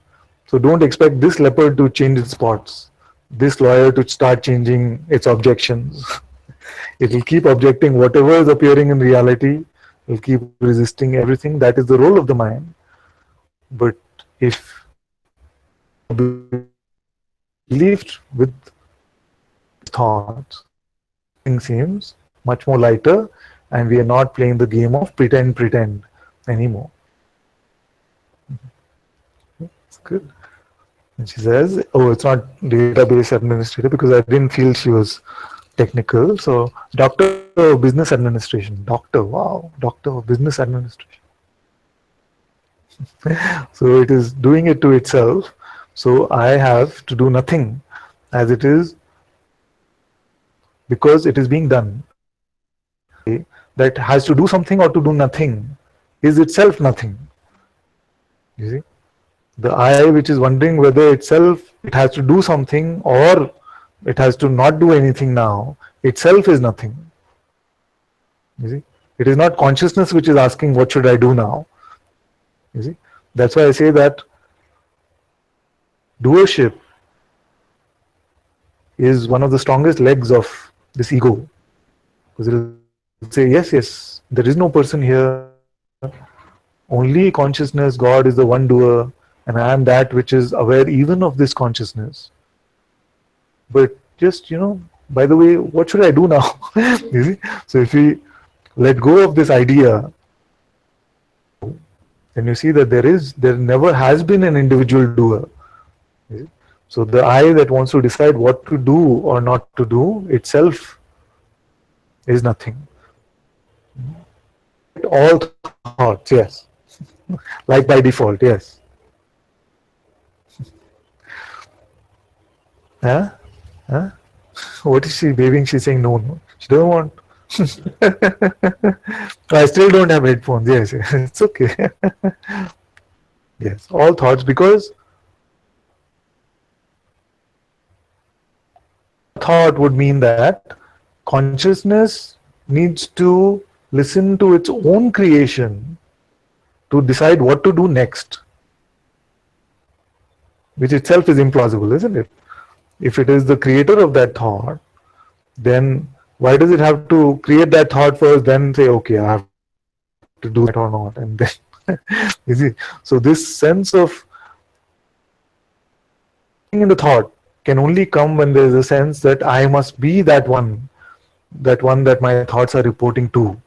So don't expect this leopard to change its spots, this lawyer to start changing its objections. It will keep objecting whatever is appearing in reality, it will keep resisting everything. That is the role of the mind. But if believed with thoughts, things seems much more lighter, and we are not playing the game of pretend anymore. It's good. And she says, oh, it's not database administrator, because I didn't feel she was technical. So doctor of business administration. Doctor, wow, doctor of business administration. So it is doing it to itself. So I have to do nothing, as it is, because it is being done. That has to do something or to do nothing is itself nothing. You see, the I which is wondering whether itself it has to do something or it has to not do anything now, itself is nothing. You see, it is not consciousness which is asking what should I do now. You see, that's why I say that doership is one of the strongest legs of this ego, because it will say, yes, yes, there is no person here, only consciousness, God is the one doer, and I am that which is aware even of this consciousness. But just, by the way, what should I do now? You see? So if we let go of this idea, then you see that there never has been an individual doer. You see? So the I that wants to decide what to do or not to do itself is nothing. All thoughts, yes. Like by default, yes. Huh? Huh? What is she waving? She's saying no, no. She doesn't want. I still don't have headphones. Yes, it's okay. Yes, all thoughts, because thought would mean that consciousness needs to listen to its own creation to decide what to do next, which itself is implausible, isn't it? If it is the creator of that thought, then why does it have to create that thought first, then say, okay, I have to do that or not, and then you see, so this sense of in the thought can only come when there is a sense that I must be that my thoughts are reporting to.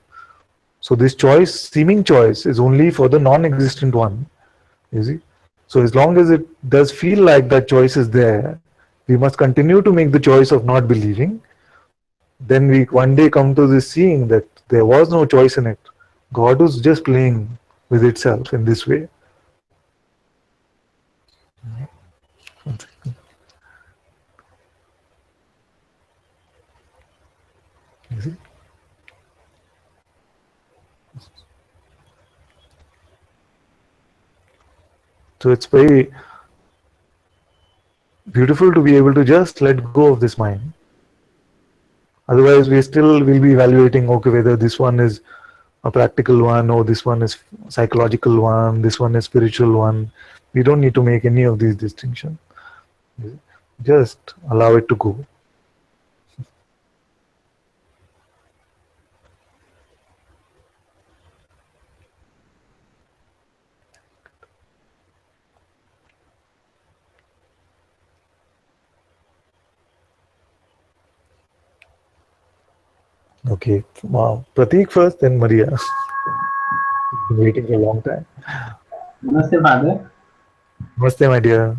So this choice, seeming choice, is only for the non-existent one. You see, so as long as it does feel like that choice is there, we must continue to make the choice of not believing. Then we one day come to this seeing that there was no choice in it. God was just playing with itself in this way. You see? So it's very beautiful to be able to just let go of this mind. Otherwise, we still will be evaluating, okay, whether this one is a practical one, or this one is psychological one, this one is spiritual one. We don't need to make any of these distinctions. Just allow it to go. Okay, wow. Prateek first, then Maria. Been waiting for a long time. Namaste, Father. Namaste, my dear.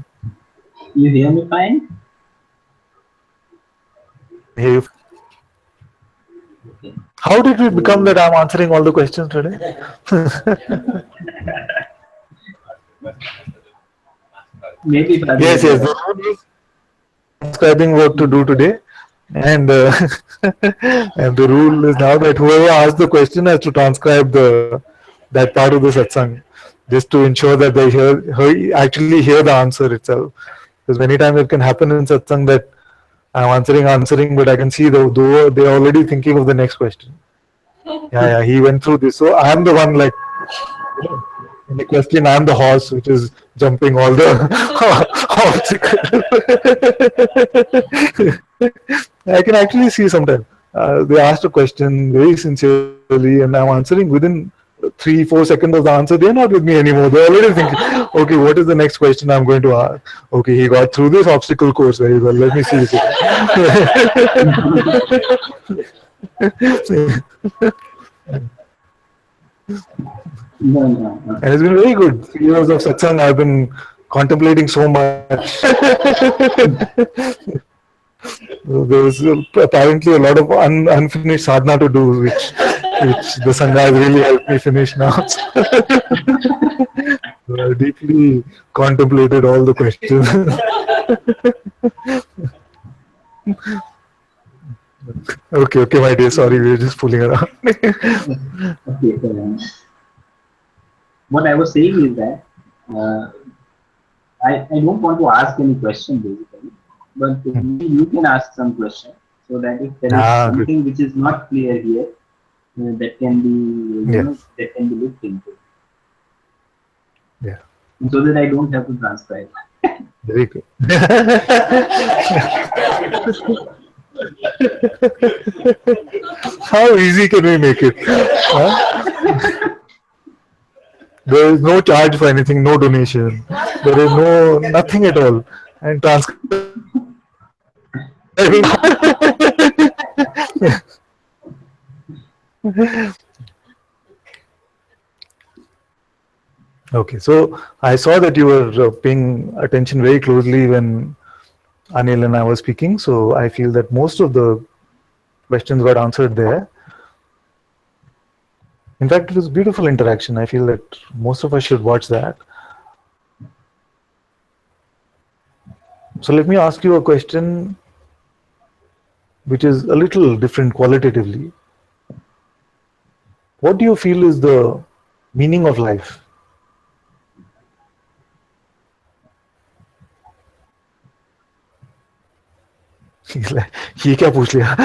You hear me fine? I can hear you. Okay. How did it become that I'm answering all the questions today? Maybe, Father. Yes, yes. The rule is transcribing work to do today, and and the rule is now that whoever asks the question has to transcribe that part of the satsang, just to ensure that they actually hear the answer itself. Because many times it can happen in satsang that I'm answering, but I can see though they're already thinking of the next question. Yeah, he went through this, so I am the one like. In the question, I'm the horse which is jumping all the obstacles. I can actually see sometimes. They asked a question very sincerely, and I'm answering within 3-4 seconds of the answer. They're not with me anymore. They're already thinking, okay, what is the next question I'm going to ask? Okay, he got through this obstacle course very well. Let me see this. No. And it's been very good. 3 years of satsang, I've been contemplating so much. There was apparently a lot of unfinished sadhana to do, which the Sangha has really helped me finish now. So I deeply contemplated all the questions. Okay, my dear, sorry, we were just fooling around. Okay. What I was saying is that I don't want to ask any question basically, but maybe you can ask some question so that if there is something which is not clear here, that can be that can be looked into. Yeah. so that I don't have to transcribe. Very good. How easy can we make it? Huh? There is no charge for anything, no donation. There is no nothing at all. And transcribing. Okay, so I saw that you were paying attention very closely when Anil and I were speaking. So I feel that most of the questions got answered there. In fact, it was beautiful interaction. I feel that most of us should watch that. So let me ask you a question which is a little different qualitatively. What do you feel is the meaning of life? He's like, ये क्या पूछ लिया?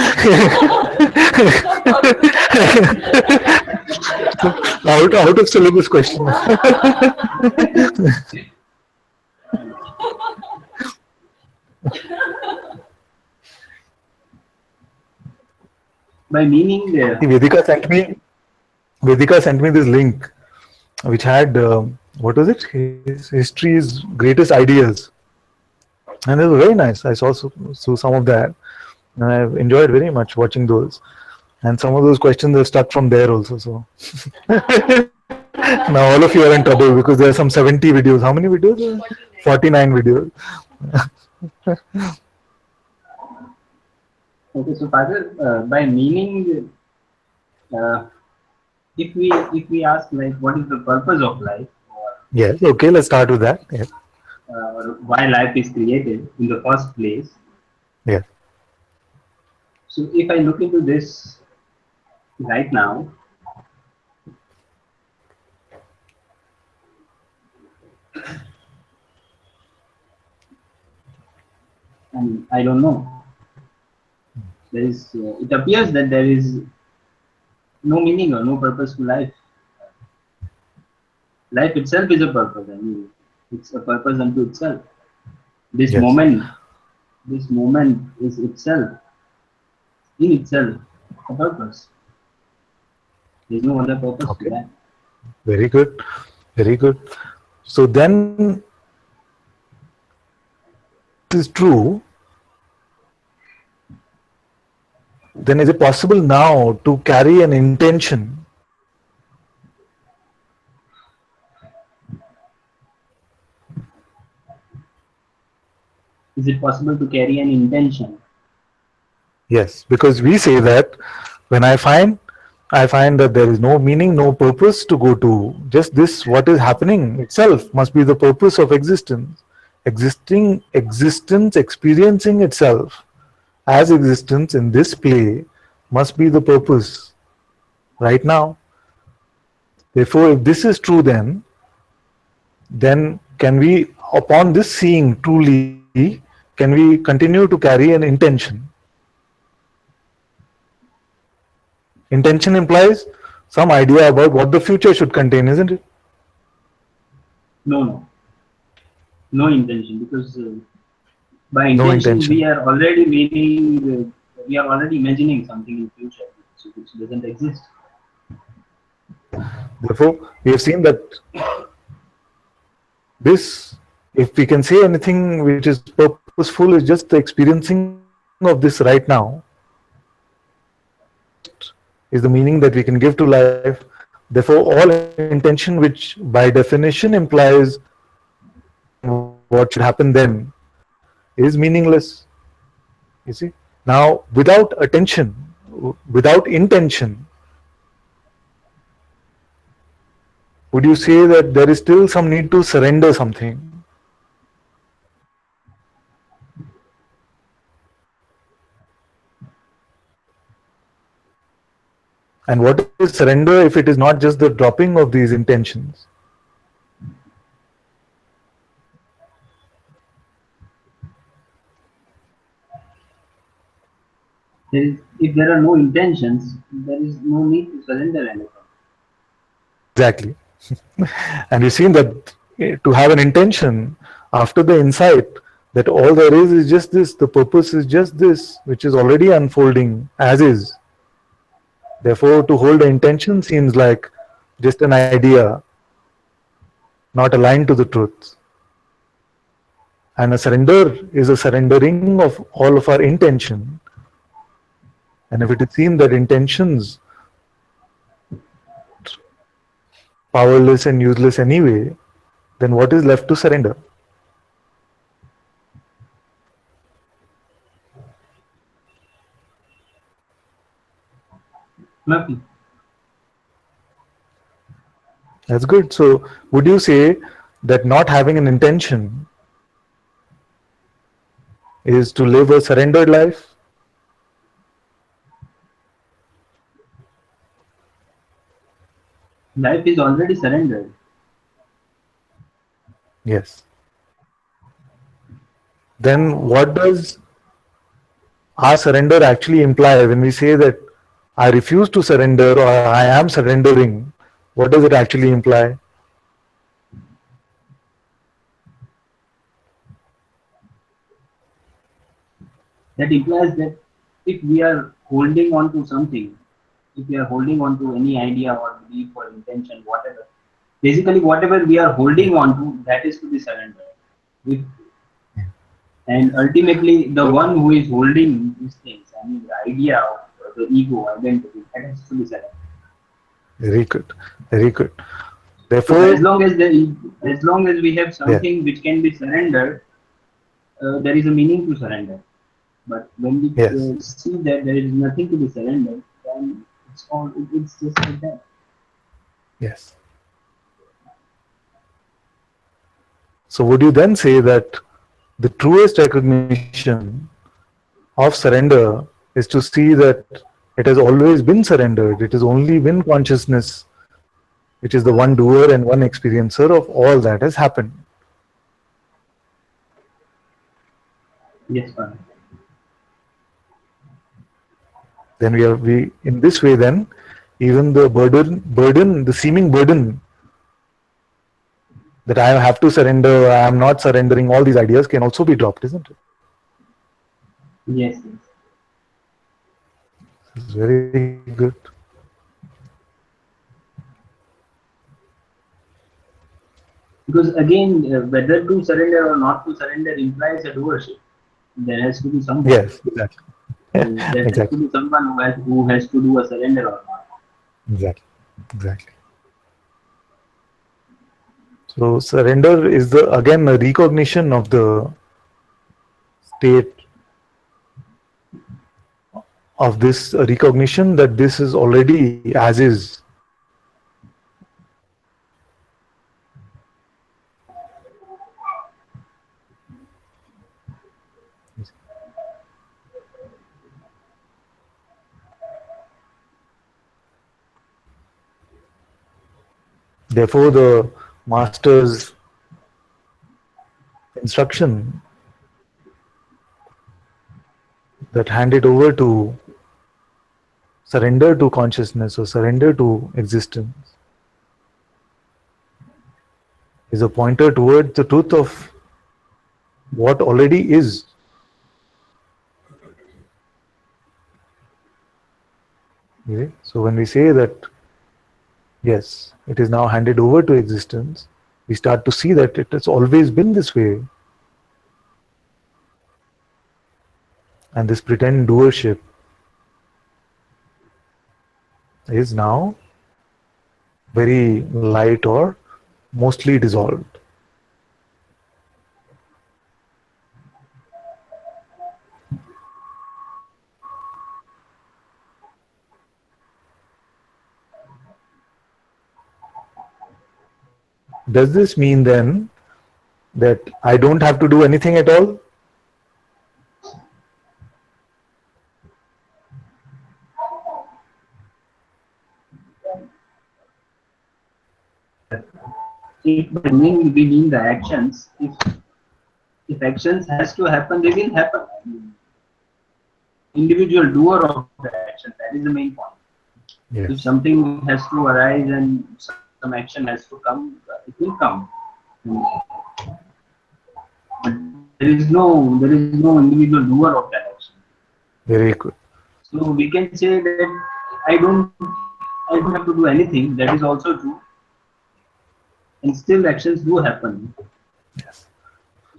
out of syllabus question. By meaning, Vedika sent me this link which had what was it? His history's greatest ideas, and it was very nice. I saw some of that, and I've enjoyed very much watching those. And some of those questions are stuck from there also. So now all of you are in trouble because there are some 70 videos. How many videos? 49 videos. okay, so Father, by meaning, uh, if we ask like what is the purpose of life, Yes. Okay. Let's start with that. Yes. or why life is created in the first place. Yes. So if I look into this right now, and I don't know, there is. It appears that there is no meaning or no purpose to life. Life itself is a purpose. I mean, it's a purpose unto itself. This Yes. moment, this moment is itself, in itself, a purpose. There's no other purpose to Okay. that. Very good. Very good. So then, this is true. Then is it possible now to carry an intention Is it possible to carry an intention? Yes, because we say that when I find that there is no meaning, no purpose to go to. Just this, what is happening itself must be the purpose of existence. Existence, experiencing itself as existence in this play must be the purpose right now. Therefore, if this is true, then can we, upon this seeing truly, can we continue to carry an intention? Intention implies some idea about what the future should contain, isn't it? No, no intention, because by No intention intention. we are already imagining something in future which doesn't exist. Therefore, we have seen that this, if we can say anything which is purposeful, is just the experiencing of this right now. Is the meaning that we can give to life. Therefore, all intention, which by definition implies what should happen then, is meaningless. You see? Now, without attention, without intention, would you say that there is still some need to surrender something? And what is surrender if it is not just the dropping of these intentions? If there are no intentions, there is no need to surrender anything. Exactly. And we've seen that to have an intention after the insight that all there is just this, the purpose is just this, which is already unfolding as is. Therefore, to hold the intention seems like just an idea, not aligned to the truth. And a surrender is a surrendering of all of our intention. And if it is seen that intentions powerless and useless anyway, then what is left to surrender? Nothing. That's good. So, would you say that not having an intention is to live a surrendered life? Life is already surrendered. Yes. Then, what does our surrender actually imply when we say that I refuse to surrender or I am surrendering? What does it actually imply? That implies that if we are holding on to something, if we are holding on to any idea or belief or intention, whatever, basically whatever we are holding on to, that is to be surrendered. If, and ultimately, the one who is holding these things, I mean, the idea of the ego, identity, that has to be surrendered. Very good. Very good. So as Therefore, long as as long as we have yeah, something which can be surrendered, there is a meaning to surrender. But when we yes, see that there is nothing to be surrendered, then it's just like that. yes. So, would you then say that the truest recognition of surrender is to see that it has always been surrendered? It has only been consciousness, which is the one doer and one experiencer of all that has happened. Yes, Father. Then we in this way then even the burden, the seeming burden that I have to surrender, I am not surrendering, all these ideas can also be dropped, isn't it? Yes, yes. It's very good. Because again, whether to surrender or not to surrender implies a doership. There has to be someone. Yes, exactly. There has to Exactly. be someone who has to do a surrender or not. Exactly. Exactly. So surrender is the again a recognition of the state of this recognition that this is already as is. Therefore, the master's instruction that hand it over to surrender to consciousness or surrender to existence is a pointer towards the truth of what already is. Okay? So when we say that, yes, it is now handed over to existence, we start to see that it has always been this way. And this pretend doership is now very light or mostly dissolved. Does this mean then that I don't have to do anything at all? If by doing we mean the actions, if actions has to happen, they will happen. I mean, individual doer of the action, that is the main point. If Yes. something has to arise and some action has to come, it will come. But there is no individual doer of that action. Very good. So we can say that I don't have to do anything. That is also true, and still actions do happen. Yes.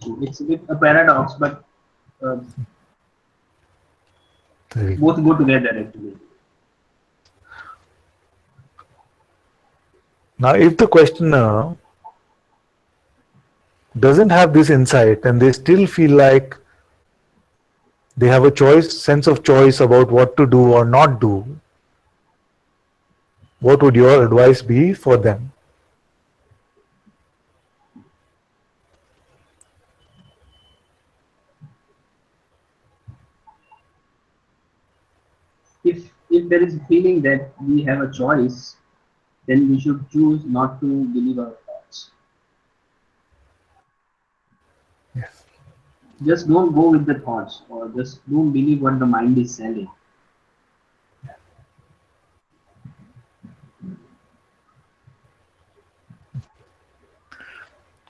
So it's a bit a paradox, but uh, Very both good. go together actually. Now, if the questioner doesn't have this insight and they still feel like they have a choice, sense of choice about what to do or not do, what would your advice be for them? If there is a feeling that we have a choice, then we should choose not to believe our thoughts. Yes. Just don't go with the thoughts, or just don't believe what the mind is selling.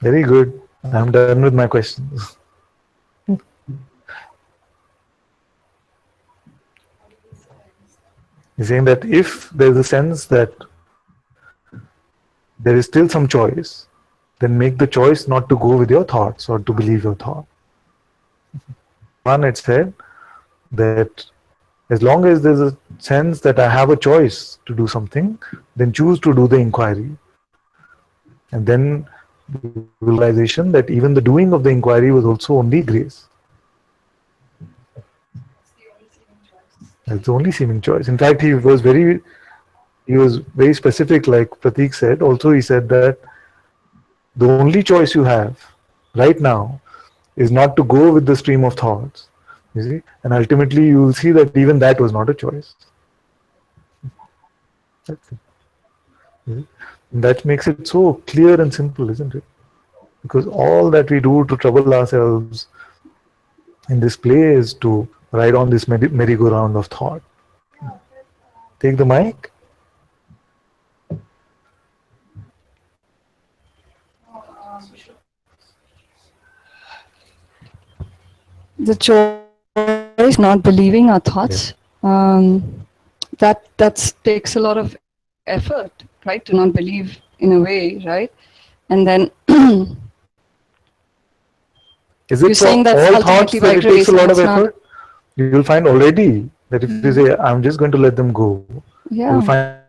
Very good. I'm done with my questions. He's saying that if there's a sense that there is still some choice, then make the choice not to go with your thoughts or to believe your thought. One, it said that as long as there's a sense that I have a choice to do something, then choose to do the inquiry. And then realization that even the doing of the inquiry was also only grace. That's the only seeming choice. In fact, he was very specific, like Pratik said. Also, he said that the only choice you have right now is not to go with the stream of thoughts. You see, and ultimately you will see that even that was not a choice. That's it. And that makes it so clear and simple, isn't it? Because all that we do to trouble ourselves in this play is to ride on this merry-go-round of thought. Take the mic. The choice not believing our thoughts, that takes a lot of effort, right, to not believe in a way, right? And then Is you're it for saying that's all thoughts ultimately that by it takes a grace and lot of it's not. effort? You will find already that if you say, I'm just going to let them go, you'll Yeah, find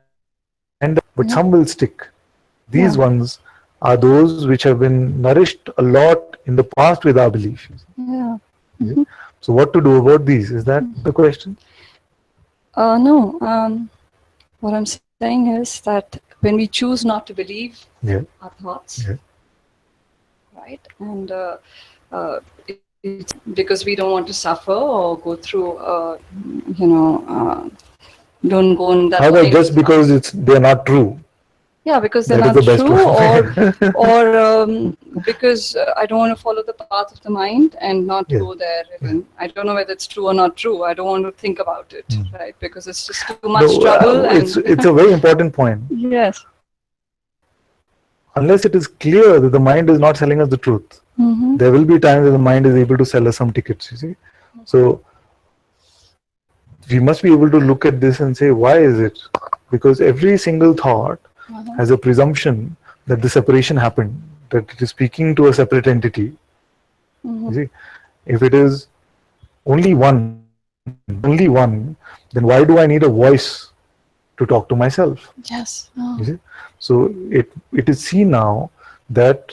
that, but yeah, some will stick. These yeah, ones are those which have been nourished a lot in the past with our beliefs. yeah. So what to do about these? Is that the question? No, what I'm saying is that when we choose not to believe Yeah. our thoughts, Yeah. right, and it's because we don't want to suffer or go through, don't go in that How about line of just thought. because they're not true? Yeah, because they're That is not the best true, way. or because I don't want to follow the path of the mind and not Yeah. go there. Even I don't know whether it's true or not true. I don't want to think about it, right? Because it's just too much No, trouble. it's a very important point. Yes. Unless it is clear that the mind is not selling us the truth, there will be times that the mind is able to sell us some tickets, you see. So we must be able to look at this and say, why is it? Because every single thought has a presumption that the separation happened, that it is speaking to a separate entity. You see, if it is only one, then why do I need a voice to talk to myself? Yes. You see? So it is seen now that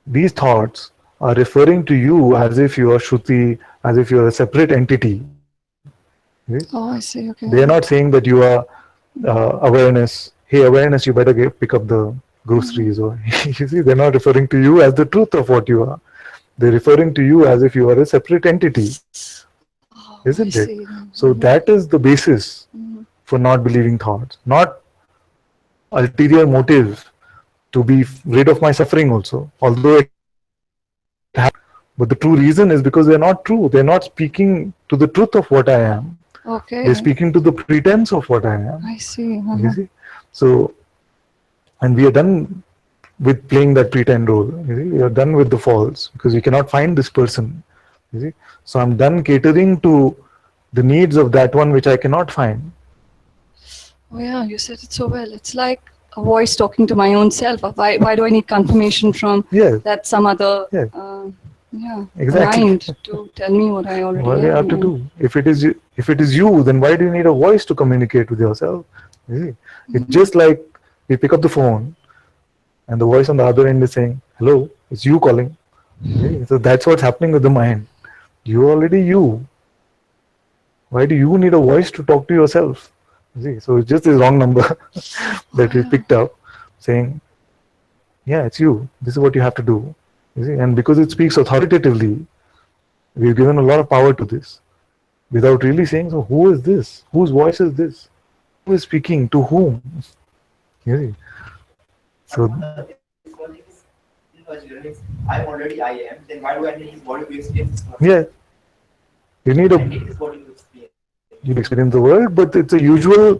these thoughts are referring to you as if you are Shruti, as if you are a separate entity. See? Oh, I see. Okay. They are not saying that you are awareness. Hey, awareness, you better pick up the groceries. Or you see, they're not referring to you as the truth of what you are. They're referring to you as if you are a separate entity, Oh, isn't I it? see. So that is the basis for not believing thoughts, not ulterior motive to be rid of my suffering also, although it happens. But the true reason is because they're not true. They're not speaking to the truth of what I am. Okay. They're speaking to the pretense of what I am. I see. You see? So, and we are done with playing that pretend role. You see? You're done with the false because you cannot find this person. You see? So I'm done catering to the needs of that one which I cannot find. Oh yeah, you said it so well. It's like a voice talking to my own self. Why do I need confirmation from Yes. that some other Yes. yeah Exactly. mind to tell me what I already What do you have am? to do? If it is you, then why do you need a voice to communicate with yourself? You see? It's just like we pick up the phone and the voice on the other end is saying, "Hello, it's you calling." Okay? So that's what's happening with the mind. You're already you. Why do you need a voice to talk to yourself? You see? So it's just this wrong number that we picked up saying, yeah, it's you. This is what you have to do. You see? And because it speaks authoritatively, we've given a lot of power to this without really saying, so who is this? Whose voice is this? Who is speaking to whom? You see? So This logic is illogical. Means I'm already I am. Then why do I need his body to experience this logic? yeah, you need I need his body to experience. you experience the world, but it's a usual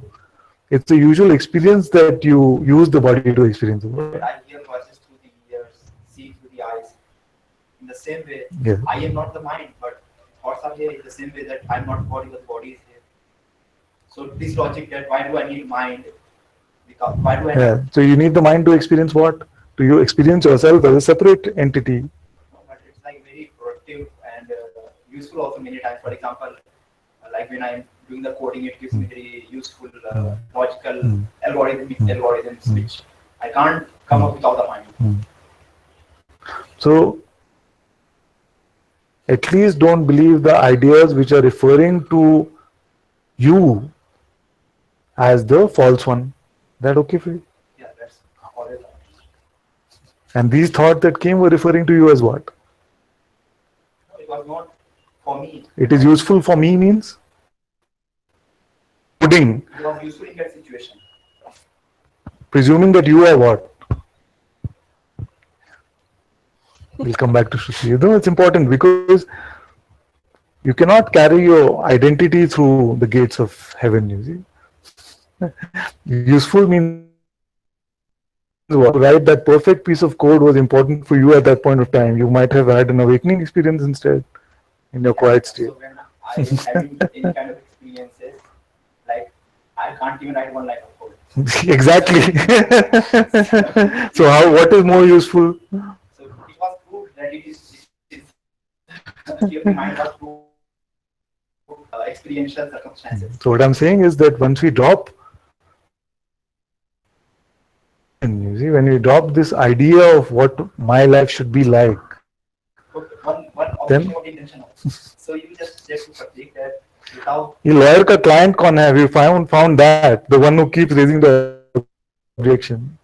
experience that you use the body to experience the world. I hear voices through the ears, see through the eyes. In the same way, Yeah. I am not the mind, but thoughts are here in the same way that I'm not the body, but the body is here. So this logic that why do I need mind? Because why do I Yeah. So you need the mind to experience what? To you experience yourself as a separate entity. No, but it's like very productive and useful also many times. For example, like when I'm doing the coding, it gives me very useful logical algorithms which I can't come up without the mind. So at least don't believe the ideas which are referring to you as the false one. That okay for you? Yeah, that's always. And these thoughts that came were referring to you as what? No, it was not for me. It is useful for me means coding, It was useful in that situation. presuming that you are what? We'll come back to Shruti. You know, it's important because you cannot carry your identity through the gates of heaven, you see. Useful means what? To write that perfect piece of code was important for you at that point of time. You might have had an awakening experience instead in your quiet state. So when I am having any kind of experiences, like I can't even write one line of code. Exactly. So what is more useful? So it was proved that it is the mind was proved experiential circumstances. So what I'm saying is that once we drop, and you see, when we drop this idea of what my life should be like, Okay, one then objection of intention also. So you just said to Pratik that without ये lawyer का client कौन है? We found that the one who keeps raising the objection.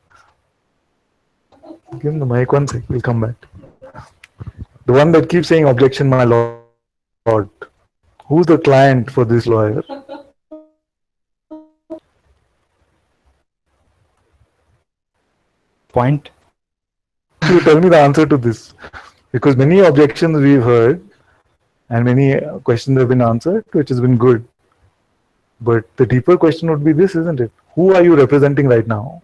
Give him the mic 1 sec. We'll come back. The one that keeps saying objection, my lord. Who's the client for this lawyer? point. You tell me the answer to this, because many objections we've heard and many questions have been answered, which has been good. But the deeper question would be this, isn't it? Who are you representing right now?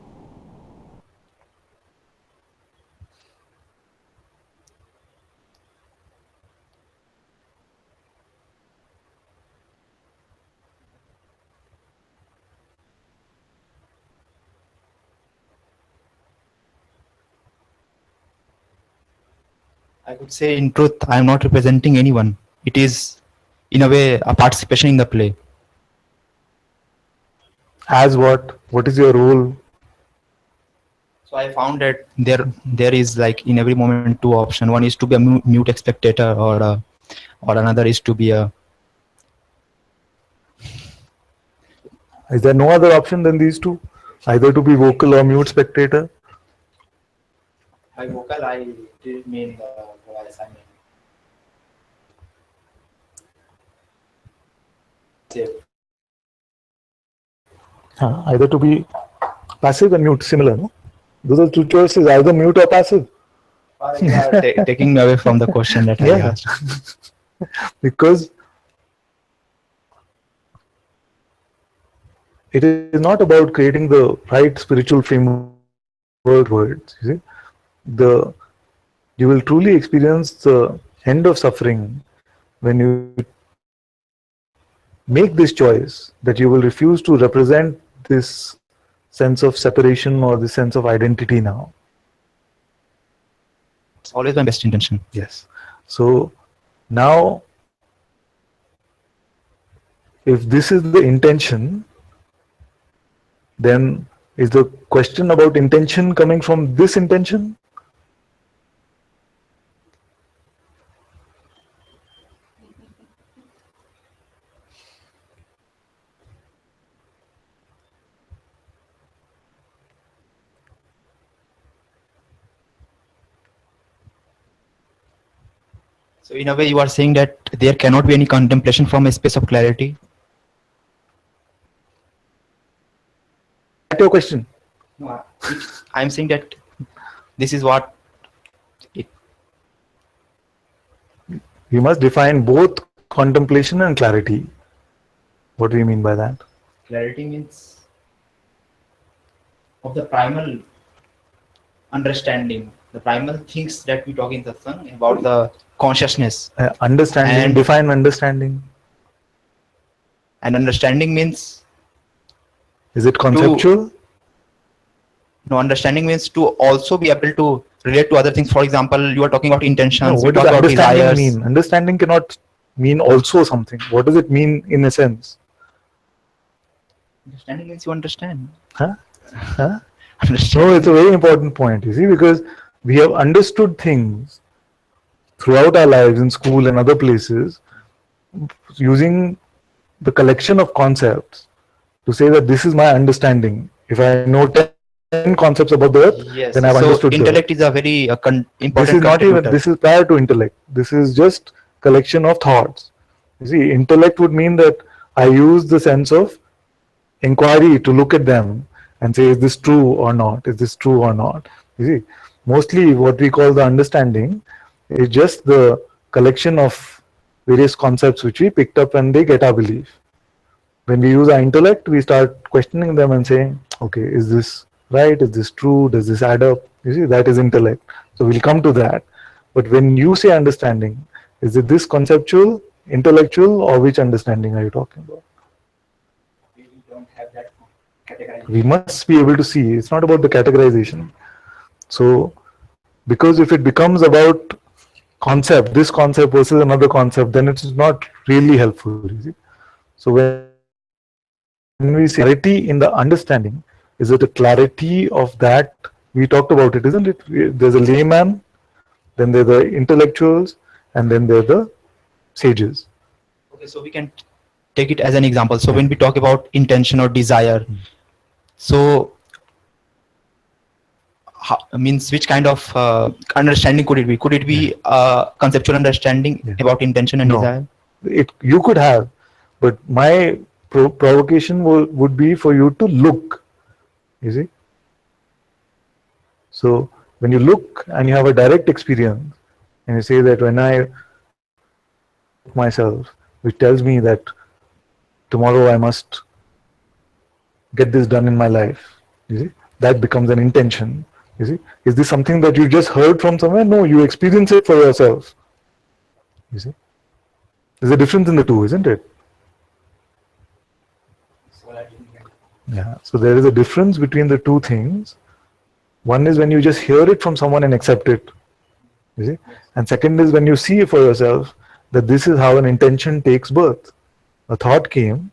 I could say in truth, I am not representing anyone. It is, in a way, a participation in the play. As what? What is your role? So I found that there is like in every moment two options. One is to be a mute spectator, or another is to be a. Is there no other option than these two? Either to be vocal or mute spectator? By vocal, I did mean the voice. I mean. Either to be passive and mute, similar, no? Those are two choices, either mute or passive. You are taking me away from the question that I asked. Because it is not about creating the right spiritual framework words, you see, the you will truly experience the end of suffering when you make this choice that you will refuse to represent this sense of separation or the sense of identity now. It's always my best intention. Yes. So now, if this is the intention, then is the question about intention coming from this intention? So in a way, you are saying that there cannot be any contemplation from a space of clarity. That's your question. No, I'm saying that this is what it, You must define both contemplation and clarity. What do you mean by that? clarity means of the primal understanding, the primal things that we talk in Satsang about the consciousness. Understanding, And- define understanding. And understanding means Is it conceptual? no, understanding means to also be able to relate to other things. For example, you are talking about No, intentions, we what does talk about understanding desires. mean? Understanding cannot mean also something. What does it mean in a sense? Understanding means you understand. Huh? Huh? Understand. No, it's a very important point, you see, because we have understood things throughout our lives in school and other places using the collection of concepts to say that this is my understanding. If I know 10 concepts about the earth, Yes. then I've So understood the intellect earth. is a very important This is not even, contributor. this is prior to intellect. This is just collection of thoughts. You see, intellect would mean that I use the sense of inquiry to look at them and say, is this true or not? Is this true or not? You see, mostly what we call the understanding is just the collection of various concepts which we picked up and they get our belief. When we use our intellect, we start questioning them and saying, okay, is this right? Is this true? Does this add up? You see, that is intellect. So we'll come to that. But when you say understanding, is it this conceptual, intellectual, or which understanding are you talking about? We don't have that categorization. We must be able to see. It's not about the categorization. So, because if it becomes about concept, this concept versus another concept, then it is not really helpful. You see? So when we say clarity in the understanding, is it a clarity of that? We talked about it, isn't it? There's a layman, then there are the intellectuals, and then there are the sages. Okay, so we can take it as an example. So when we talk about intention or desire, so means which kind of understanding could it be? Could it be conceptual understanding about intention and No. desire? You could have, but my provocation would be for you to look. You see? So when you look and you have a direct experience, and you say that when I myself, which tells me that tomorrow I must get this done in my life, you see, that becomes an intention. You see, is this something that you just heard from somewhere? No, you experience it for yourself. You see, there's a difference in the two, isn't it? Yeah. So there is a difference between the two things. One is when you just hear it from someone and accept it. You see, and second is when you see for yourself that this is how an intention takes birth. A thought came,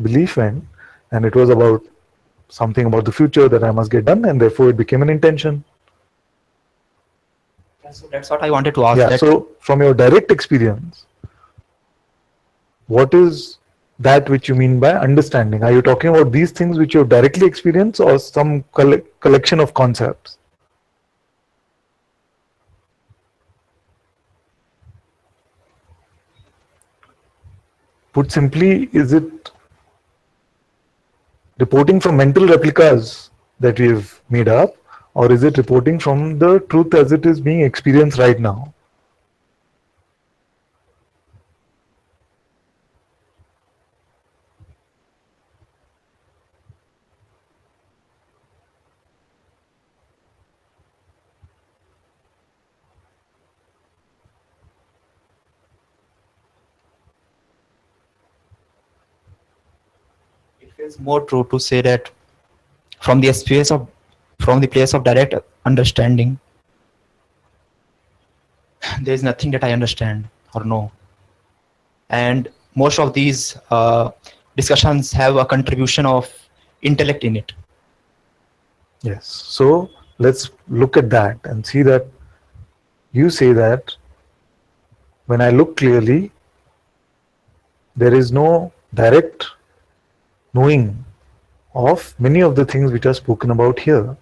belief went, and it was about something about the future that I must get done, and therefore it became an intention. So that's what I wanted to ask. Yeah. So from your direct experience, what is that which you mean by understanding? Are you talking about these things which you have directly experienced, or some collection of concepts? Put simply, is it reporting from mental replicas that we have made up, or is it reporting from the truth as it is being experienced right now? It's more true to say that from the place of direct understanding, there is nothing that I understand or know, and most of these discussions have a contribution of intellect in it. Yes. So let's look at that and see that you say that when I look clearly, there is no direct knowing of many of the things which are spoken about here.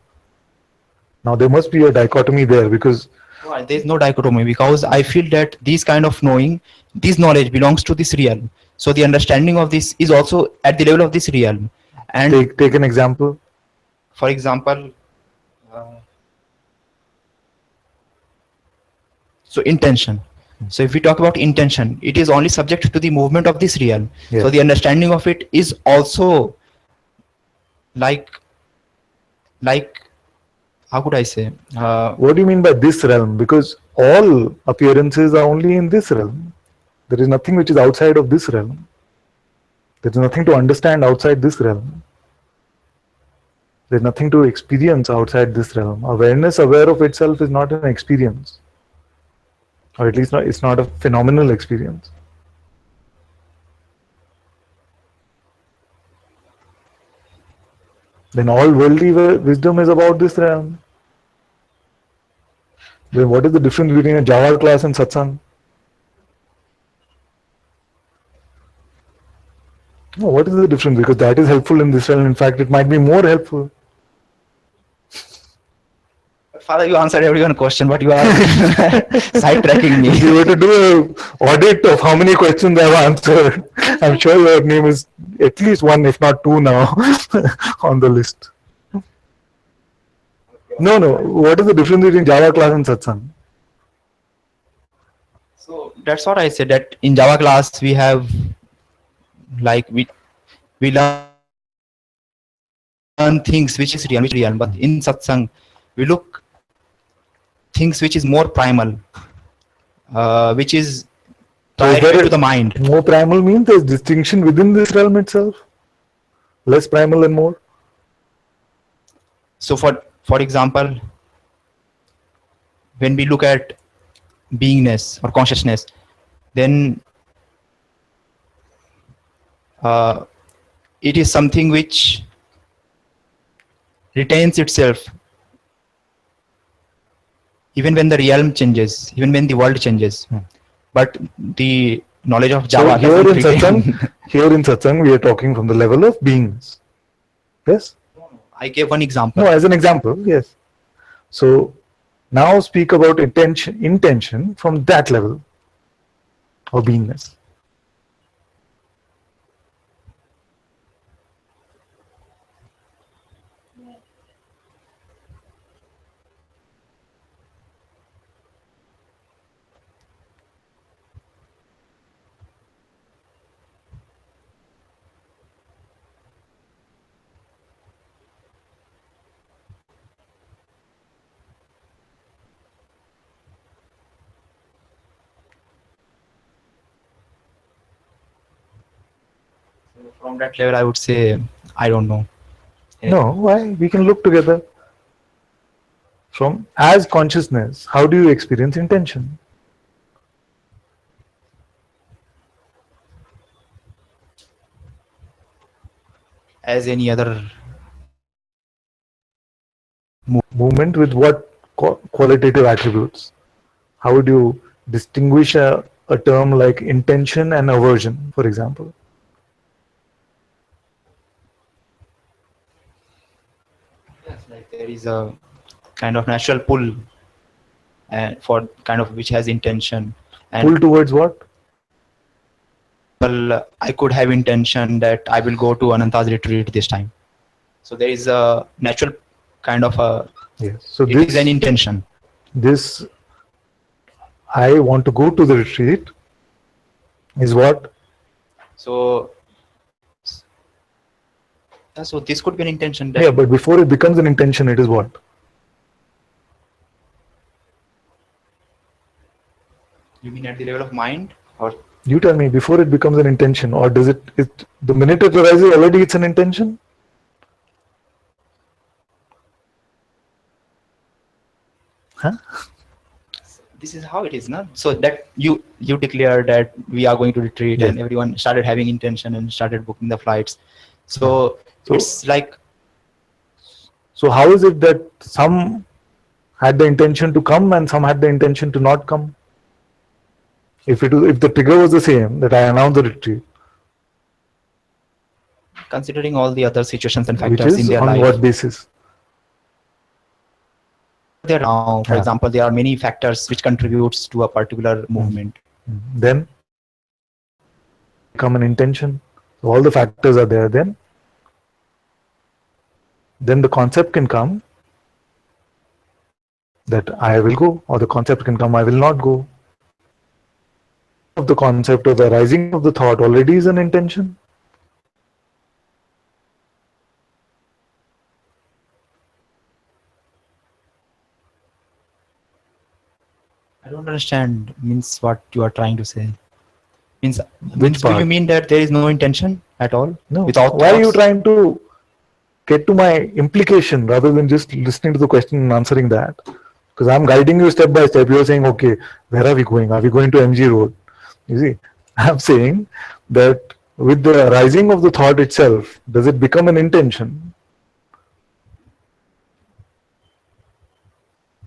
Now there must be a dichotomy there because No, there is no dichotomy because I feel that this kind of knowing, this knowledge belongs to this realm. So the understanding of this is also at the level of this realm. And take an example. for example, uh, so intention. So if we talk about intention, it is only subject to the movement of this realm. Yes. So the understanding of it is also like how could I say? What do you mean by this realm? Because all appearances are only in this realm. There is nothing which is outside of this realm. There is nothing to understand outside this realm. There is nothing to experience outside this realm. Awareness aware of itself is not an experience. Or at least it's not a phenomenal experience. Then all worldly wisdom is about this realm. Then what is the difference between a Java class and Satsang? No, what is the difference? Because that is helpful in this realm. In fact, it might be more helpful. Father, you answered everyone's question, but you are sidetracking me. If you were to do an audit of how many questions I have answered, I'm sure your name is at least one, if not two now, on the list. No. What is the difference between Java class and Satsang? So that's what I said, that in Java class we have like we learn things which is real, but in Satsang we look things which is more primal, which is prior to the mind. More primal means there's distinction within this realm itself. Less primal and more. So for example, when we look at beingness or consciousness, then it is something which retains itself even when the realm changes, even when the world changes. But the knowledge of Java So doesn't here in Satsang, we are talking from the level of beings. Yes? I gave one example. No, as an example, yes. So now speak about intention from that level of beingness. From that level, I would say, I don't know. No, why? We can look together. From as consciousness, how do you experience intention? As any other Movement with what qualitative attributes? How would you distinguish a term like intention and aversion, for example? Yes, like there is a kind of natural pull for kind of which has intention. And Pull towards what? well, I could have intention that I will go to Ananta's retreat this time. So there is a natural kind of a, Yes. So it is an intention. This, I want to go to the retreat, is what? So this could be an intention. That Yeah, but before it becomes an intention, it is what? you mean at the level of mind, or You tell me, before it becomes an intention, or does it the minute it arises already it's an intention? Huh? This is how it is, no? So that you declare that we are going to retreat, Yes. and everyone started having intention and started booking the flights. So it's like, so how is it that some had the intention to come and some had the intention to not come? If the trigger was the same, that I announced the retreat, considering all the other situations and which factors in is their on life. what basis? There now, for Yeah. example, there are many factors which contributes to a particular movement. Then become an intention. So all the factors are there. Then the concept can come that I will go, or the concept can come I will not go. Of the concept of the arising of the thought already is an intention. I don't understand. Means what you are trying to say? Means Which do you part? mean that there is no intention at all? No. Without Why are you thoughts? trying to get to my implication rather than just listening to the question and answering that? Because I'm guiding you step by step. You're saying, okay, where are we going? Are we going to MG Road? You see, I'm saying that with the arising of the thought itself, does it become an intention?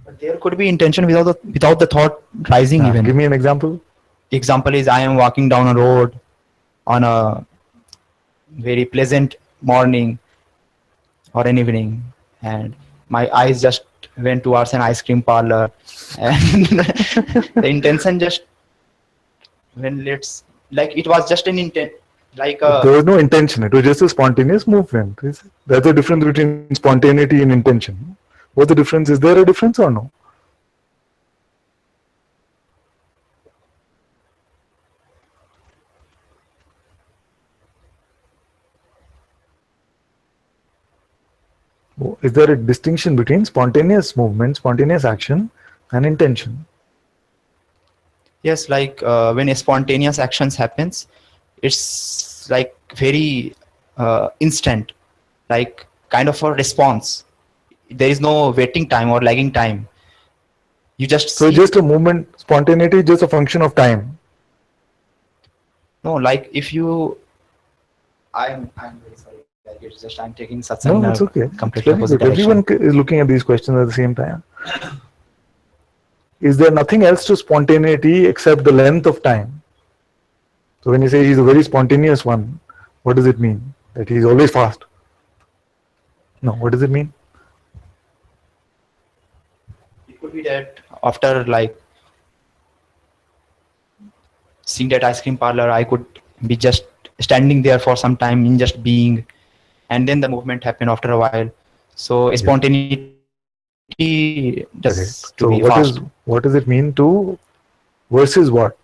But there could be intention without the thought rising even. Give me an example. Example is I am walking down a road on a very pleasant morning or an evening, and my eyes just went towards an ice cream parlor, and the intention just when let's like it was just an intent, like There was no intention. It was just a spontaneous movement. That's the difference between spontaneity and intention. What's the difference? Is there a difference or no? Is there a distinction between spontaneous movement, spontaneous action, and intention? yes, like when a spontaneous actions happens, it's like very instant, like kind of a response. There is no waiting time or lagging time. You just So see, just a movement, spontaneity is just a function of time. no, like if you, I'm very sorry. Like it's just I'm taking Satsang No, in it's a okay. completely Very opposite good. Everyone direction. is looking at these questions at the same time. Is there nothing else to spontaneity except the length of time? So when you say he's a very spontaneous one, what does it mean? That he's always fast? No, what does it mean? It could be that after like seeing that ice cream parlor, I could be just standing there for some time in just being, and then the movement happened after a while. So spontaneity just to So be fast. what does it mean to versus what?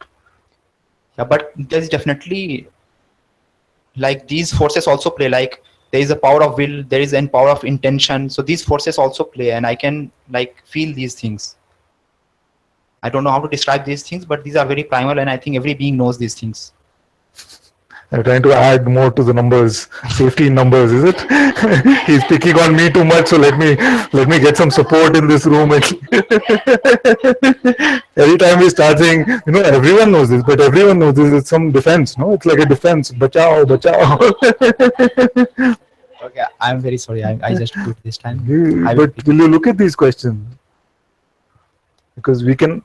Yeah, but there's definitely like these forces also play. Like there is a power of will, there is a power of intention. So these forces also play, and I can like feel these things. I don't know how to describe these things, but these are very primal, and I think every being knows these things. I'm trying to add more to the numbers, safety in numbers, is it? He's picking on me too much, so let me get some support in this room. Every time we start saying, everyone knows this, but everyone knows this. It's some defense, no? It's like a defense. Bachao, bachao. Okay, I'm very sorry. I just put this time. But will you look at these questions? Because we can,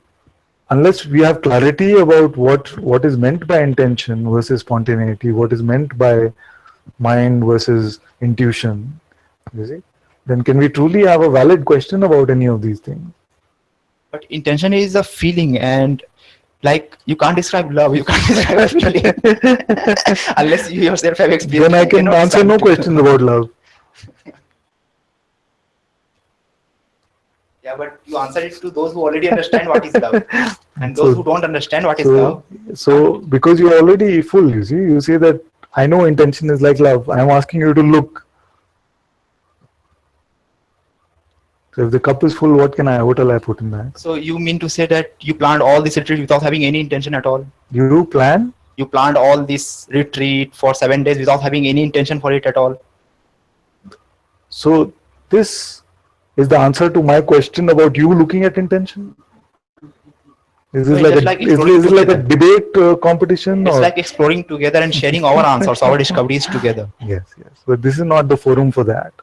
unless we have clarity about what is meant by intention versus spontaneity, what is meant by mind versus intuition, you see, then can we truly have a valid question about any of these things? But intention is a feeling, and like you can't describe love, you can't describe a feeling unless you yourself have experienced. Then I can answer no questions about love. Yeah, but you answer it to those who already understand what is love, and those who don't understand what is love. So because you're already full, you say that I know intention is like love. I'm asking you to look. So if the cup is full, what will I put in that? So you mean to say that you planned all this retreat without having any intention at all? You plan? You planned all this retreat for 7 days without having any intention for it at all? So this is the answer to my question about you looking at intention. Is this So like it's a like is exploring it like a together. debate competition? It's Or? like exploring together and sharing our answers, our discoveries together. Yes, yes. But this is not the forum for that.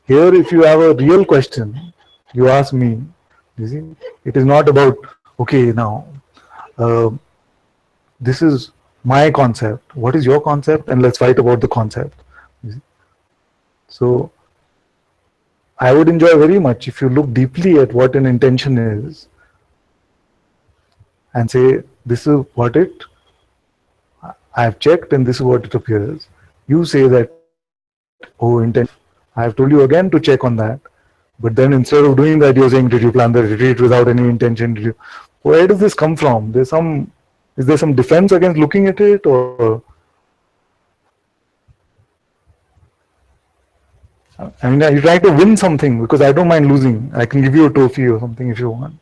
Here, if you have a real question, you ask me. You see, it is not about okay now. Uh, this is my concept. What is your concept? And let's fight about the concept. You see? So I would enjoy very much if you look deeply at what an intention is and say, this is what it, I have checked and this is what it appears. You say that, oh, intention, I have told you again to check on that. But then instead of doing that, you're saying, did you plan the retreat without any intention? Did you, where does this come from? Is there some defense against looking at it, or? I mean, you're trying to win something, because I don't mind losing. I can give you a trophy or something if you want.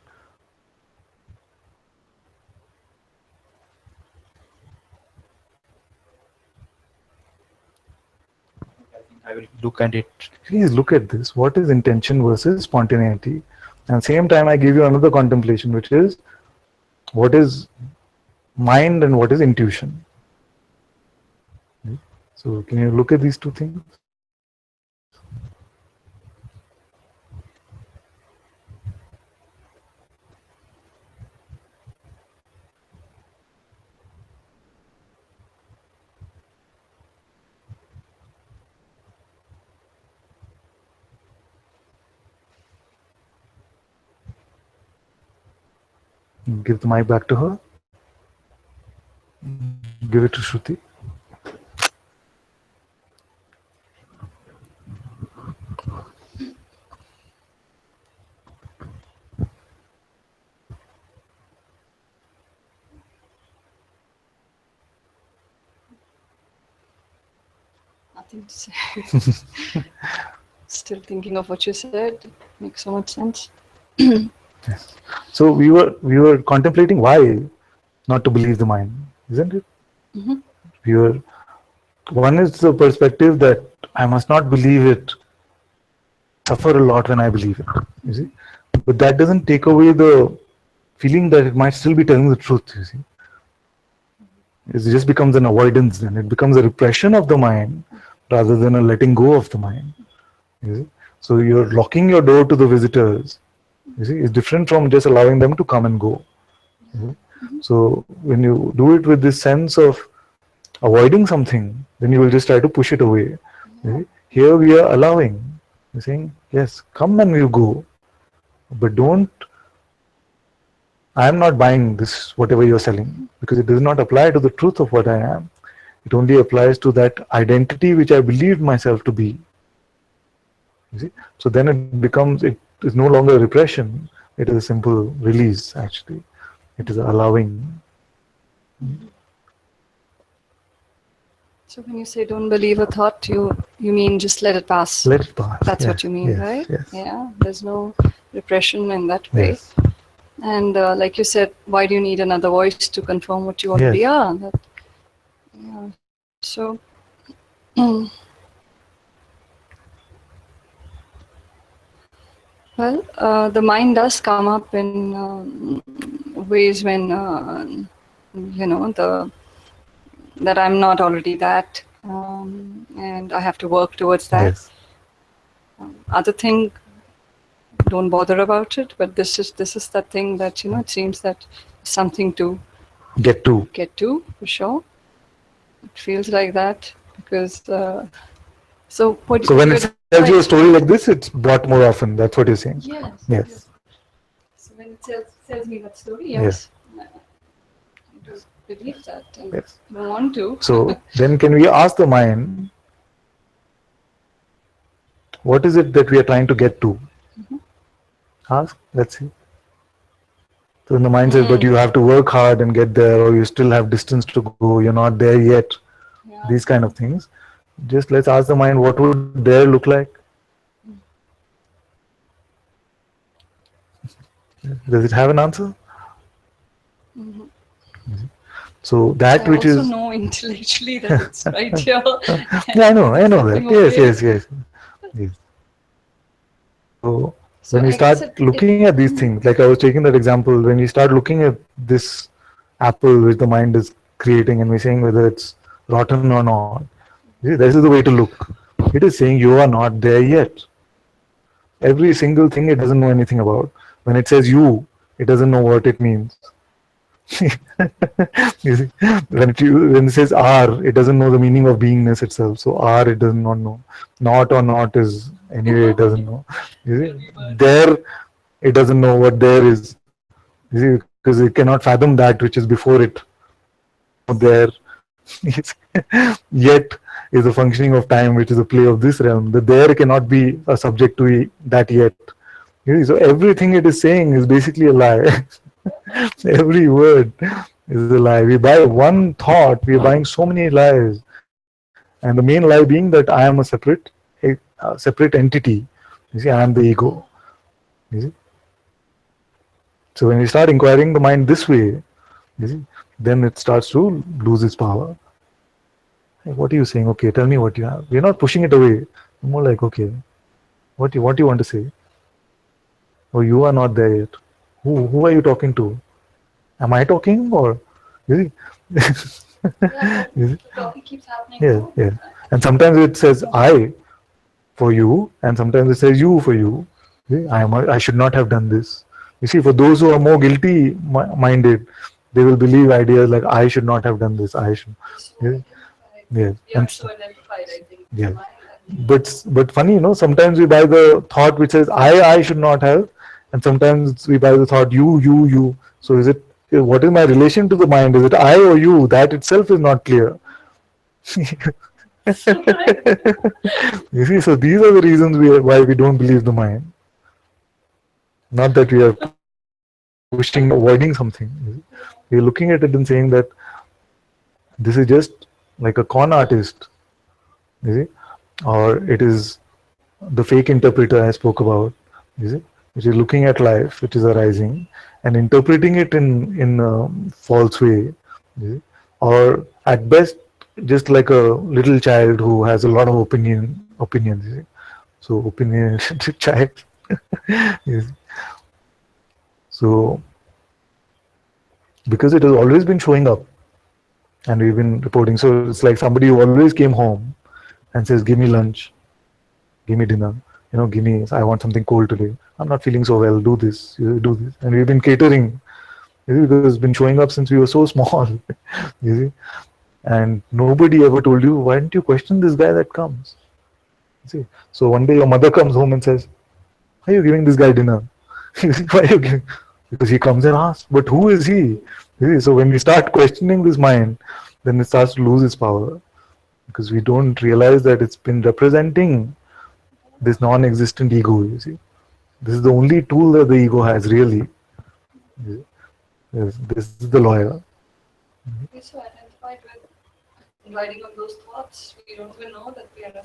I will look at it. Please look at this. What is intention versus spontaneity? And at the same time, I give you another contemplation, which is what is mind and what is intuition. So can you look at these two things? Give the mic back to her. Give it to Shruti. Nothing to say. Still thinking of what you said. Makes so much sense. Yes. So we were contemplating why not to believe the mind, isn't it? Mm-hmm. One is the perspective that I must not believe it, suffer a lot when I believe it, you see. But that doesn't take away the feeling that it might still be telling the truth, you see. It just becomes an avoidance then. It becomes a repression of the mind rather than a letting go of the mind. You see? So you're locking your door to the visitors. You see, it's different from just allowing them to come and go. You see? So when you do it with this sense of avoiding something, then you will just try to push it away. You see? Here we are allowing. You're saying, yes, come and you go, but don't. I am not buying this, whatever you're selling, because it does not apply to the truth of what I am. It only applies to that identity which I believed myself to be. You see? So then it is no longer repression, it is a simple release, actually. It is allowing. So when you say don't believe a thought, you mean just let it pass. Let it pass. That's yes, what you mean, yes, right? Yes. Yeah, there's no repression in that way. Yes. And like you said, why do you need another voice to confirm what you already are? Yeah. So, well, the mind does come up in ways when, that I'm not already that, and I have to work towards that. Yes. Other thing, don't bother about it, but this is that thing that, it seems that something to Get to, for sure. It feels like that because so when it tells you a story like this, it's bought more often. That's what you're saying. Yes. Yes. So when it tells me that story, yes. I do believe that and Yes. don't want to. So then can we ask the mind, what is it that we are trying to get to? Ask, let's see. So when the mind says, but you have to work hard and get there, or you still have distance to go, you're not there yet, these kind of things. Just let's ask the mind, what would there look like? Does it have an answer? Mhm. So that I which also is know intellectually that it's right here. yeah, I There's know that. nothing over Yes, here. yes, yes, yes. So So when we I guess start looking at these things, like I was taking that example, when we start looking at this apple which the mind is creating, and we're saying whether it's rotten or not, see, this is the way to look. It is saying you are not there yet. Every single thing it doesn't know anything about. When it says you, it doesn't know what it means. You see, when it says are, it doesn't know the meaning of beingness itself. So are, it does not know. Not or not is anyway, it doesn't know. You see, there, it doesn't know what there is. You see, because it cannot fathom that which is before it. There, yet is a functioning of time, which is a play of this realm. The there cannot be a subject to that yet. You see, so everything it is saying is basically a lie. Every word is a lie. We buy one thought, we are buying so many lies. And the main lie being that I am a separate entity. You see, I am the ego. You see? So when we start inquiring the mind this way, you see, then it starts to lose its power. Like, what are you saying? Okay, tell me what you have. We're not pushing it away. More like, okay, what do you want to say? Oh, you are not there yet. Who are you talking to? Am I talking or you see? Yeah, You see? the topic keeps happening. Yeah, yeah. And sometimes it says I for you, and sometimes it says you for you. See, I should not have done this. You see, for those who are more guilty minded, they will believe ideas like I should not have done this. I should. Yeah, yeah. And So identified, I think. yeah. But funny, sometimes we buy the thought which says I should not have, and sometimes we buy the thought you. So is it what is my relation to the mind? Is it I or you? That itself is not clear. You see, so these are the reasons why we don't believe the mind. Not that we are pushing, avoiding something. We are looking at it and saying that this is just like a con artist, you see, or it is the fake interpreter I spoke about, you see, which is looking at life, which is arising, and interpreting it in a false way, you see, or at best just like a little child who has a lot of opinions. You see. So opinionated child. Yes. So because it has always been showing up and we've been reporting. So it's like somebody who always came home and says, give me lunch, give me dinner, give me, I want something cold today. I'm not feeling so well, do this, do this. And we've been catering, because it's been showing up since we were so small, you see. And nobody ever told you, why don't you question this guy that comes? You see. So one day your mother comes home and says, why are you giving this guy dinner? Why are you giving? Because he comes and asks, but who is he? You see. So when we start questioning this mind, then it starts to lose its power, because we don't realize that it's been representing this non-existent ego. You see, this is the only tool that the ego has, really. This is the lawyer. We're so identified with riding on those thoughts, we don't even know that we are a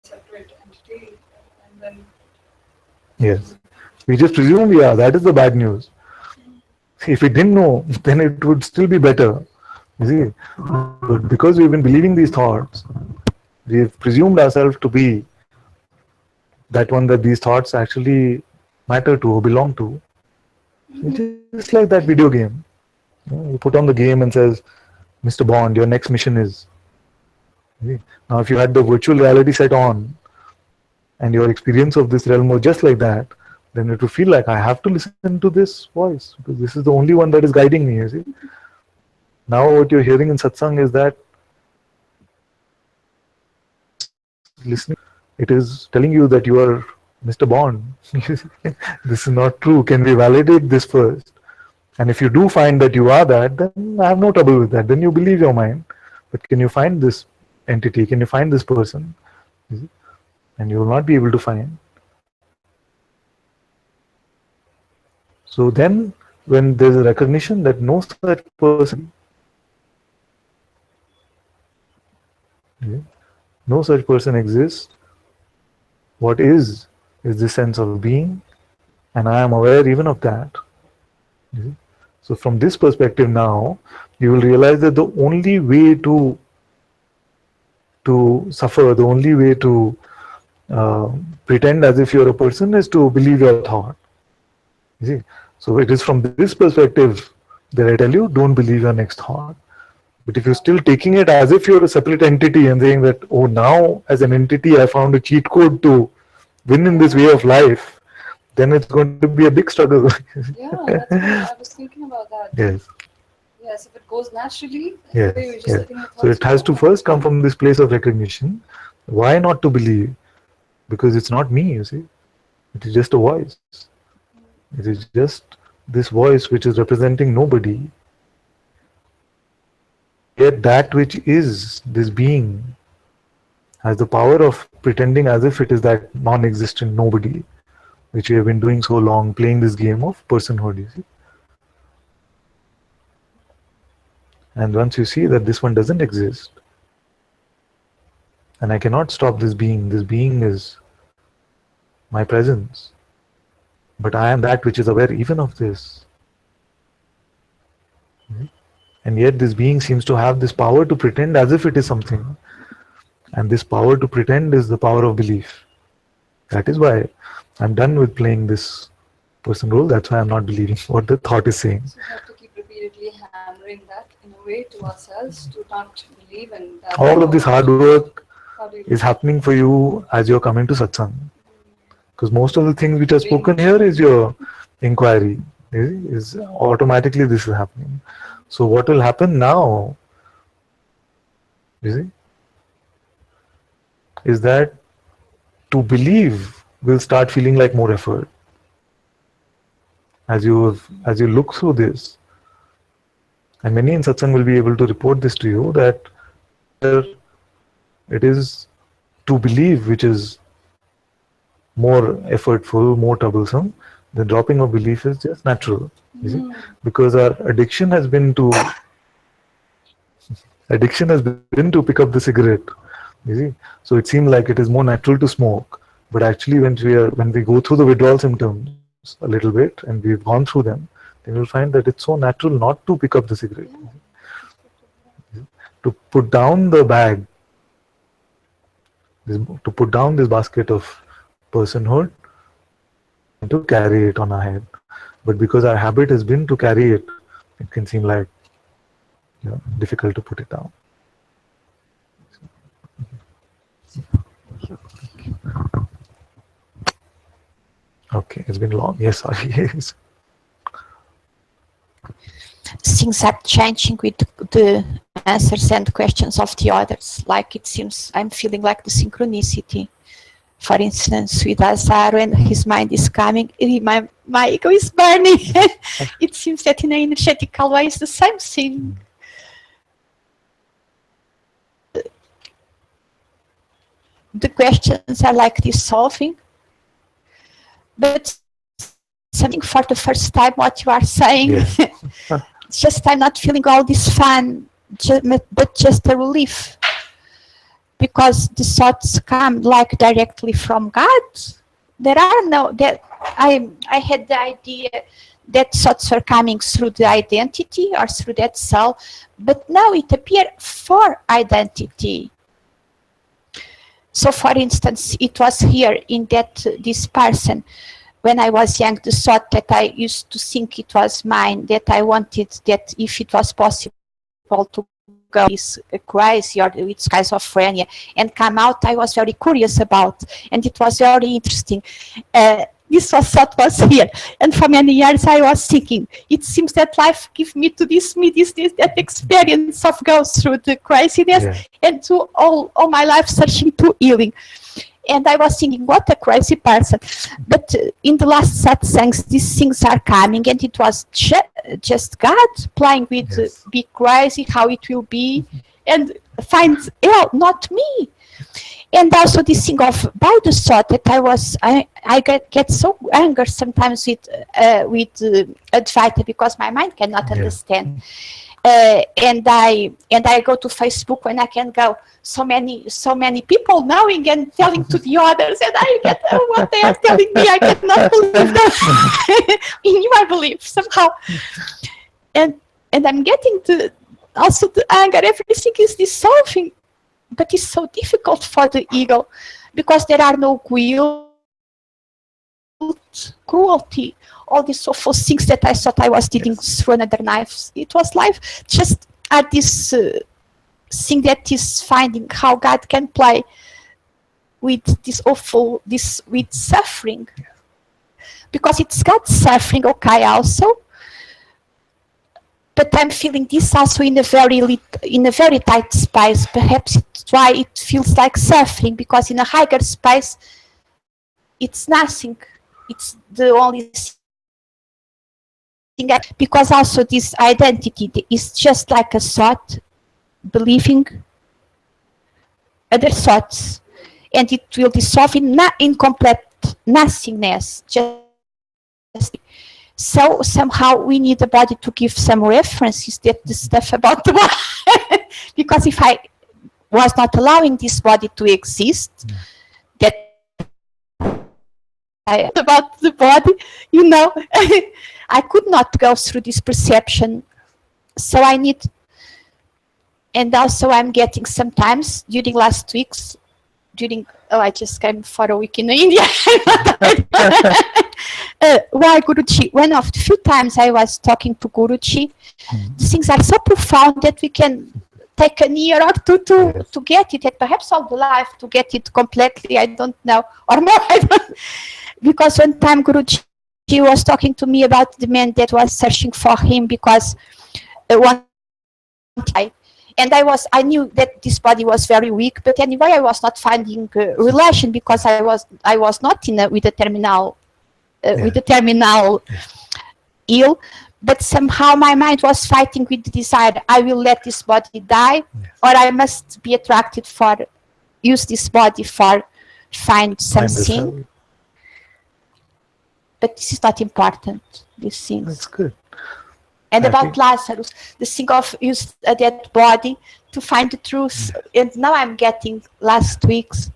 separate entity. And then Yes, we just presume we are. That is the bad news. If we didn't know, then it would still be better. You see, but because we've been believing these thoughts, we've presumed ourselves to be that one that these thoughts actually matter to or belong to. It's just like that video game. You put on the game and says, Mr. Bond, your next mission is. Now, if you had the virtual reality set on and your experience of this realm was just like that, then it would feel like I have to listen to this voice because this is the only one that is guiding me. You see. Now, what you're hearing in satsang is that listening, it is telling you that you are Mr. Bond. This is not true. Can we validate this first? And if you do find that you are that, then I have no trouble with that. Then you believe your mind. But can you find this entity? Can you find this person? And you will not be able to find. So then, when there's a recognition that no such person, no such person exists, what is this sense of being, and I am aware even of that. You see? So from this perspective now, you will realize that the only way to suffer, the only way to pretend as if you're a person is to believe your thought. You see? So it is from this perspective that I tell you, don't believe your next thought. But if you're still taking it as if you're a separate entity and saying that, oh, now as an entity I found a cheat code to win in this way of life, then it's going to be a big struggle. Yeah, that's what I was thinking about that. Yes. Yes, if it goes naturally, Yes, we're just yes. letting your So it thoughts has go. to first come from this place of recognition. Why not to believe? Because it's not me, you see. It is just a voice. It is just this voice which is representing nobody. Yet that which is this being has the power of pretending as if it is that non-existent nobody, which we have been doing so long, playing this game of personhood, you see. And once you see that this one doesn't exist, and I cannot stop this being is my presence, but I am that which is aware even of this. And yet this being seems to have this power to pretend as if it is something. And this power to pretend is the power of belief. That is why I'm done with playing this person role. That's why I'm not believing what the thought is saying. So we have to keep repeatedly hammering that in a way to ourselves to not believe in that. All of this hard work How do you is happening for you as you're coming to satsang. Because most of the things which are spoken here is your inquiry. Is automatically this is happening. So what will happen now, you see, is that to believe will start feeling like more effort. As you look through this, and many in satsang will be able to report this to you, that it is to believe which is more effortful, more troublesome. The dropping of belief is just natural, you see, because our addiction has been to pick up the cigarette, you see. So it seemed like it is more natural to smoke, but actually when we go through the withdrawal symptoms a little bit and we've gone through them, then you'll find that it's so natural not to pick up the cigarette, to put down the bag, to put down this basket of personhood and to carry it on our head. But because our habit has been to carry it, it can seem like difficult to put it down. Okay, it's been long. Yes, sorry. Yes. Things are changing with the answers and questions of the others. Like it seems I'm feeling like the synchronicity. For instance, with Azar, when his mind is coming, my ego is burning. It seems that in an energetical way it's the same thing. The questions are like dissolving, but something for the first time what you are saying. Yes. It's just I'm not feeling all this fun, but just a relief. Because the thoughts come like directly from God. There are no, that I had the idea that thoughts are coming through the identity or through that soul, but now it appears for identity. So for instance, it was here in that this person, when I was young, the thought that I used to think it was mine, that I wanted that if it was possible to go this crazy or with schizophrenia and come out, I was very curious about, and it was very interesting. This thought was here, and for many years I was thinking, it seems that life gives me that experience of go through the craziness and to all my life searching to healing. And I was thinking, what a crazy person. But in the last satsangs, these things are coming, and it was just God playing with be crazy, how it will be, and find help, not me. And also this thing of by the thought that I get so angry sometimes with Advaita because my mind cannot understand. and I go to Facebook when I can go. So many people knowing and telling to the others, and I get what they are telling me. I cannot believe that. In you, I believe somehow, and I'm getting also the anger. Everything is dissolving, but it's so difficult for the ego because there are no guilt, cruelty, all these awful things that I thought I was dealing through another knife. It was life. Just at this thing that is finding how God can play with this awful, with suffering. Because it's God's suffering, okay, also. But I'm feeling this also in a very tight space. Perhaps it's why it feels like suffering, because in a higher space, it's nothing. It's the only thing. Because also this identity is just like a thought, believing other thoughts, and it will dissolve in complete nothingness. So somehow we need the body to give some references, that the stuff about the body. Because if I was not allowing this body to exist, that about the body, I could not go through this perception. So I need, and also I'm getting sometimes during last weeks, I just came for a week in India. Why Guruji? One of the few times I was talking to Guruji, things are so profound that we can take a year or two to get it, and perhaps all the life to get it completely, I don't know, or more, I don't. Because one time Guruji was talking to me about the man that was searching for him because one time, and I knew that this body was very weak, but anyway I was not finding a relation because I was not with the terminal ill, but somehow my mind was fighting with the desire, I will let this body die, or I must be attracted use this body for find something. But this is not important, these things. That's good. And about Lazarus, the thing of use a dead body to find the truth. And now I'm getting last week's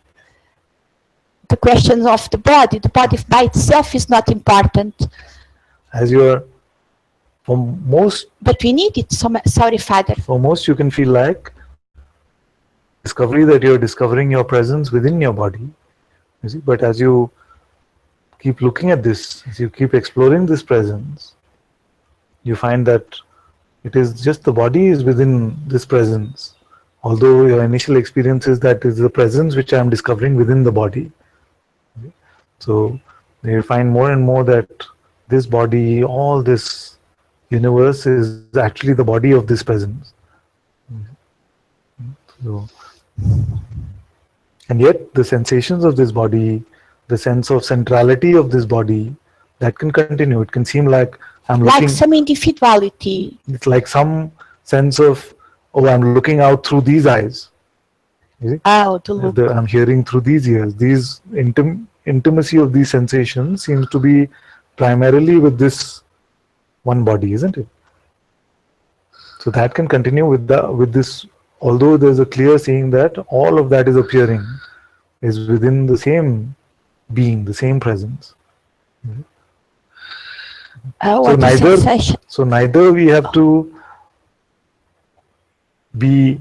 the questions of the body. The body by itself is not important. As for most. But we need it. Sorry, Father. For most, you can feel like discovery that you're discovering your presence within your body. You see, but as you keep looking at this, as you keep exploring this presence, you find that it is just the body is within this presence. Although your initial experience is that is the presence which I am discovering within the body. So you find more and more that this body, all this universe is actually the body of this presence. So, and yet the sensations of this body, the sense of centrality of this body, that can continue. It can seem like I'm looking, like some individuality. It's like some sense of, oh, I'm looking out through these eyes. I'm hearing through these ears. These intimacy of these sensations seems to be primarily with this one body, isn't it? So that can continue with this. Although there's a clear seeing that all of that is appearing is within the same being, the same presence. So neither we have to be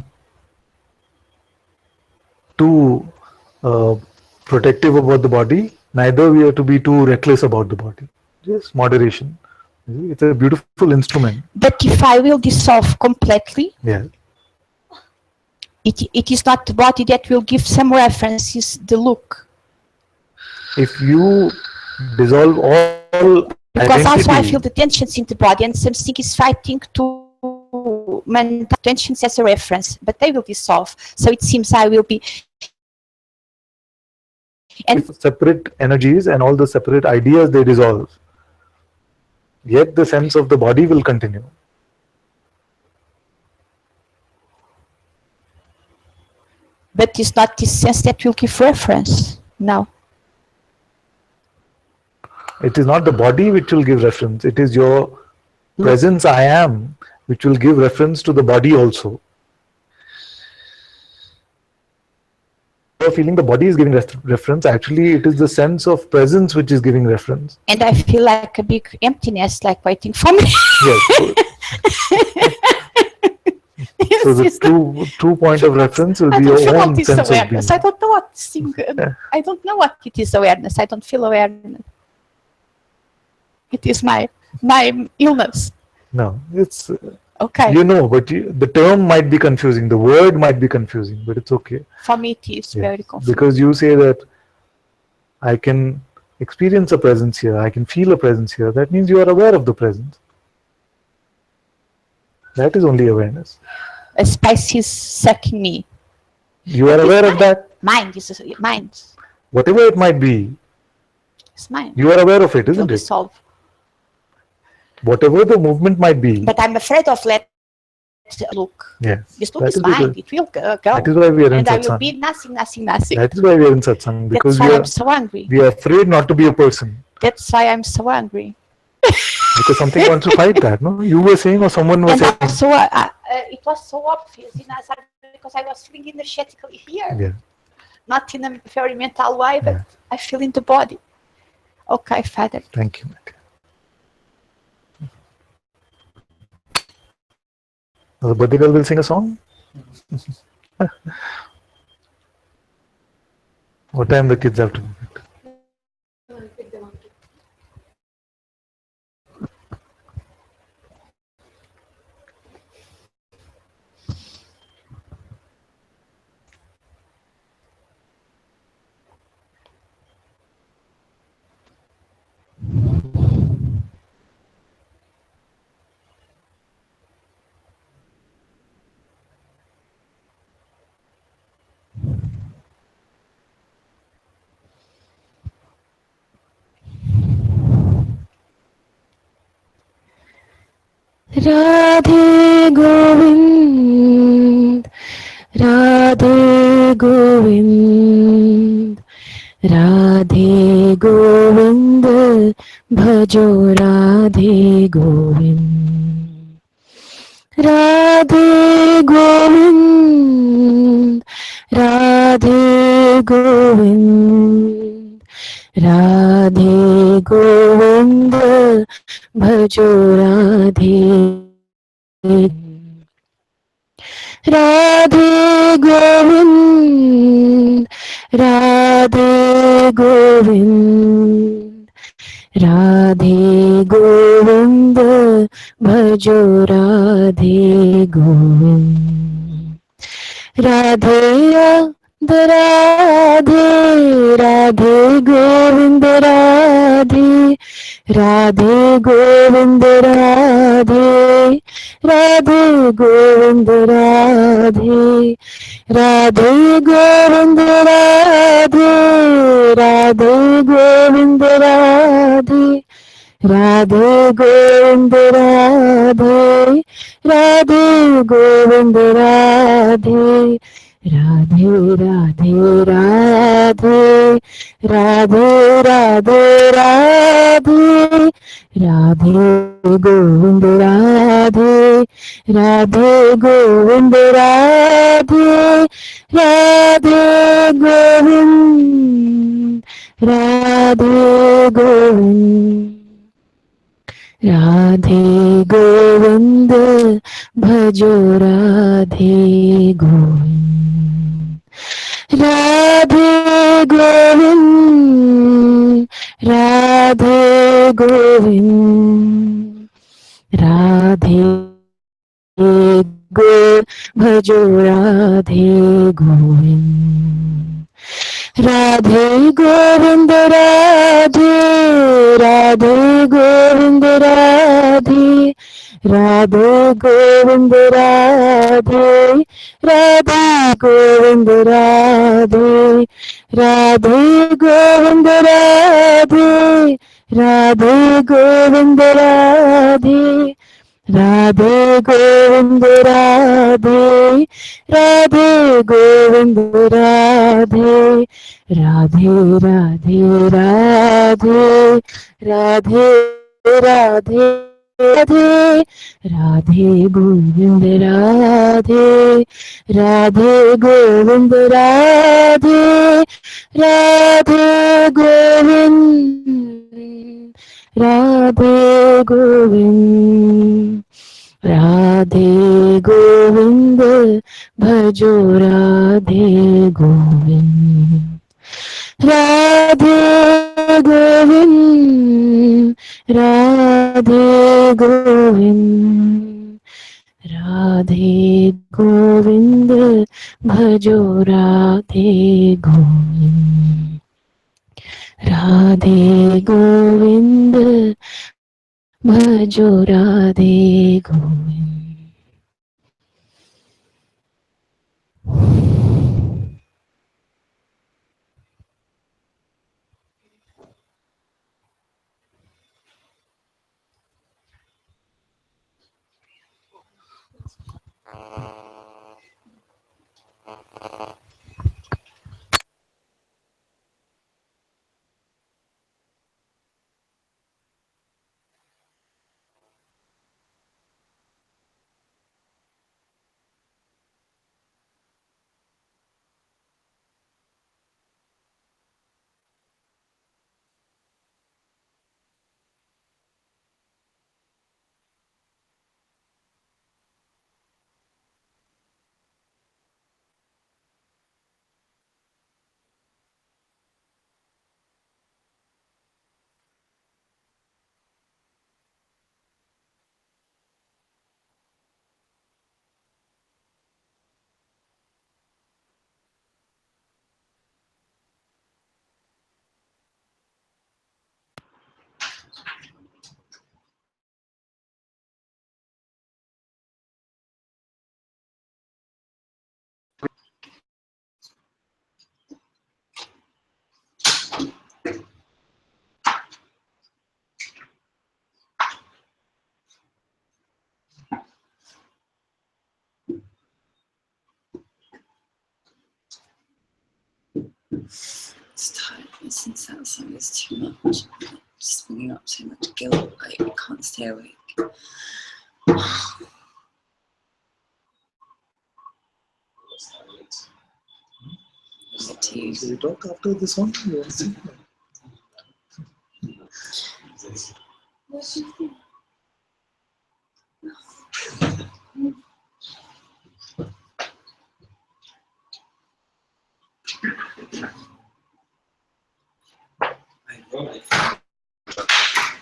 too protective about the body, neither we have to be too reckless about the body. Just moderation. It's a beautiful instrument. But if I will dissolve completely, it is not the body that will give some references, the look. If you dissolve all because identity, also I feel the tensions in the body, and something is fighting to maintain tensions as a reference, but they will dissolve. So it seems I will be. And separate energies and all the separate ideas, they dissolve. Yet the sense of the body will continue. But it's not this sense that will give reference. No. It is not the body which will give reference. It is your presence, I am, which will give reference to the body also. You're feeling the body is giving reference. Actually, it is the sense of presence which is giving reference. And I feel like a big emptiness, like waiting for me. Yes. So the true point of reference will I be don't your feel own what is sense of being. awareness. I don't know what thing. I don't know what it is awareness. I don't feel awareness. It is my illness. No, it's Okay. you know, but the term might be confusing. The word might be confusing, but it's okay. For me, it is very confusing. Because you say that I can experience a presence here, I can feel a presence here. That means you are aware of the presence. That is only awareness. A spice is sucking me. You are aware of that. Mind is mind. Whatever it might be, It's mine. you are aware of it, It will isn't it? dissolve. Whatever the movement might be. But I'm afraid of let look. Yes. This look is mine. It will go. That is why we are in and I will Satsang. be nothing, nothing, nothing. That is why we are in Satsang. Because That's why I'm so angry. we are afraid not to be a person. That's why I'm so angry. Because something wants to fight that, no? You were saying or someone was And saying. also, it was so obvious in us because I was feeling energetically here. Yeah. Not in a very mental way, but I feel in the body. Okay, Father. Thank you. The birthday girl will sing a song? What time the kids have to go? Radhe Govind, Radhe Govind, Radhe Govind, Bhajo Radhe Govind, Radhe Govind, Radhe Govind, Radhe Govind, Bhajo Radhe Radhe Govind, Radhe Govind, Radhe Govind, Bhajo Radhe Govind, Radhe Radhe, Radhe Govind Radhe, Radhe Govind Radhe, Radhe Govind Radhe, Radhe Govind Radhe, Radhe Govind Radhe, Radhe Govind Radhe, Radhe Govind Radhe, Radhe Radhe Radhe, Radhe Radhe Radhe, Radhe Govind Radhe, Radhe Govind Radhe, Radhe Govind, Radhe Govind, Radhe Govind, Bhajo Radhe Govind, Radhe Govind, Radhe Govind, Radhe Govind, Bhajo Radhe Govind, Radhe Govind Radhe, Radhe Govind Radhe, Radhe Govind Radhe, Radhe Govind Radhe, Radhe Govind Radhe, Radhe Govind Radhe, Radhe Govind Radhe, Radhe Govind Radhe, Radhe Radhe Radhe, Radhe Radhe Radhe Radhe Govind Radhe Radhe Govind Radhe Radhe Govind Radhe Govind Radhe Govind Bhajo Radhe Govind Radhe Govind Radhe Govind Radhe Govind Bhajo Radhe Govind Radhe Govind Bhajo Radhe Govind. It's tiredness in Satsang is too much. Just bringing up so much guilt, like I can't stay awake. We talk after this one.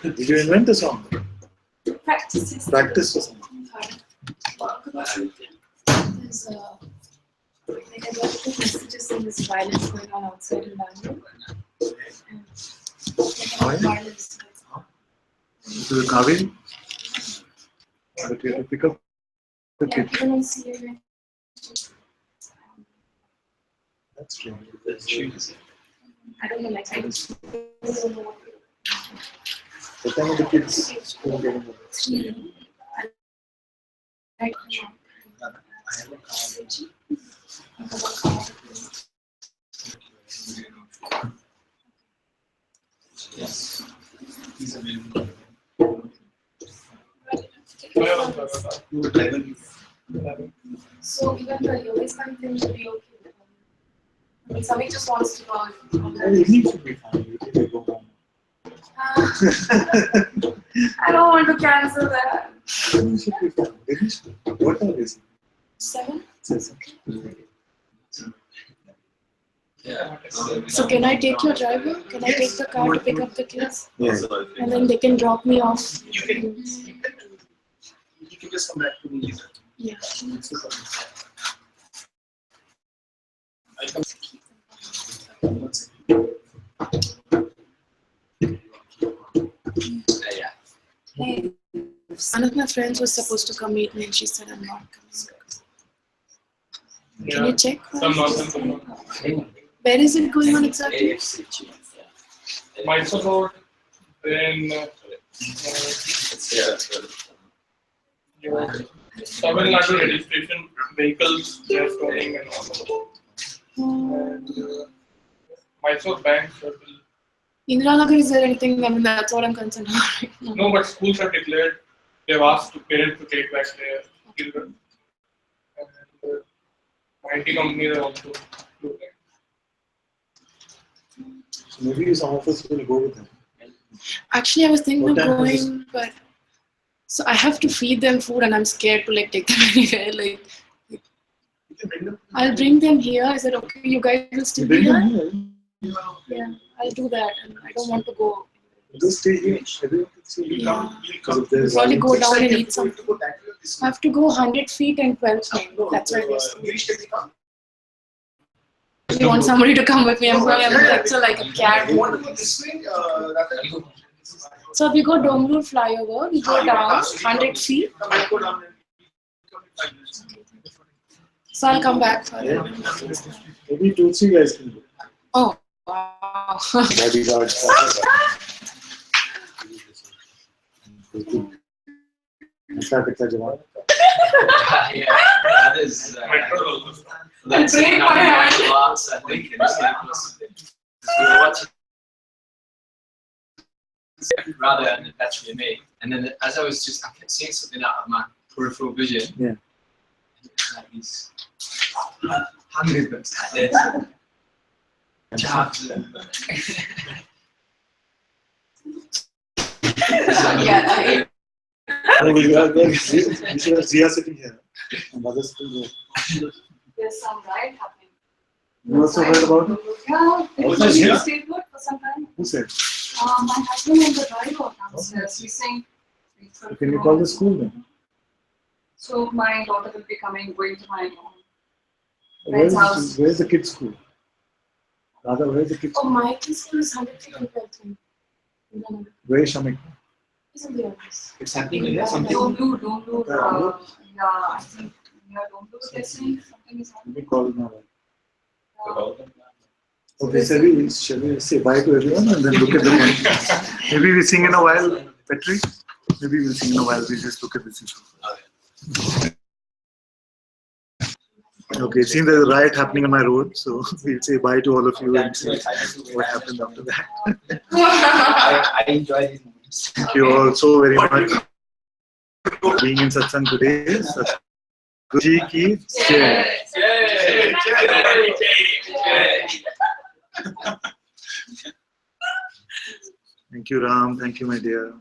Did you invent the song? Practice. Practice the song. There's like I got two messages in this violence going on outside in Bangalore. Violence. To the Kaveri? But you have to pick up the Yeah, kid. even on CA. That's true. I don't know, like I don't know what. The time of the kids school getting over. Right. Yes. So even the yogis kind thing should be okay. I mean, somebody just wants to go out. The evening should be fine. You can go home. I don't want to cancel that. Evening should be fine. Evening should be fine. What time is it? 7? 7. So can I take your driver? Can I take the car to pick up the kids? Yes. And then they can drop me off. You can just come back to me later. Yeah. Hey, one of my friends was supposed to come meet me and she said I'm not coming. Can you check? Where is it going on exactly? Mysore Road, then your Tamil Nadu registration vehicles, they're storing and all. And Mysore Bank Circle. Indiranagar, is there anything? I mean, that's all I'm concerned about right now. No, but schools are declared. they've asked parents to take back their children. And IT companies are also do that. So maybe some of us will go with them. Actually, I was thinking What of time is going, but so I have to feed them food, and I'm scared to like take them anywhere. Like, I'll bring them here. Is it okay? You guys will still be here? Yeah, I'll do that, and I don't want to go. Just stay here. Everyone can stay here. Yeah. Because if there is Probably go violence- down and eat something. I have to go 100 feet and 12 feet. That's why we're still. If you want somebody to come with me, I'm sorry, I'm like a cat. So if we go Donglur flyover, we go down 100 feet. So I'll come back for it. Maybe 2-3 guys can go. Oh, wow. Bodyguards. ऐसा कितना जवान Yeah, that is. That's break my hand. lots, I think, in this watching rather than naturally me. And then as I was just, I kept seeing something out of my peripheral vision. Yeah. Like these hand movements like this. Jabs. Yeah. Oh, we should have Zia sitting here. And others still go. There's some ride happening. You also heard about it? Yeah, it Also was here? stayed put for some time. Who said? My husband and the driver downstairs. He's saying. Can you call the school then? So my daughter will be going to my Where's friend's house. the kids' school? Radha, where's the kids' Oh, school? my kids' school is 100 feet and 12 feet. Where is Shamik? It's in the office. It's happening in there, something. Don't do. Yeah, I think. Yeah, don't do this thing. Something is Let happening. me call now. Okay, shall we say bye to everyone and then look at the one? Maybe we sing in a while, Petri? Maybe we'll sing in a while, we just look at this issue. Okay, it seems there's a riot happening on my road, so we'll say bye to all of you and see what happened after that. I enjoy these moments. Thank you all so very much for being in Satsang today. Guru Ji ki jai. Thank you, Ram. Thank you, my dear.